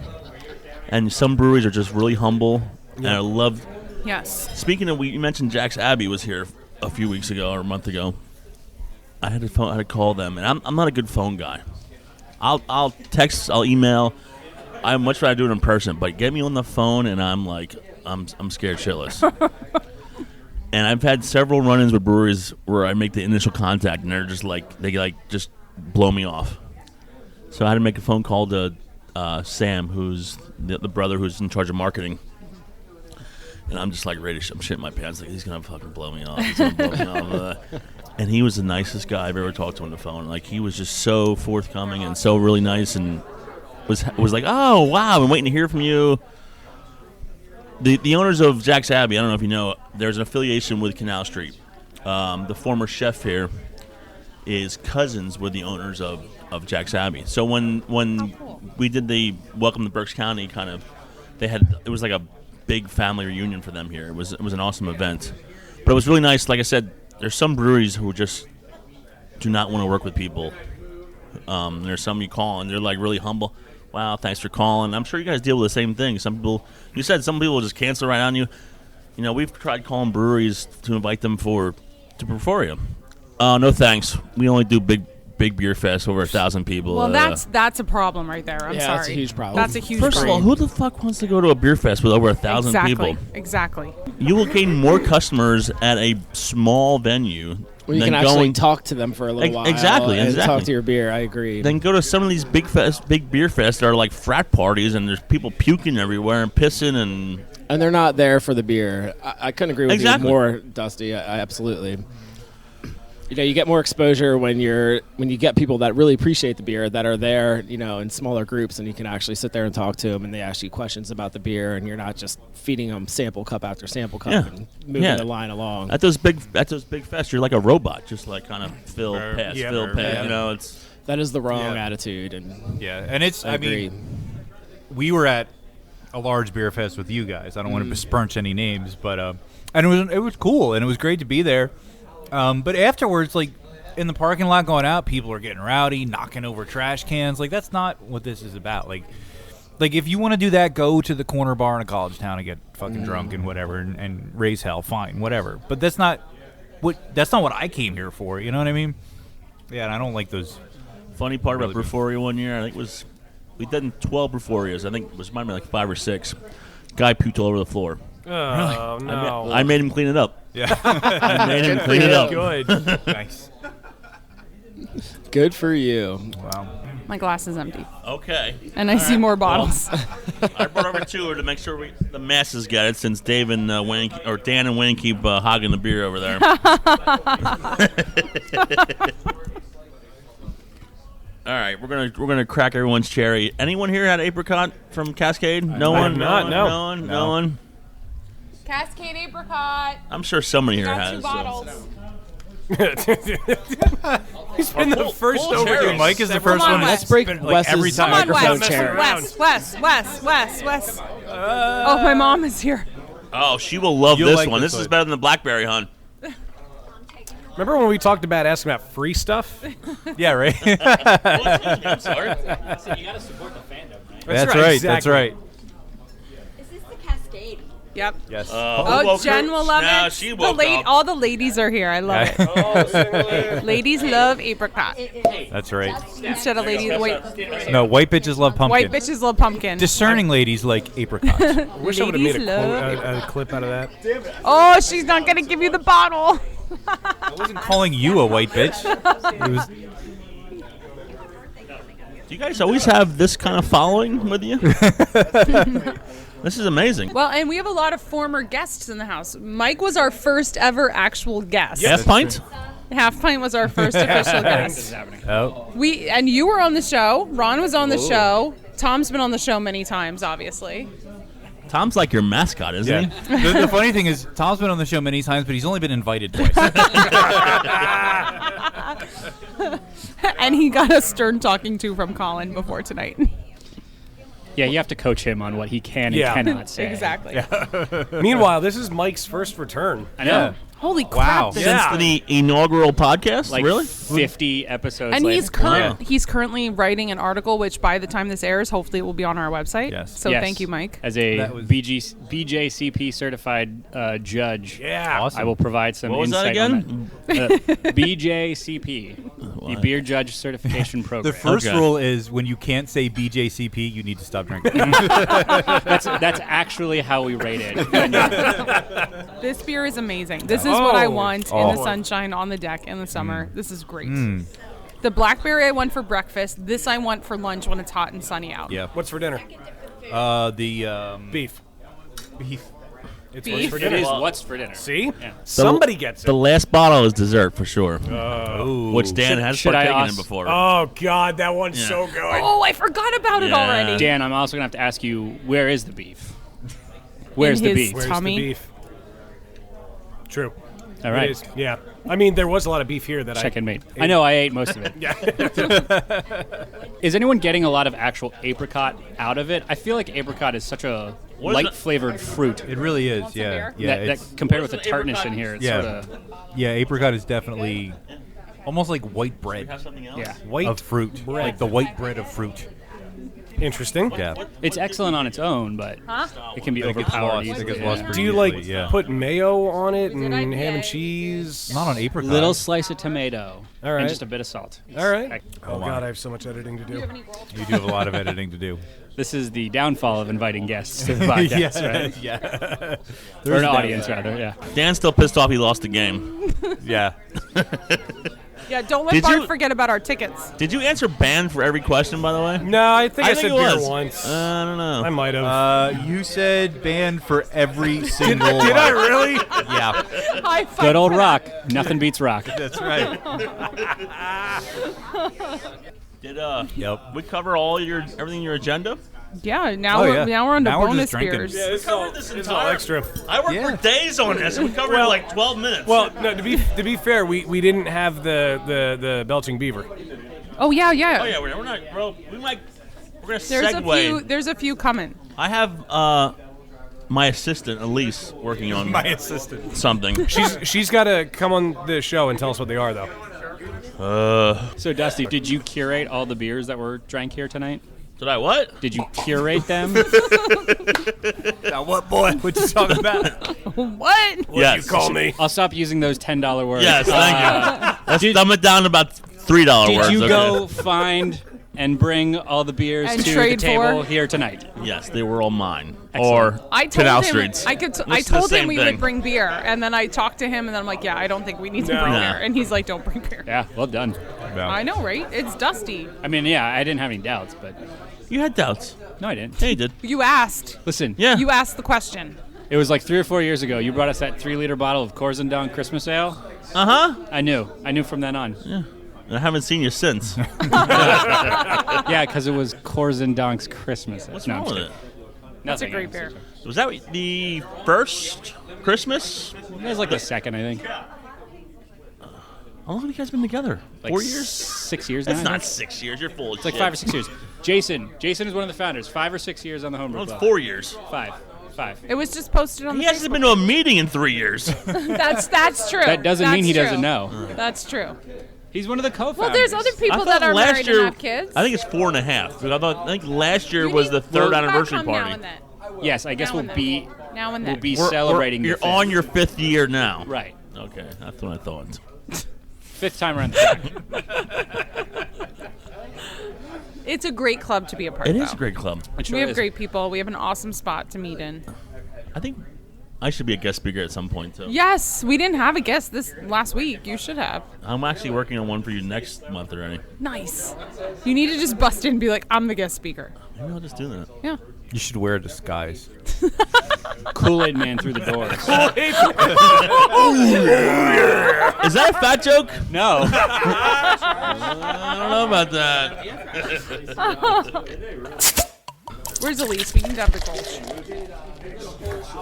and some breweries are just really humble. And I love. Yes. Speaking of, you mentioned Jack's Abbey was here a few weeks ago or a month ago. I had to call them, and I'm not a good phone guy. I'll text, I'll email. I much rather do it in person, but get me on the phone, and I'm scared shitless. And I've had several run-ins with breweries where I make the initial contact, and they're just they just blow me off. So I had to make a phone call to Sam, who's the brother who's in charge of marketing. And I'm just ready to I'm shitting my pants. He's going to fucking blow me off. He's going to blow me off. And he was the nicest guy I've ever talked to on the phone. He was just so forthcoming and so really nice, and was like, oh, wow, I've been waiting to hear from you. The owners of Jack's Abbey, I don't know if you know, there's an affiliation with Canal Street. The former chef here is cousins with the owners of Jack's Abbey. So when we did the Welcome to Berks County it was like a big family reunion for them here. It was an awesome event. But it was really nice. Like I said, there's some breweries who just do not want to work with people. There's some you call and they're really humble. Wow, thanks for calling. I'm sure you guys deal with the same thing. Some people will just cancel right on you. We've tried calling breweries to invite them to Perforia. No thanks. We only do big beer fest over 1,000 people. Well, that's a problem right there. I'm sorry. That's a huge problem. That's a huge problem. First of all, who the fuck wants to go to a beer fest with over 1,000 people? Exactly. You will gain more customers at a small venue. Well, you can actually talk to them for a little while. Exactly. And talk to your beer. I agree. Then go to some of these big beer fests that are like frat parties, and there's people puking everywhere and pissing and they're not there for the beer. I couldn't agree with you more, Dusty. I absolutely. You get more exposure when you get people that really appreciate the beer that are there, in smaller groups, and you can actually sit there and talk to them, and they ask you questions about the beer, and you're not just feeding them sample cup after sample cup and moving the line along. At those big fests, you're like a robot, just kind of fill, pass. That is the wrong attitude, and it's. I mean, we were at a large beer fest with you guys. I don't want to besmirch any names, but and it was cool, and it was great to be there. But afterwards, in the parking lot going out, people are getting rowdy, knocking over trash cans. That's not what this is about. If you want to do that, go to the corner bar in a college town and get fucking drunk and whatever and raise hell. Fine, whatever. But that's not what I came here for. You know what I mean? Yeah, and I don't like those. Funny part about Breforia one year, I think we did 12 Breforias. I think it was might be 5 or 6. Guy puked all over the floor. Oh, no. I made him clean it up. Yeah. I made him clean it up. Good. Nice. Good for you. Wow. My glass is empty. Okay. And I see more bottles. I brought over 2 to make sure the masses get it, since Dave and Dan and Wayne keep hogging the beer over there. All right, we're gonna crack everyone's cherry. Anyone here had apricot from Cascade? No one. Not. No one. Cascade apricot. I'm sure somebody here Got has. 2 so. bottles. He's been the first full over cherries. here. Mike is the Come first on, one. Wes. Let's Let's break break like every Wes's time. Come on, microphone Wes. chair. Wes. Oh, my mom is here. Oh, she will love You'll this like one. this This is one. better than the blackberry hunt. Remember when we talked about asking about free stuff? Yeah, right. I'm sorry. That's exactly. right. Is this the Cascade? Yep. Yes. Who Oh, woke Jen her? will love Nah, it. she woke up. All the ladies are here. I love it. Ladies love apricot. That's right. Instead of ladies, wait. No, white bitches love pumpkin. White bitches love pumpkin. Discerning ladies like apricot. Wish I would have made Ladies a clip out of that. Oh, she's not going to give you the bottle. I wasn't calling you a white bitch. It was. Do you guys always have this kind of following with you? This is amazing. Well, and we have a lot of former guests in the house. Mike was our first ever actual guest. Half pint? Half Pint was our first official guest. Oh. And you were on the show. Ron was on the show. Tom's been on the show many times, obviously. Tom's like your mascot, isn't Yeah. he? The funny thing is, Tom's been on the show many times, but he's only been invited twice. And he got a stern talking to from Colin before tonight. Yeah, you have to coach him on what he can and Yeah. cannot say. Exactly. Meanwhile, this is Mike's first return. I know. Holy crap. Wow. this Yeah. Since the inaugural podcast? Like really? 50 episodes And later. he's currently writing an article, which by the time this airs, hopefully it will be on our website. Yes. So Yes. thank you, Mike. As a That was- BJCP certified judge, Yeah. Awesome. I will provide some What was that insight again? on that. BJCP, the Beer Judge Certification Program. The first Okay. rule is when you can't say BJCP, you need to stop drinking. That's actually how we rate it. This beer is amazing. This is what I want in the Oh. sunshine on the deck in the summer. This is great. The blackberry I want for breakfast. This I want for lunch when it's hot and sunny out. Yeah. What's for dinner? The Beef. beef. It's Beef? what's for It dinner. is what's for dinner. See? Yeah. Somebody gets it. The last bottle is dessert for sure. Ooh. Which Dan has should I partaken in ask- before. Oh, God, that one's Yeah. so good. Oh, I forgot about it Yeah. already. Dan, I'm also going to have to ask you, where is the beef? Where's In the his beef? Where's tummy. the beef? True. All It right. is. Yeah. I mean, there was a lot of beef here that Check I... and mate. I know I ate most of it. Is anyone getting a lot of actual apricot out of it? I feel like apricot is such a What is light it? flavored fruit. It really is. some Yeah. beer? Yeah. that it's- compared with the What is an tartness apricot? in here, it's Yeah. sort of yeah. Apricot is definitely almost like white bread Have something else? yeah. White of fruit, bread. like the white bread of fruit. Interesting. Yeah. It's excellent on its own, but it can be It gets overpowered lost. It easily. gets lost yeah. pretty Do you, easily, like, yeah. put mayo on it and IPA? ham and cheese? Not on apricot. Little slice of tomato All right. and just a bit of salt. All right. Oh, my. God, I have so much editing to do. You do have a lot of editing to do. This is the downfall of inviting guests to the podcast, right? Yeah. Or an audience, rather, yeah. Dan's still pissed off he lost the game. Yeah. Yeah, don't let Did Bart you- forget about our tickets. Did you answer banned for every question, by the way? No, I think I, said it beer was. once. I don't know. I might have. You said banned for every single. Did I really? Yeah. High five Good old for rock. that. Nothing beats rock. That's right. Did Yep. we cover everything in your agenda? Yeah, now Oh, we're yeah. now we're on to Now we're bonus just drinking. beers. Yeah, it's all, this it's all entire- extra. I worked Yeah. for days on this, and we covered it in like 12 minutes. Well, no. To be fair, we didn't have the belching beaver. Oh yeah, oh yeah. yeah, we're not, bro. We're gonna There's segue. a few coming. I have my assistant Elise working on My assistant. something. She's got to come on the show and tell us what they are, though. So, Dusty, did you curate all the beers that were drank here tonight? Did I what? Did you curate them? Now what, boy? What you talking about? What? Yes. Call me. I'll stop using those $10 words. Yes, thank you. Let's dumb it down to about $3 Did words. you okay? go find and bring all the beers And to the trade table for? here tonight? Yes, they were all mine. Excellent. Or I told Canal him Streets. I It's told the him same we thing. would bring beer, and then I talked to him, and then I'm like, yeah, I don't think we need to No. bring No. beer, and he's like, don't bring beer. Yeah, well done. I know, right? It's Dusty. I mean, yeah, I didn't have any doubts, but You had doubts. no, I didn't. Yeah, you did. You asked. Listen, Yeah. You asked the question. it was like 3 or 4 years ago. You brought us that 3-liter bottle of Corzendon Christmas Ale. Uh-huh. I knew from then on. I haven't seen you since. Yeah, because it was Corzendonk's Christmas Ale. What's No, wrong I'm with just it? That's a Nothing great else. beer. Was that the first Christmas? It was like the second, I think. How long have you guys been together? Like 4 years? 6 years now. That's I not think. 6 years. You're full of It's like shit. 5 or 6 years. Jason is one of the founders. 5 or 6 years on the homebrew Well, it's club. 4 years. Five. It was just posted on He the hasn't Facebook. been to a meeting in 3 years. That's true. That doesn't mean he That's doesn't true. know. That's true. He's one of the co-founders. Well, there's other people that are married and have kids. I think it's 4.5. Because I think last year You was need the third to anniversary come Now party. and then. Yes, I guess Now we'll and then. be Now and then. we'll be celebrating. You're the fifth. on your 5th year now. Right. Okay, that's what I thought. 5th time around the track. It's a great club to be a part It of. is a great club. It sure We have is. great people. We have an awesome spot to meet in. I think I should be a guest speaker at some point too. Yes, we didn't have a guest this last week. You should have. I'm actually working on one for you next month already. Nice. You need to just bust in and be like, I'm the guest speaker. Maybe I'll just do that. Yeah. You should wear a disguise. Kool-Aid Man through the doors. Is that a fat joke? No. I don't know about that. Where's Elise? We need to have the Gulch.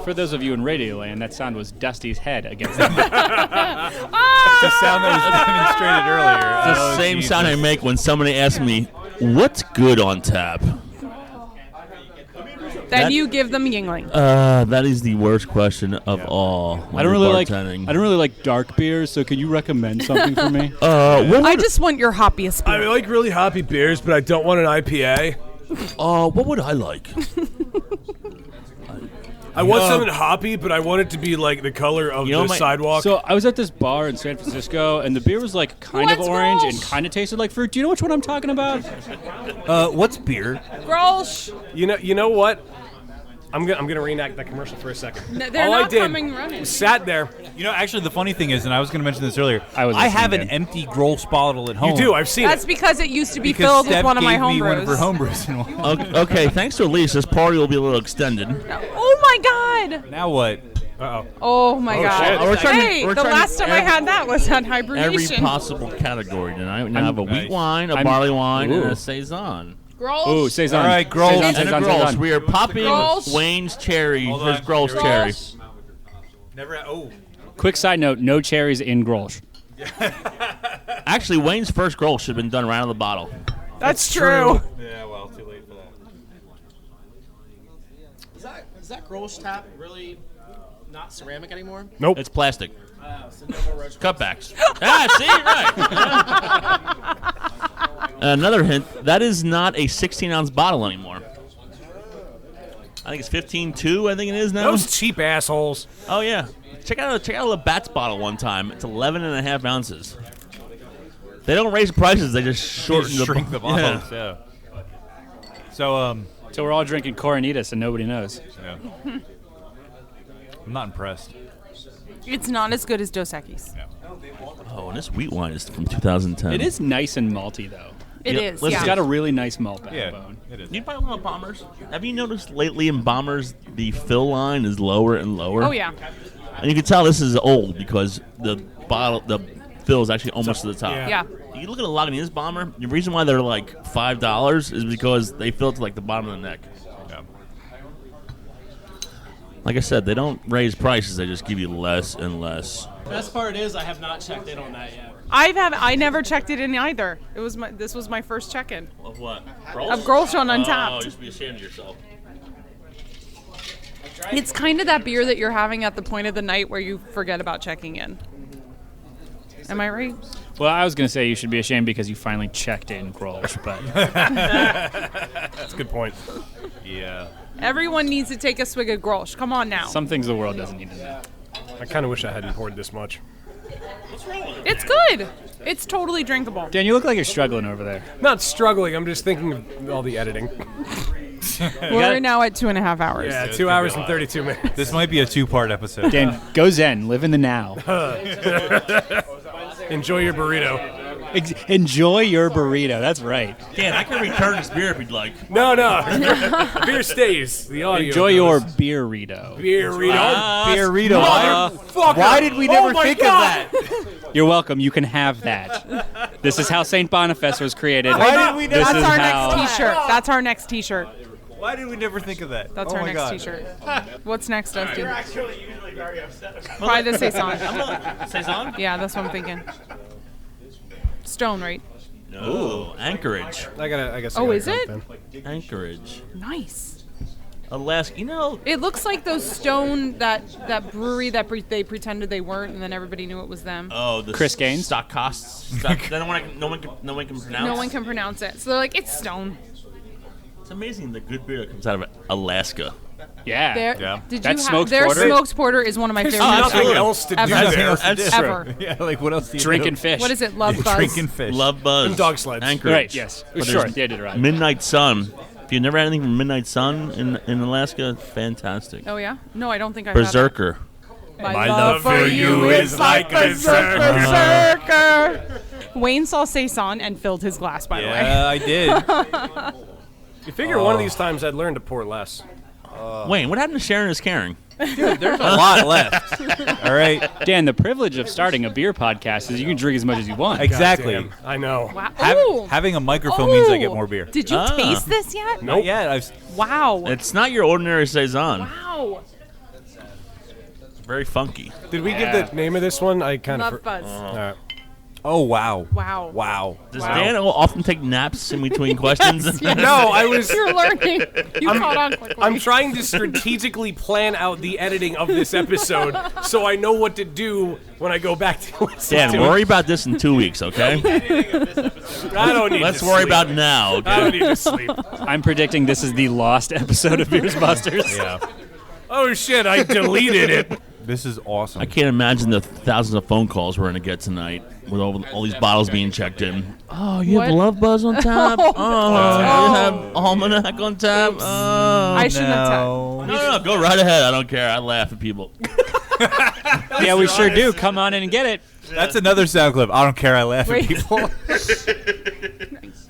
For those of you in Radioland, that sound was Dusty's head against the The sound that was demonstrated earlier. It's the same sound I make when somebody asks me, "What's good on tap?" Then That- you give them Yingling. That is the worst question of all. when I don't you're really bartending. like dark beers, so can you recommend something for me? I just want your hoppiest beer. I like really hoppy beers, but I don't want an IPA. What would I like? I want something hoppy, but I want it to be like the color of the sidewalk. So I was at this bar in San Francisco, and the beer was like kind of What's orange Grolsch? and kind of tasted like fruit. Do you know which one I'm talking about? What's beer? Grolsch. You know what? I'm gonna reenact that commercial for a second. No, they're All I not did coming running. was sat there. You know, actually, the funny thing is, and I was going to mention this earlier, I was I have listening an empty Grolsch bottle at home. You do. I've seen That's it. because it used to be because filled Steph with one of my gave me one of her homebrews. homebrews. Okay, thanks to Elise, this party will be a little extended. Oh my god! Now what? Uh-oh. Oh my god! shit. We're trying to- Hey, we're the trying to last time I had that was on Every hibernation. possible category tonight. We now have a wheat Nice. wine, a I'm- barley wine, and Ooh. a saison. Grolsch. Ooh, saison. All right, Grolsch. Saison, And a saison, Grolsch. saison. We are popping Grolsch. Wayne's cherry. Hold His on. Grolsch cherry. Grolsch. Never. Oh. Quick side note: no cherries in Grolsch. Actually, Wayne's first Grolsch should have been done right out of the bottle. That's true. Yeah, well, too late for that. Is that Grolsch tap really not ceramic anymore? Nope. It's plastic. So no more roach. Cutbacks. See, right. Another hint, that is not a 16-ounce bottle anymore. I think it's 15.2, I think it is now. Those cheap assholes. Oh, yeah. Check out a Labatt's bottle one time. It's 11.5 ounces. They don't raise prices, they just shorten Shrink the bottles. Yeah. Yeah. So, So we're all drinking Coronitas and nobody knows. yeah. I'm not impressed. It's not as good as Dos Equis. Oh, and this wheat wine is from 2010. It is nice and malty though. It Yeah, is. listen, Yeah. It's got a really nice malt Yeah, backbone. it is. You buy one of Bombers? Have you noticed lately in Bombers the fill line is lower and lower? Oh yeah. And you can tell this is old because the fill is actually almost to the top. Yeah. You look at a Lagunitas Bomber, the reason why they're like $5 is because they fill it to like the bottom of the neck. Yeah. Like I said, they don't raise prices, they just give you less and less. Best part is I have not checked in on that yet. I never checked it in either. This was my first check-in. Of what? Of Grolsch on Oh, Untapped. you should be ashamed of yourself. It's kind of that beer that you're having at the point of the night where you forget about checking in. Am I right? Well, I was gonna say you should be ashamed because you finally checked in Grolsch, but That's a good point. Yeah. Everyone needs to take a swig of Grolsch. Come on now. some things the world doesn't need to know. I kind of wish I hadn't poured this much. It's good. It's totally drinkable. Dan, you look like you're struggling over there. Not struggling. I'm just thinking of all the editing. We're now at 2.5 hours. Yeah, it's 2 gonna be hours a and lot. 32 minutes. This might be a two-part episode. Dan, go zen, live in the now. Enjoy your burrito. Enjoy your burrito. That's right. Dan, I can return this beer if you'd like. No. Beer stays. The audio Enjoy your goes. beerito. Burrito. Beerito. Motherfucker. Why did we never Oh my think God. of that? You're welcome. You can have that. This is how St. Boniface was created. That's This is our how- next T-shirt. That's our next T-shirt. Why did we never think of that? That's oh our my next God. T-shirt. What's next, Dusty? You're actually usually very upset about Probably the Saison. Saison? Yeah, that's what I'm thinking. Stone, right? No, Anchorage. I guess. Oh, is it? Anchorage. Nice. Alaska. You know, It looks like those Stone that brewery that they pretended they weren't, and then everybody knew it was them. oh, the Chris Gaines? stock costs. Stock, no one can pronounce. No one can pronounce it, so they're like, it's Stone. It's amazing the good beer that comes out of Alaska. Yeah. Did That you smoked their porter? smoked porter is one of my favorite. Nothing ever. else to do Ever. there. That's Ever. Yeah, like what else do you Drinking do? fish. What is it? Love Buzz. Drinking fish. Love Buzz. And dog sleds. Anchorage. Right, yes. But Sure, there's they did it right. Midnight Sun. If you've never had anything from Midnight Sun in Alaska, fantastic. Oh yeah? No, I don't think I have. Berserker. My love for you is like berserker. Wayne saw Saison and filled his glass. By the way. Yeah, I did. You figure one of these times I'd learn to pour less. Wayne, what happened to sharing is caring? There's a lot left. All right. Dan, the privilege of starting a beer podcast is you can drink as much as you want. Exactly. Damn, I know. Wow. Ooh. Having a microphone means I get Ooh. more beer. Did you taste this yet? Not yet. Wow. It's not your ordinary Saison. Wow. It's very funky. Did we give the name of this one? I kind of. Love Buzz. All right. Oh, wow. Wow. Wow. Does Dan often take naps in between questions? Yes. No, I was. You're learning. You caught on quickly. I'm trying to strategically plan out the editing of this episode so I know what to do when I go back to listen Dan, to worry it. about this in 2 weeks, okay? I don't need Let's to worry sleep. about now, I okay? don't need to sleep. I'm predicting this is the lost episode of Beers Busters. Yeah. Oh shit, I deleted it. This is awesome. I can't imagine the thousands of phone calls we're going to get tonight with all these bottles being checked in. Oh, you have What? Love Buzz on tap? Oh, you have Almanac on tap? Oh. I shouldn't have. No, go right ahead. I don't care. I laugh at people. Yeah, we sure do. Come on in and get it. That's another sound clip. I don't care. I laugh Wait. at people.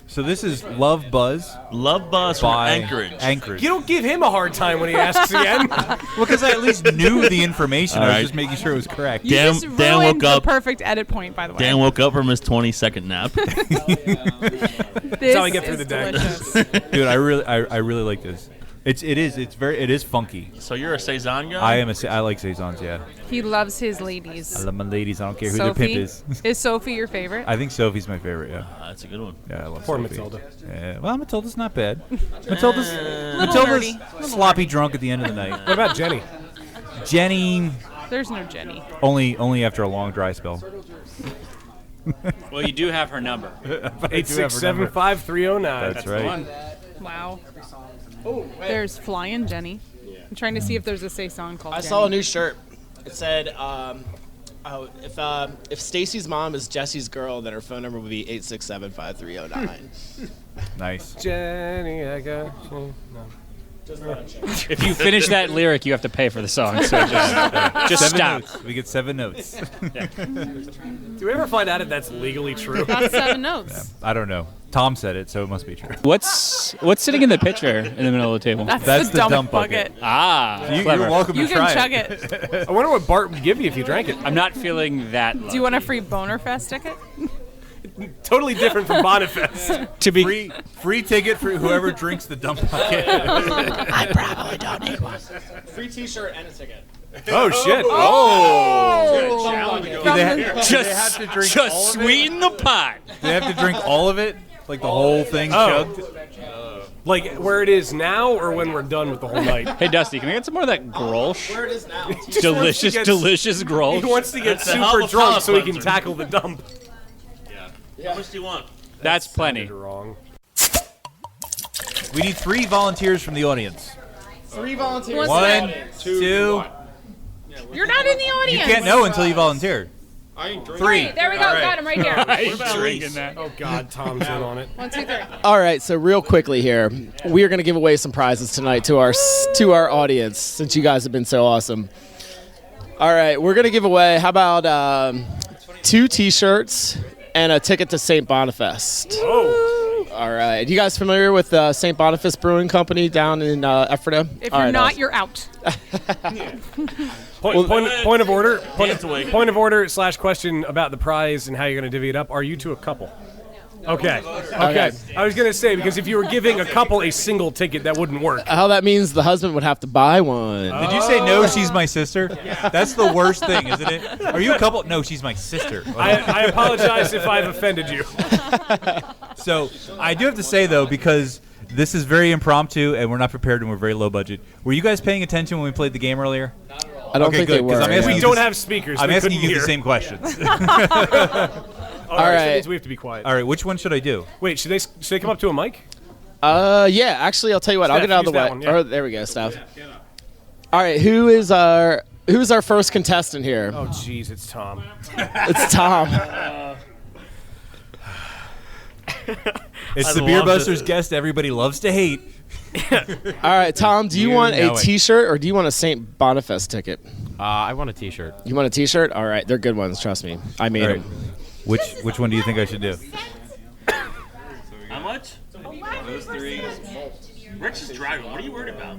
So this is Love Buzz Love Buzz from by Anchorage. You don't give him a hard time when he asks again. Well, because I at least knew the information. All I was right. just making sure it was correct. You Dan- just Dan ruined woke up- the perfect edit point, by the way. Dan woke up from his 20-second nap. This how I get through is the day. delicious. Dude, I really like this. It is funky. So you're a Saison guy? I like saisons. Yeah, He loves his ladies. I love my ladies. I don't care who Sophie? their pimp is. Is Sophie your favorite? I think Sophie's my favorite. Yeah, That's a good one. yeah, I love Poor Sophie. Matilda. Yeah, well, Matilda's not bad. Matilda's nerdy. sloppy drunk at the end of the night. What about Jenny? Jenny There's no Jenny. only after a long dry spell. Well, you do have her number. 8675309. That's right. Wow. There's Flying Jenny. I'm trying to see if there's a Saison called I Jenny. saw a new shirt. It said, if Stacy's mom is Jesse's girl, then her phone number would be 8675309. Nice. Jenny, I got you. If you finish that lyric, you have to pay for the song. So just 7 stop. notes. We get 7 notes. Do we ever find out if that's legally true? That's 7 notes. I don't know. Tom said it, so it must be true. What's sitting in the pitcher in the middle of the table? That's the dump bucket. Ah, clever. You're welcome You to can try chug it. it. I wonder what Bart would give you if you drank it. I'm not feeling that. Do you want a free Boner Fest ticket? Totally different from Bonifest. to be Free ticket for whoever drinks the dump bucket. I probably don't need one. Free T-shirt and a ticket. Oh shit! Do they have just to drink just all of it? sweeten the pot. Do they have to drink all of it? Like the whole thing chugged? Like where it is now, or when we're done with the whole night. Hey, Dusty, can I get some more of that Grolsch? Where it is now. Delicious, delicious He Grolsch. wants to get That's a hell super of a drunk palate so he can cleanser. tackle the dump. How much do you want? That's plenty. Wrong. We need 3 volunteers from the audience. 3 volunteers. 1, 2. You're not in the You audience. can't know until you volunteer. I ain't drinking. 3. There we go. Got him right here. What about drinking that? Oh god, Tom's in on it. 1, 2, 3. All right, so real quickly here, we are going to give away some prizes tonight to our audience since you guys have been so awesome. All right, we're going to give away, how about 2 T-shirts and a ticket to St. Bonifest. Oh, All right, you guys familiar with St. Boniface Brewing Company down in Ephrata? If All you're right, not, awesome. you're out. point of order. Dance away. Point of order / question about the prize and how you're going to divvy it up. Are you two a couple? Okay. I was gonna say, because if you were giving a couple a single ticket, that wouldn't work. Oh, that means the husband would have to buy one. Did you say no? She's my sister. That's the worst thing, isn't it? Are you a couple? No, she's my sister. I apologize if I've offended you. So I do have to say though, because this is very impromptu and we're not prepared and we're very low budget. Were you guys paying attention when we played the game earlier? I don't think good, they were. I'm asking We you don't the- have speakers. I'm They asking couldn't you hear. the same questions. All right. right. That means we have to be quiet. All right, which one should I do? Wait, should they come up to a mic? Yeah. Actually, I'll tell you what. I'll Steph, get out of use the way. that one, yeah. Oh, there we go, Steph. All right. Who's our first contestant here? Oh, jeez, it's Tom. It's Tom. It's the Beer Busters guest everybody loves to hate. All right, Tom. Do you want a know it. T-shirt or do you want a St. Boniface ticket? I want a T-shirt. You want a T-shirt? All right, they're good ones. Trust me. I made All right. them. Which one do you think I should do? How much? Those three. Rich is driving. What are you worried about?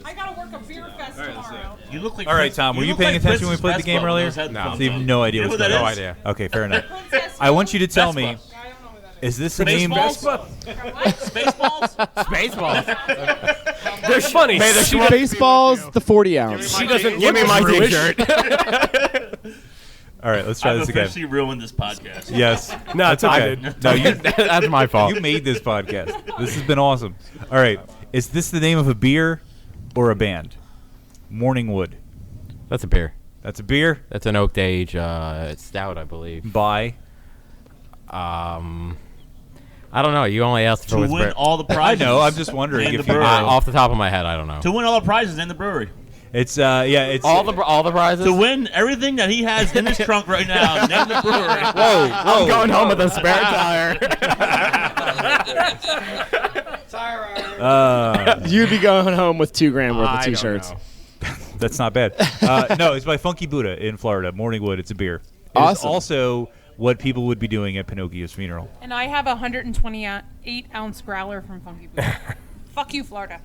I gotta work a beer fest tomorrow. You look like. All right, Tom. Were you paying attention when we played the game earlier? No. So you have no idea what's going on. No idea. Okay, fair enough. I want you to tell me. Is this the name? Spaceballs? Spaceballs? Spaceballs? They're funny. Baseballs, the 40 ounce. She doesn't Give me look my Jewish. T-shirt. All right, let's try I've this again. officially ruined this podcast. Yes. No, it's okay. okay. No, you That's my fault. you made this podcast. This has been awesome. All right, is this the name of a beer or a band? Morningwood. That's a beer. That's a beer That's an oak age stout, I believe. by. I don't know. You only asked for To what's win beer. all the I prizes. know. I'm just wondering And if the you. brewery. Off the top of my head, I don't know. To win all the prizes in the brewery. It's It's All the prizes. To win everything that he has in his trunk right now. Name the brewery. Whoa! I'm going home with a spare tire. You'd be going home with $2,000 worth of T-shirts. That's not bad. No, it's by Funky Buddha in Florida. Morningwood. It's a beer. It's Awesome. also what people would be doing at Pinocchio's funeral. And I have a 128-ounce growler from Funky Buddha. Fuck you, Florida.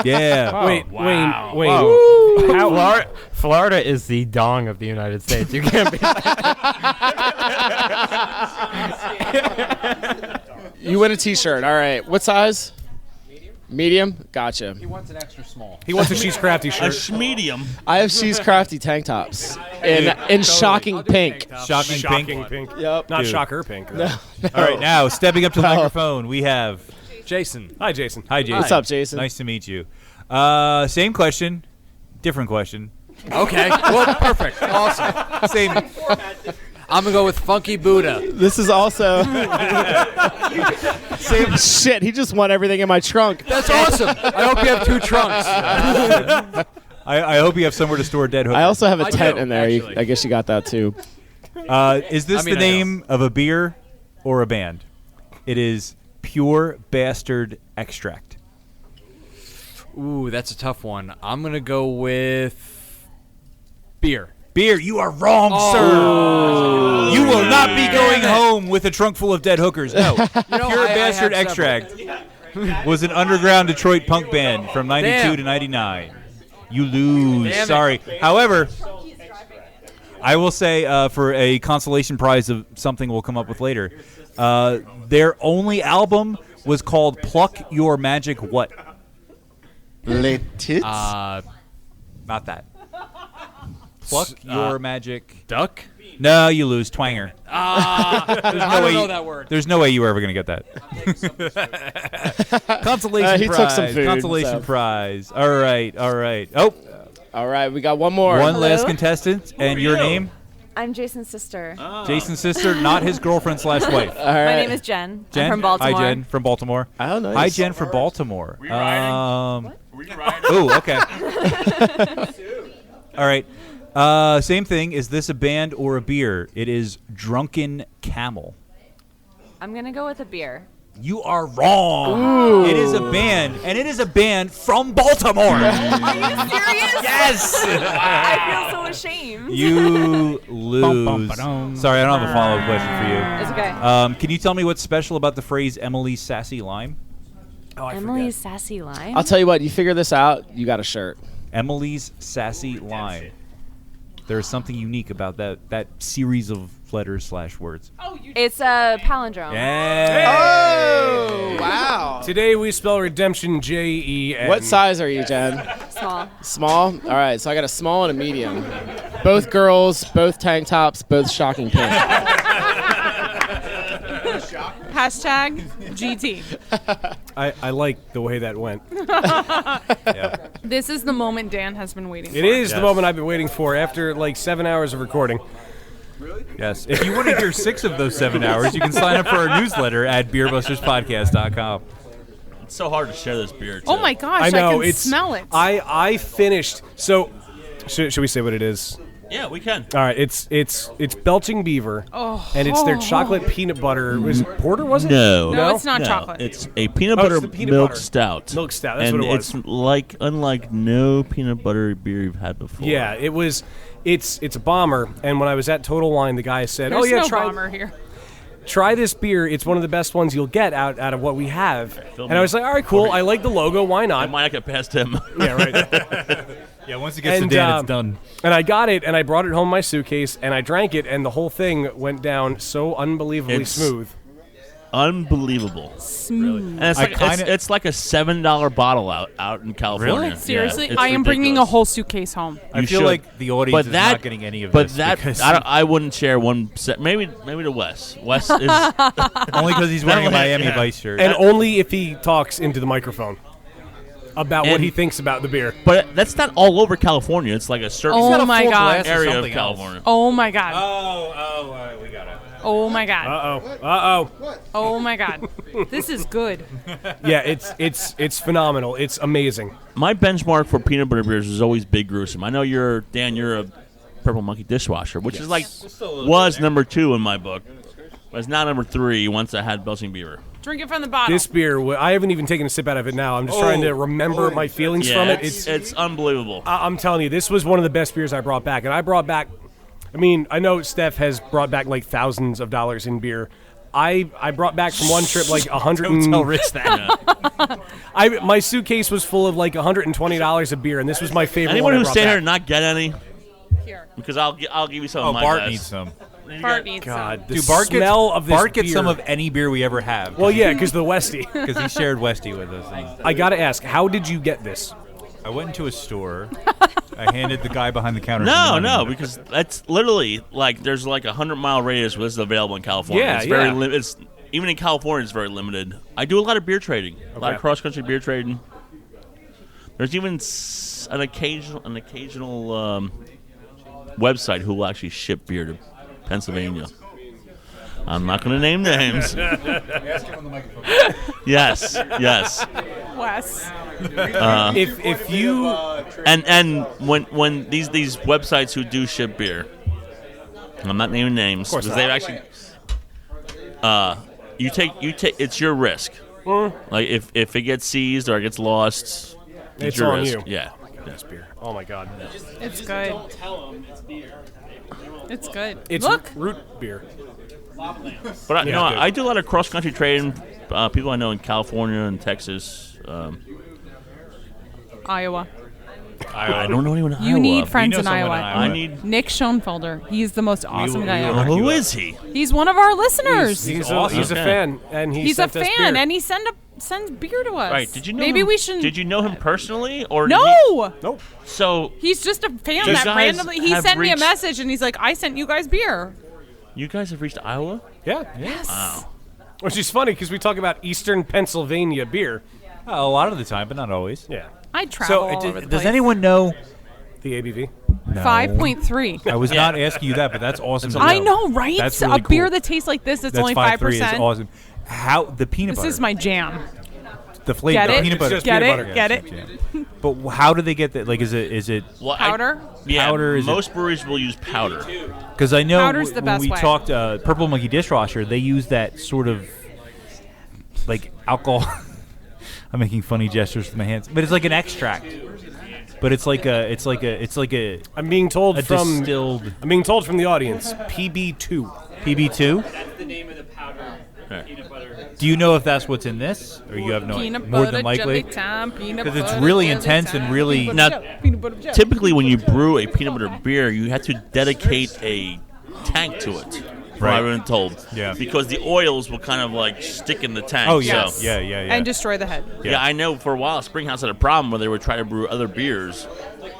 Yeah. Wait, Wow. Wayne. Florida is the dong of the United States. You can't be. You win a T-shirt. All right. What size? Medium. Gotcha. He wants an extra small. He wants a She's Crafty A shirt. schmedium. I have She's Crafty tank tops in shocking pink. Shocking pink. Yep. Not Dude. shocker pink. All right, now stepping up to the microphone, we have Jason. Hi, Jason. Hi, Jason. What's up, Jason? Nice to meet you. Same question, different question. Okay. Well, perfect. Awesome. Same. I'm going to go with Funky Buddha. This is also same shit. He just won everything in my trunk. That's awesome. I hope you have 2 trunks. I hope you have somewhere to store dead hookers. I also have a I tent do, in there. actually. I guess you got that too. Is this I mean, the I name of a beer or a band? It is Pure Bastard Extract. Ooh, that's a tough one. I'm going to go with beer. Beer, you are wrong, sir. You will not be going home with a trunk full of dead hookers. No. Pure I Bastard have Extract was an underground Detroit punk band from 92 Damn. to 99. You lose. Damn it. Sorry. However, I will say for a consolation prize of something we'll come up with later, their only album was called Pluck Your Magic What? Tits. Not that. Pluck Your Magic. Duck? No, you lose. Twanger. I don't way know you- that word. There's no way you were ever going to get that. Consolation He prize. took some food, Consolation so. prize. All right. Oh, All right, we got one more. one last Hello? contestant. And your name? I'm Jason's sister. Jason's sister, not his girlfriend/wife. All right. My name is Jen. Jen? I'm from Baltimore. Hi, Jen, from Baltimore. Oh, nice. Hi, Jen, from Baltimore. Were you riding? Were you riding? Oh, okay. All right. Same thing. Is this a band or a beer? It is Drunken Camel. I'm going to go with a beer. You are wrong. It is a band, and it is a band from Baltimore. Are you serious? Yes. I feel so ashamed. You lose. Sorry, I don't have a follow-up question for you. It's okay. Can you tell me what's special about the phrase Emily's sassy lime? Emily's sassy line. I'll tell you what. You figure this out, you got a shirt. Emily's sassy lime. There is something unique about that series of letters/words. It's a palindrome. Oh, wow. Today we spell redemption JEN. What size are you, Jen? Small. Small? All right, so I got a small and a medium. Both girls, both tank tops, both shocking pink. Hashtag GT. I like the way that went. This is the moment Dan has been waiting for. It is the moment I've been waiting for after like 7 hours of recording. Yes. If you want to hear 6 of those 7 hours, you can sign up for our newsletter at beerbusterspodcast.com. It's so hard to share this beer, too. Oh my gosh, I know, can smell it. I finished. So, should we say what it is? Yeah, we can. All right, it's Belching Beaver, and it's their chocolate peanut butter. Was it porter? Was it? No, it's not chocolate. It's a peanut butter it's the peanut milk butter. stout. Milk stout. That's and what it was. it's unlike no peanut butter beer you've had before. Yeah, it was. It's a bomber. And when I was at Total Wine, the guy said, There's "Oh yeah, no try bomber here. try this beer. It's one of the best ones you'll get out of what we have." And I was like, "All right, cool. I like the logo. Why I not?" might not get past him. Yeah, right. Yeah, once it gets to Dan, it's done. And I got it, and I brought it home in my suitcase, and I drank it, and the whole thing went down so unbelievably smooth. Unbelievable. Smooth. And it's like a $7 bottle out in California. Really? Seriously, Yeah, it's I am bringing a ridiculous. whole suitcase home. I feel should. like the audience is not getting any of this. because I wouldn't share one set. Maybe to Wes. Wes is only because he's wearing a Miami Yeah. Vice shirt. And only if he talks into the microphone about what And- he thinks about the beer. But that's not all over California. It's like a certain Oh my gosh. area of California. Oh my god. We got it. Oh my god. Uh-oh. Oh my god. This is good. Yeah, it's phenomenal. It's amazing. My benchmark for peanut butter beers is always Big Gruesome. I know you're a Purple Monkey dishwasher, which is like was number 2 in my book. But it's not number 3 once I had Belching Beaver. Drink it from the bottle. This beer, I haven't even taken a sip out of it now. I'm just trying to remember my feelings Yeah, from it. it's unbelievable. I'm telling you, this was one of the best beers I brought back. And I brought back, I mean, I know Steph has brought back like thousands of dollars in beer. I brought back from one trip like 100. Don't tell Rich that. My suitcase was full of like $120 of beer, and this was my favorite. Anyone one I who's brought staying back. here and not get any? Here. Because I'll give you some Oh, of my Bart best. needs some. Bart needs God, the Dude, Bart smell gets, of this Bart gets beer. some of any beer we ever have. Well, yeah, because the Westie. Because he shared Westie with us. And I gotta ask, how did you get this? I went into a store. I handed the guy behind the counter. No, some money. because that's literally like there's like a 100-mile radius where this is available in California. Yeah, it's very yeah. it's even in California it's very limited. I do a lot of beer trading, a lot of cross country beer trading. There's even an occasional website who will actually ship beer to Pennsylvania. I'm not going to name names. Yes. Wes. If you And when these websites who do ship beer, I'm not naming names because they actually you take it's your risk. Like if it gets seized or it gets lost, It's your on risk. you. Yeah. This beer. Oh my God. It's good. It's good. It's Look. root beer. But I, Yeah, good. I do a lot of cross country trading. People I know in California and Texas. Iowa. I don't know anyone in Iowa. You need friends know in someone Iowa. in Iowa. I need. Nick Schoenfelder. He's the most awesome guy will ever. hook Who you up. is he? He's one of our listeners. He's awesome. a fan, and He's a sent us fan, beer. and he sends beer to us. Right? Did you know? Maybe him, we should. Did you know him personally, or No. Nope. So He's just a fan You that guys randomly. He have sent me a reached- message, and he's like, "I sent you guys beer." you guys have reached Iowa? Yeah. Yes. Wow. Which is funny because we talk about Eastern Pennsylvania beer. A lot of the time, but not always. Yeah. I travel So, all over the does place. anyone know? The ABV. No. 5.3. I was not asking you that, but that's awesome. to I know, right? That's really a beer cool. that tastes like this. It's That's only 5.3 is 5%. awesome. How the peanut This butter? is my jam. the flavor. Get the it? peanut butter. just Get peanut it? butter. Get Yeah, it? yeah. But how do they get that? Like, is it? Well, Powder? Yeah. Powder, is most breweries will use powder. Because I know Powder's the when best we way. talked Purple Monkey Dishwasher, they use that sort of like alcohol. I'm making funny gestures with my hands, but it's like an extract. But it's like a I'm being told a from distilled I'm being told from the audience PB2. PB2. That's the name of the powder. Peanut butter. Do you know if that's what's in this, or you have no? Peanut more butter than likely, jelly time. Peanut because it's butter really jelly intense time. and really. Peanut Now, butter jelly, peanut butter jelly. Typically, when you brew a peanut butter beer, you have to dedicate a tank to it. from what I've been told. Yeah. Because the oils will kind of like stick in the tank. Oh, yeah. So. Yeah. And destroy the head. Yeah, I know for a while Springhouse had a problem where they would try to brew other beers.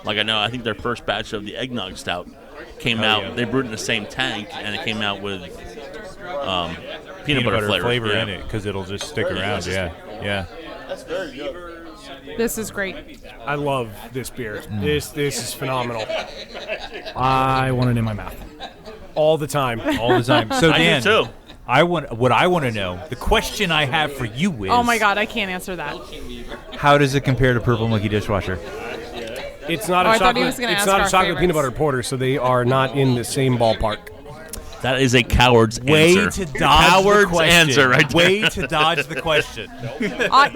Like I think their first batch of the eggnog stout came out. Yeah. They brewed in the same tank, and it came out with peanut butter flavor in it because it'll just stick around. Yeah. That's very good. This is great. I love this beer. This is phenomenal. I want it in my mouth. All the time. All the time. So I Dan, do too. what I want to know, the question I have for you is, Oh my God, I can't answer that. how does it compare to Purple Monkey Dishwasher? It's not I a thought he chocolate. was gonna It's ask not a our chocolate favorites. peanut butter porter, so they are not in the same ballpark. That is a coward's Way answer. to dodge Coward's the question. answer right there. Way to dodge the question.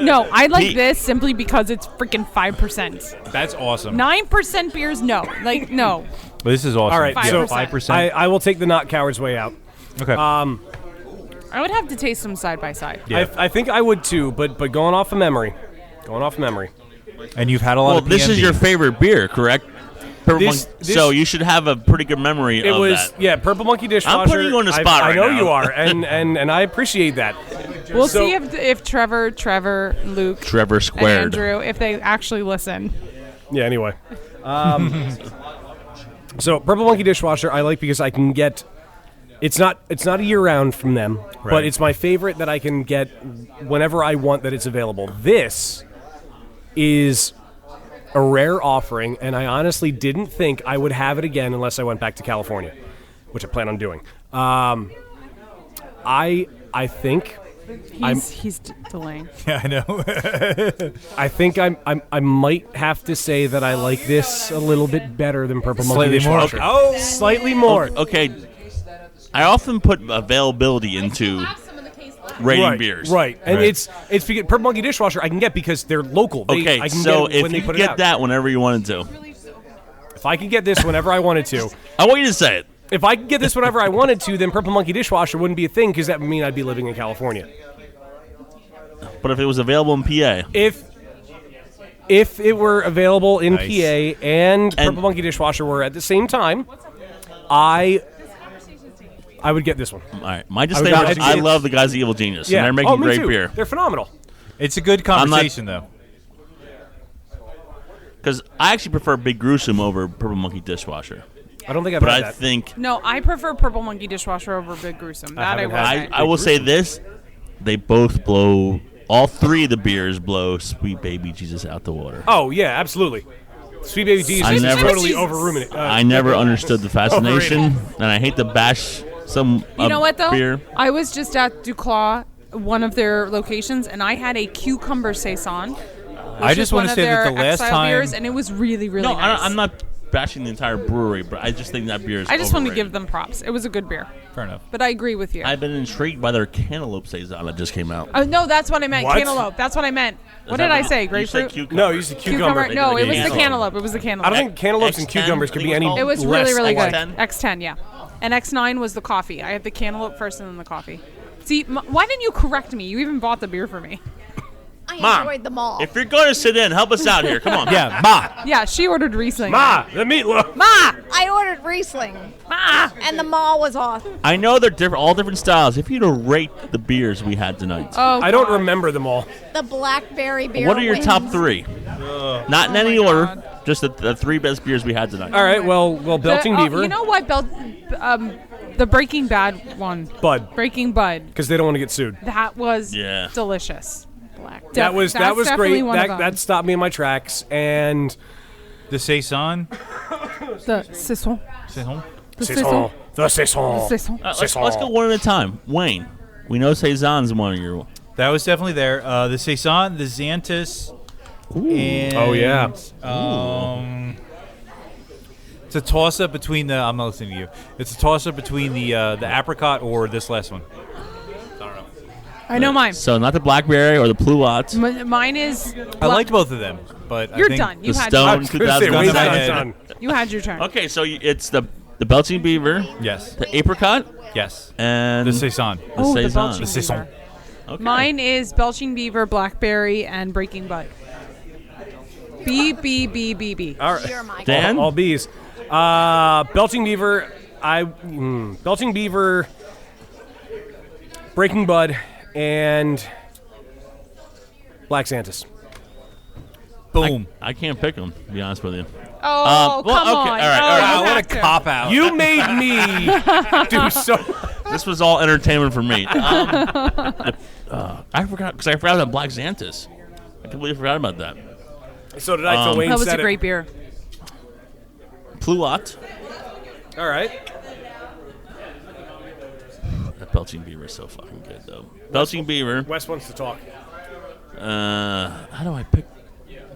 No, I like He- this simply because it's freaking 5%. That's awesome. 9% beers, no. Like, no. Well, this is awesome. All right, so 5%. I will take the not coward's way out. Okay. I would have to taste them side by side. Yeah. I think I would too, but going off of memory, And you've had a lot Well, of this is PMB. your favorite beer, correct? Purple This- Monkey- so you should have a pretty good memory it of was that. Purple Monkey Dishwasher. I'm putting you on the spot I right know now. you are, and I appreciate that. We'll So- see if Trevor, Luke, Trevor and squared. Andrew, if they actually listen. Yeah. Anyway, so Purple Monkey Dishwasher I like because I can get. It's not a year round from them, but Right. it's my favorite that I can get whenever I want that it's available. This is a rare offering, and I honestly didn't think I would have it again unless I went back to California, which I plan on doing. I think He's delaying. Yeah, I know. I think I might have to say that I like this a little bit better than Purple Monkey Slightly more. Dishwasher. Oh. Slightly more. Okay. I often put availability into rating right, beers. Right, and Right. it's because Purple Monkey Dishwasher I can get because they're local. Okay, I can so get it when if they you put it get out. that whenever you wanted to, If I can get this whenever I wanted to, I want you to say it. if I could get this whenever I wanted to, then Purple Monkey Dishwasher wouldn't be a thing because that would mean I'd be living in California. But if it was available in PA, If it were available in Nice. PA and Purple Monkey Dishwasher were at the same time, I would get this one. all right. My got- disclaimer is I it's- love the guys at Evil Genius, Yeah, and they're making oh, me great too. beer. They're phenomenal. It's a good conversation, though. Because I actually prefer Big Gruesome over Purple Monkey Dishwasher. I don't think I've But had I that. think No, I prefer Purple Monkey Dishwasher over Big Gruesome. That I haven't will had say. I will say this: they both blow. All three of the beers blow Sweet Baby Jesus out the water. Oh yeah, absolutely. Sweet Baby Jesus I is never- totally Jesus. overruminated. I never understood the fascination, and I hate to bash some. You know what though? Beer. I was just at Duclaw, one of their locations, and I had a cucumber saison. I just want wanna say that the last time- beers, and it was really, really No, nice. I'm not bashing the entire brewery, but I just think that beer is. I just want to overrated. give them props. It was a good beer, Fair enough. but I agree with you. I've been intrigued by their cantaloupe saison that just came out. Oh no, that's what I meant. What? Cantaloupe. That's what I meant. What Is did that I say? You said Grapefruit. cucumber. No, you said cucumber. No, it was the Cantaloupe. cantaloupe. It was the I cantaloupe. don't think cantaloupes and X10, cucumbers I could think be it was any called. It was less really, really good. X10? X10, yeah. And X9 was the coffee. I had the cantaloupe first and then the coffee. See, why didn't you correct me? You even bought the beer for me. I Mom, enjoyed them all. If you're going to sit in, help us out here. Come on. Yeah, Ma. Yeah, she ordered Riesling. the meatloaf. Ma! I ordered Riesling, Ma! and the mall was off. I know they're different, all different styles. If you to rate the beers we had tonight, Oh, I don't God. remember them all. The blackberry beer. what are your wins. top three? Not in any my order, God. just the three best beers we had tonight. All right, well, Belching The- Beaver, You know what? The Breaking Bad one. Bud, Breaking Bud. because they don't want to get sued. That was Yeah. delicious. That was That's great. definitely one of them. That stopped me in my tracks. And The saison. The Saison. Saison. The saison, the saison. Saison. Let's go one at a time. Wayne, we know Saison's one of your. That was definitely there. The saison, the Xanthus, and Oh, yeah. It's a toss up between the. I'm not listening to you. It's a toss up between the apricot or this last one. I know mine. So not the blackberry or the pluots. Mine is. I liked both of them, but You're I think done. You The had Stone I was gonna say, 2000. Wayne's Gun not ahead. done. You had your turn. Okay, so it's the Belching Beaver, Yes. the apricot, Yes. and The saison. the Oh, the Saison. Belching The saison. Beaver. Okay. Mine is Belching Beaver, Blackberry, and Breaking Bud. B. All right. You're my Dan? All B's. Belching Beaver. Belching Beaver Breaking Bud, and Black Santas. Boom. I can't pick them, to be honest with you. Oh, well, come okay, on. all right, Oh, all right. you What a have to. cop-out. You made me do so. This was all entertainment for me. I forgot, because I forgot about Black Santas. I completely forgot about that. So did I. So Wayne That was said a great beer. Pluot. All right. That Belching Beaver is so fucking good, though. Belching Beaver. Wes wants to talk. How do I pick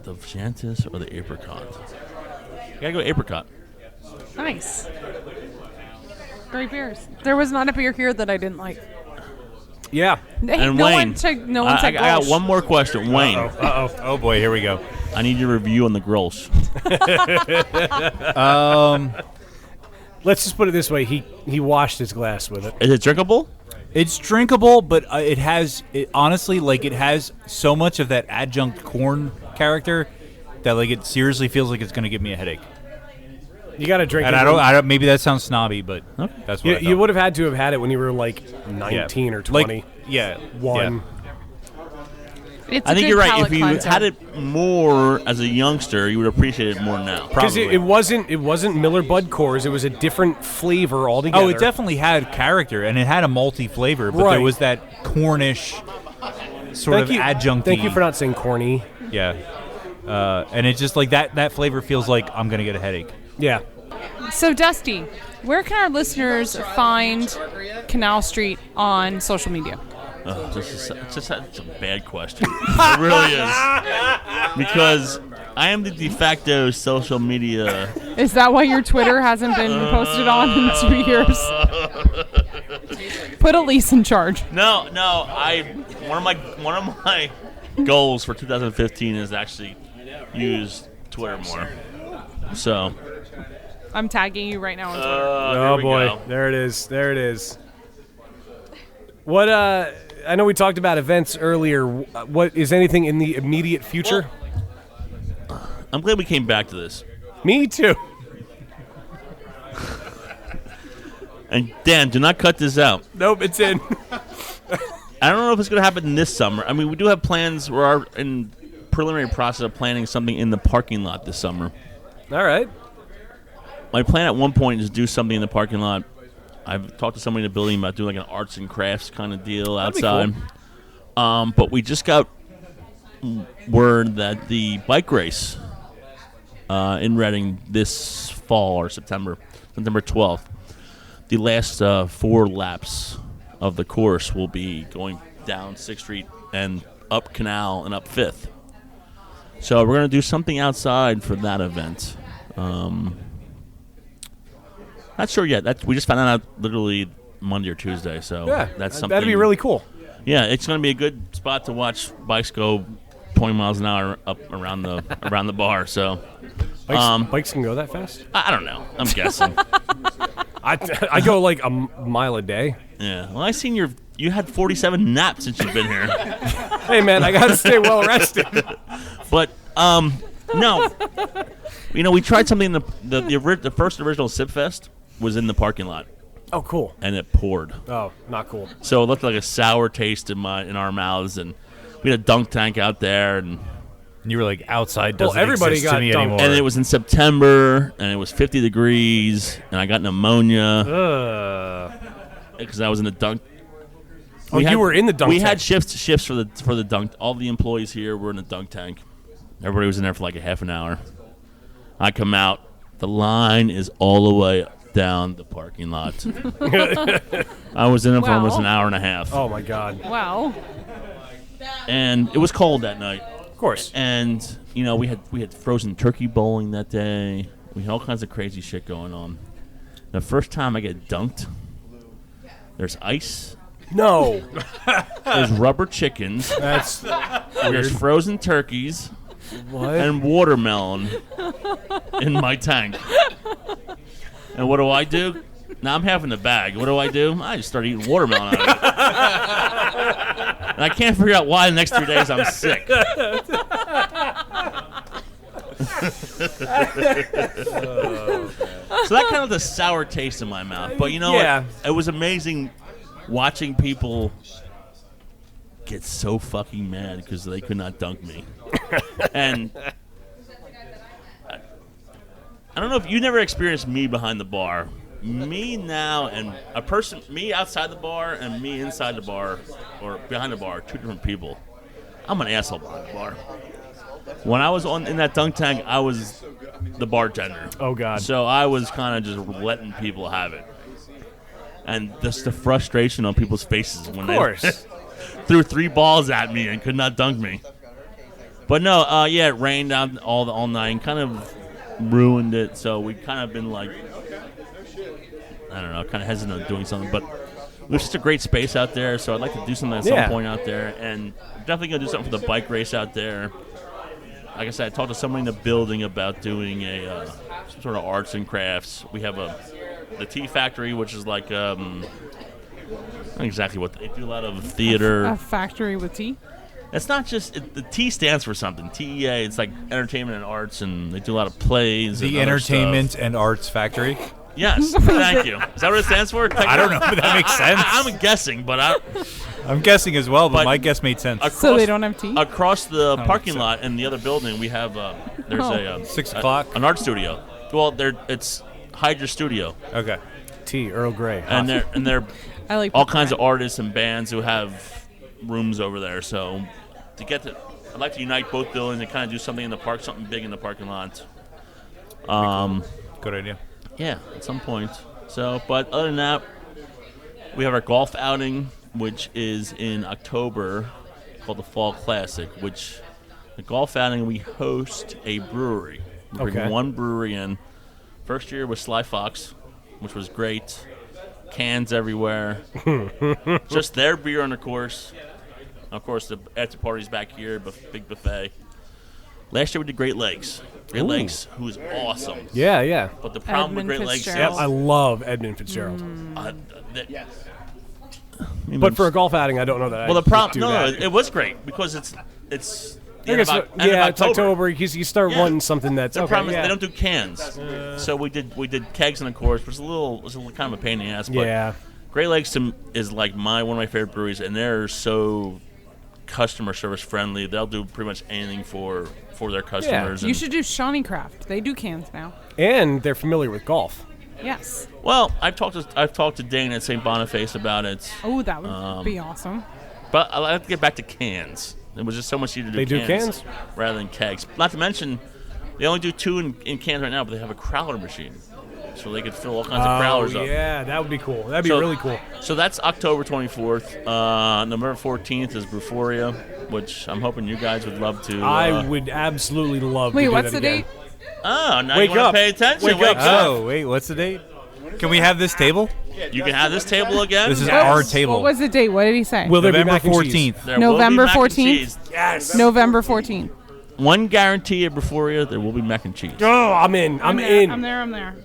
the Santas or the apricot? I gotta go apricot. Nice. Great beers. There was not a beer here that I didn't like. Yeah. And no Wayne. one took. No one I took. got Grolsch. one more question. Wayne. Uh-oh. Oh, boy. Here we go. I need your review on the Grolsch. Let's just put it this way. He washed his glass with it. Is it drinkable? It's drinkable, but it has honestly, like, it has so much of that adjunct corn character that, like, it seriously feels like it's going to give me a headache. You got to drink And it. I don't. Maybe that sounds snobby, but that's what You would have had to have had it when you were like 19 or 20. Like, yeah, One. yeah. It's I a think good you're right. palate If you cleanser. had it more as a youngster, you would appreciate it more now. Because it wasn't Miller Bud Coors. It was a different flavor altogether. Oh, it definitely had character, and it had a malty flavor, but Right. there was that Cornish sort of adjunct. Thank you for not saying corny. Yeah. And it's just like that flavor feels like I'm going to get a headache. Yeah. So, Dusty, where can our listeners find Canal Street on social media? It's just such a bad question. It really is. Because I am the de facto social media. Is that why your Twitter hasn't been posted on in 2 years? Put Elise in charge. No. One of my goals for 2015 is actually use Twitter more. So. I'm tagging you right now on Twitter. Oh boy, go. there it is. There it is. What? I know we talked about events earlier. What is anything in the immediate future? I'm glad we came back to this. Me too. And Dan, do not cut this out. Nope, it's in. I don't know if it's going to happen this summer. I mean, we do have plans. We're in preliminary process of planning something in the parking lot this summer. All right. My plan at one point is to do something in the parking lot. I've talked to somebody in the building about doing like an arts and crafts kind of deal outside. Cool. But we just got word that the bike race in Reading this fall or September 12th, the last 4 laps of the course will be going down 6th Street and up Canal and up 5th. So we're going to do something outside for that event. Not sure yet. We just found that out literally Monday or Tuesday. So that's something. That'd be really cool. Yeah, it's going to be a good spot to watch bikes go 20 miles an hour up around the bar. So Bikes can go that fast? I don't know. I'm guessing. I go like a mile a day. Yeah. Well, I seen you had 47 naps since you've been here. Hey man, I gotta stay well rested. But no. You know, we tried something. The first original Sip Fest was in the parking lot. Oh, cool. And it poured. Oh, not cool. So it looked like a sour taste in our mouths, and we had a dunk tank out there, and you were like, outside doesn't everybody exist got to me dunked. anymore. And it was in September, and it was 50 degrees, and I got pneumonia because I was in the dunk. You were in the dunk We tank. had shifts for the dunk. All the employees here were in the dunk tank. Everybody was in there for like a half an hour. I come out. The line is all the way down the parking lot. I was in it for almost an hour and a half. Oh, my God. Wow. And it was cold that night. Of course. And, you know, we had frozen turkey bowling that day. We had all kinds of crazy shit going on. The first time I get dunked, there's ice. No. There's rubber chickens. That's There's frozen turkeys. What? And watermelon in my tank. And what do? Now I'm having the bag. What do? I just start eating watermelon out of it. And I can't figure out why the next 3 days I'm sick. So that kind of the sour taste in my mouth. But you know what? It was amazing watching people get so fucking mad because they could not dunk me. And I don't know if you never experienced me behind the bar. Me now and me outside the bar and me inside the bar or behind the bar are two different people. I'm an asshole behind the bar. When I was in that dunk tank, I was the bartender. Oh, God. So I was kind of just letting people have it. And just the frustration on people's faces when they threw 3 balls at me and could not dunk me. But no, yeah, it rained out all night and kind of ruined it. So we kind of been like, I don't know, kind of hesitant on doing something. But there's just a great space out there, so I'd like to do something at some point out there. And definitely going to do something for the bike race out there. Like I said, I talked to somebody in the building about doing some sort of arts and crafts. We have the Tea Factory, which is like not exactly what they do. A lot of theater. A factory with tea. It's not just the T stands for something. TEA. It's like entertainment and arts, and they do a lot of plays. The and Entertainment and Arts Factory. Yes, thank you. Is that what it stands for? I don't know if that makes sense. I'm guessing, but I'm guessing as well, but my guess made sense. So they don't have tea? Across the parking lot in the other building, we have there's 6 o'clock, an art studio. Well, it's Hydra Studio. Okay. Tea, Earl Grey. And they're I like all kinds of artists and bands who have rooms over there. So I'd like to unite both buildings and kind of do something in the park, something big in the parking lot. Good idea. Yeah, at some point. So, but other than that, we have our golf outing, which is in October, called the Fall Classic. Which the golf outing we host a brewery. We bring one brewery in. First year was Sly Fox, which was great. Cans everywhere. Just their beer on the course. Of course, the after party's back here, big buffet. Last year we did Great Lakes. Great Lakes, who's awesome. Yeah, yeah. But the problem with Great Lakes, I love Edmund Fitzgerald. But for a golf outing, I don't know that. Well, the problem, no, it was great because it's I guess, it's October because you start wanting something that's. The problem is they don't do cans, so we did kegs on the course, which was a little kind of a pain in the ass. But yeah. Great Lakes is like one of my favorite breweries, and they're so customer service friendly. They'll do pretty much anything for their customers. Yeah. You should do Shawnee Craft. They do cans now. And they're familiar with golf. Yes. Well, I've talked to Dane at St. Boniface about it. Oh, that would be awesome. But I'll have to get back to cans. It was just so much easier to do cans rather than kegs. Not to mention, they only do 2 in cans right now, but they have a crowler machine. So they could fill all kinds of crowlers up. Yeah, that would be cool. That'd be really cool. So that's October 24th. November 14th is Brewphoria, which I'm hoping you guys would love to. I would absolutely love to do what's that the again. date? Oh, now Wake you want up. to pay attention. Wake up. Oh, wait, what's the date? Can we have this table? You can have this table again? This is our table. What was the date? What did he say? Will there be November mac and cheese? 14th. There will be November mac and 14th? cheese. Yes. November 14th. One guarantee at Brewphoria, there will be mac and cheese. Oh, I'm in. I'm there, in. I'm there.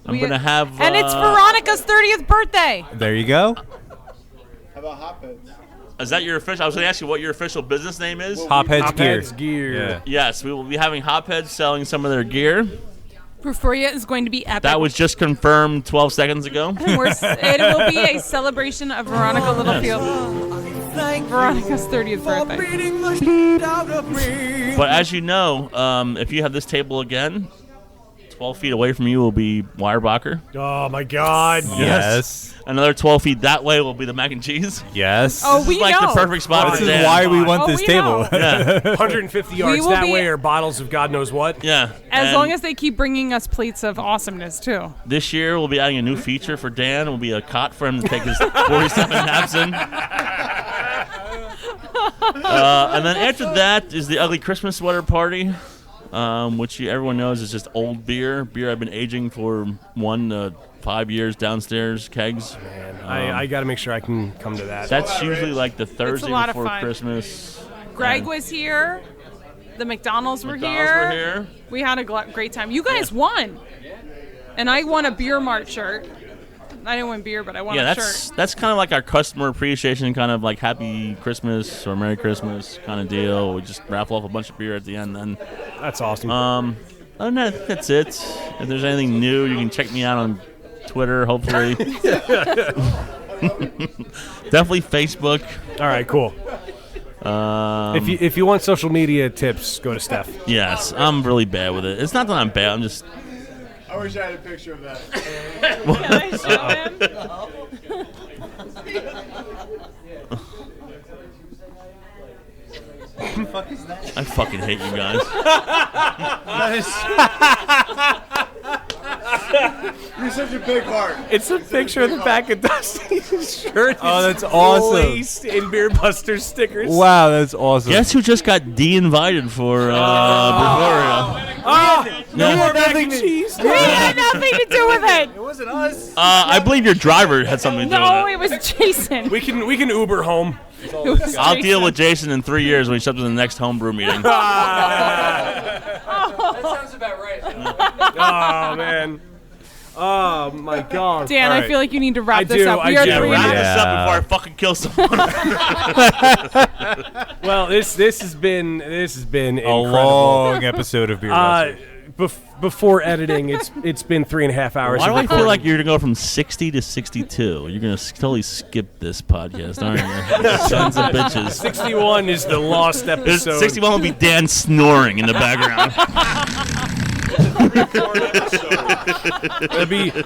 I'm going to have... And it's Veronica's 30th birthday. There you go. How about hotbeds? Is that your official... I was going to ask you what your official business name is. Hopheads Gear. Yeah. Yes, we will be having Hopheads selling some of their gear. Brewphoria is going to be epic. That was just confirmed 12 seconds ago. And it will be a celebration of Veronica Littlefield. Veronica's 30th birthday. But as you know, if you have this table again, 12 feet away from you will be Weyerbacher. Oh, my God. Yes. Another 12 feet that way will be the mac and cheese. Yes. Oh, This we is like know. the perfect spot This for is Dan. why we want Oh, this we table. know. Yeah. 150 yards will that be- way are bottles of God knows what. Yeah. As And long as they keep bringing us plates of awesomeness, too. this year we'll be adding a new feature for Dan. It will be a cot for him to take his 47 naps in. And then after that is the Ugly Christmas Sweater Party, which everyone knows is just old beer. Beer I've been aging for 1 to 5 years downstairs, kegs. Man, I got to make sure I can come to that. That's usually like the Thursday lot of before fun. Christmas. Greg And was here. The McDonald's were McDonald's here. were here. We had a great time. You guys won. And I won a Beer Mart shirt. I didn't win beer, but I won a shirt. that's kind of like our customer appreciation, kind of like Happy Christmas or Merry Christmas kind of deal. We just raffle off a bunch of beer at the end. Then That's awesome. other than that, I think that's it. If there's anything new, you can check me out on Twitter, hopefully. Definitely Facebook. All right, cool. If you want social media tips, go to Steph. Yes, I'm really bad with it. It's not that I'm bad. I'm just. I wish I had a picture of that. Can I show him? I fucking hate you guys. You're such a big heart. It's a picture of the back of Dusty's shirt. Oh, that's awesome. Laced in Beer Buster stickers. Wow, that's awesome. Guess who just got de-invited for Bavaria? You had nothing cheese. We had nothing to do with it. It wasn't us. I believe your driver had something to do No, with it was Jason. We can Uber home. It was I'll Jason. deal with Jason in 3 years when he shows up to the next homebrew meeting. That sounds about right. Oh man. Oh my God. Dan, All I right. feel like you need to wrap I this do, up. I We are do. Yeah, 3 wrap minutes. this up before I fucking kill someone. Well, this has been a incredible. long episode of Beer Buster. Before editing, it's been 3.5 hours. Why of do I feel recording. like you're going to go from 60 to 62? You're going to totally skip this podcast, aren't you? Sons of bitches. 61 is the lost episode. 61 will be Dan snoring in the background.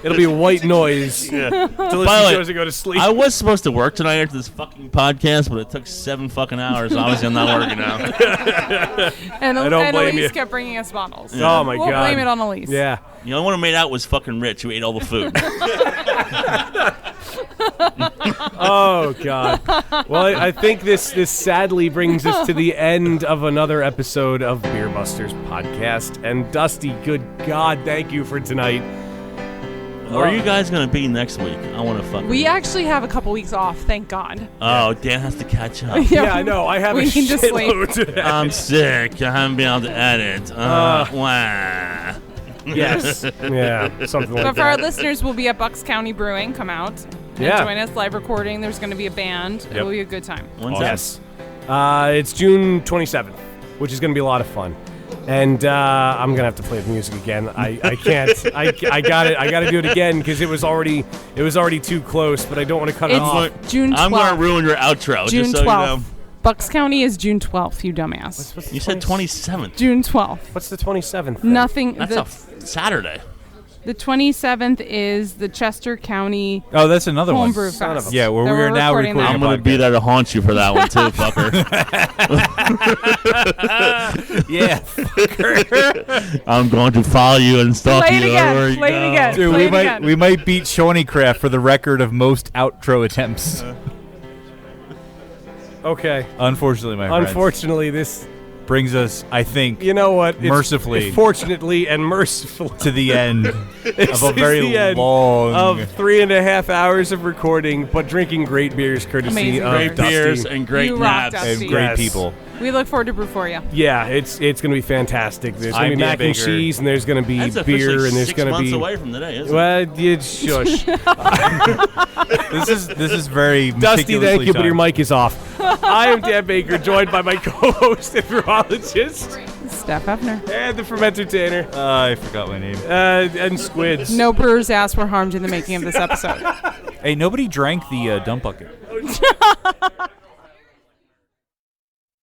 It'll be white noise. Yeah. Till By the she way, goes to go to sleep. I was supposed to work tonight after this fucking podcast, but it took 7 fucking hours. Obviously, I'm not working now. And, I don't and blame Elise you. kept bringing us bottles. Oh my We'll God. blame it on Elise. Yeah. The only one who made out was fucking Rich, who ate all the food. Oh God. Well, I think this sadly brings us to the end of another episode of Beer Busters podcast. And Dusty, good God, thank you for tonight. Where are you guys going to be next week? I want to fucking... We actually have a couple weeks off, thank God. Oh, Dan has to catch up. Yeah, I know. I have we a need to sleep. shitload to edit. I'm sick. I haven't been able to edit. Wah. Yes. Yeah, something like But for our that. listeners, we'll be at Bucks County Brewing. Come out and Yeah. join us. Live recording. There's going to be a band. It will be a good time. When's Yes. It's June 27th, which is going to be a lot of fun. And I'm gonna have to play the music again. I can't. I got it. I got to do it again because it was already too close. But I don't want to cut it off. It's June 12th. I'm going to ruin your outro, June just so 12th. you know. Bucks County is June 12th, you dumbass. What's the You said 27th. June 12th. What's the 27th? Nothing. That's Saturday. The 27th is the Chester County Oh, that's another one. Homebrew Son of Fest. a- Yeah, well, That we're now recording recording that. I'm going to be there to haunt you for that one, too, fucker. Yeah. I'm going to follow you and stalk Play it you. again. everywhere you Play it go. again. Dude, Play we it might again. we might beat Shawneecraft for the record of most outro attempts. Okay. Unfortunately, my friends. Unfortunately, this. Brings us, I think, You know what? Mercifully. Fortunately and mercifully. to the end of This a is very the end long... of 3.5 hours of recording, but drinking great beers courtesy Amazing of Great Dusty. beers and great You rock, naps. Dusty. and great Yes. people. We look forward to brew for you. Yeah, it's gonna be fantastic. There's gonna I'm be Dan mac and Baker. cheese, and there's gonna be That's beer, officially and there's 6 gonna months be. away from today, isn't it? Well, you shush. This is very Dusty, thank you, but your timed. mic is off. I am Dan Baker, joined by my co-host and virologist, Steph Hefner. and the fermenter-tainer, I forgot my name. and Squids. No brewer's ass were harmed in the making of this episode. Hey, nobody drank the dump bucket.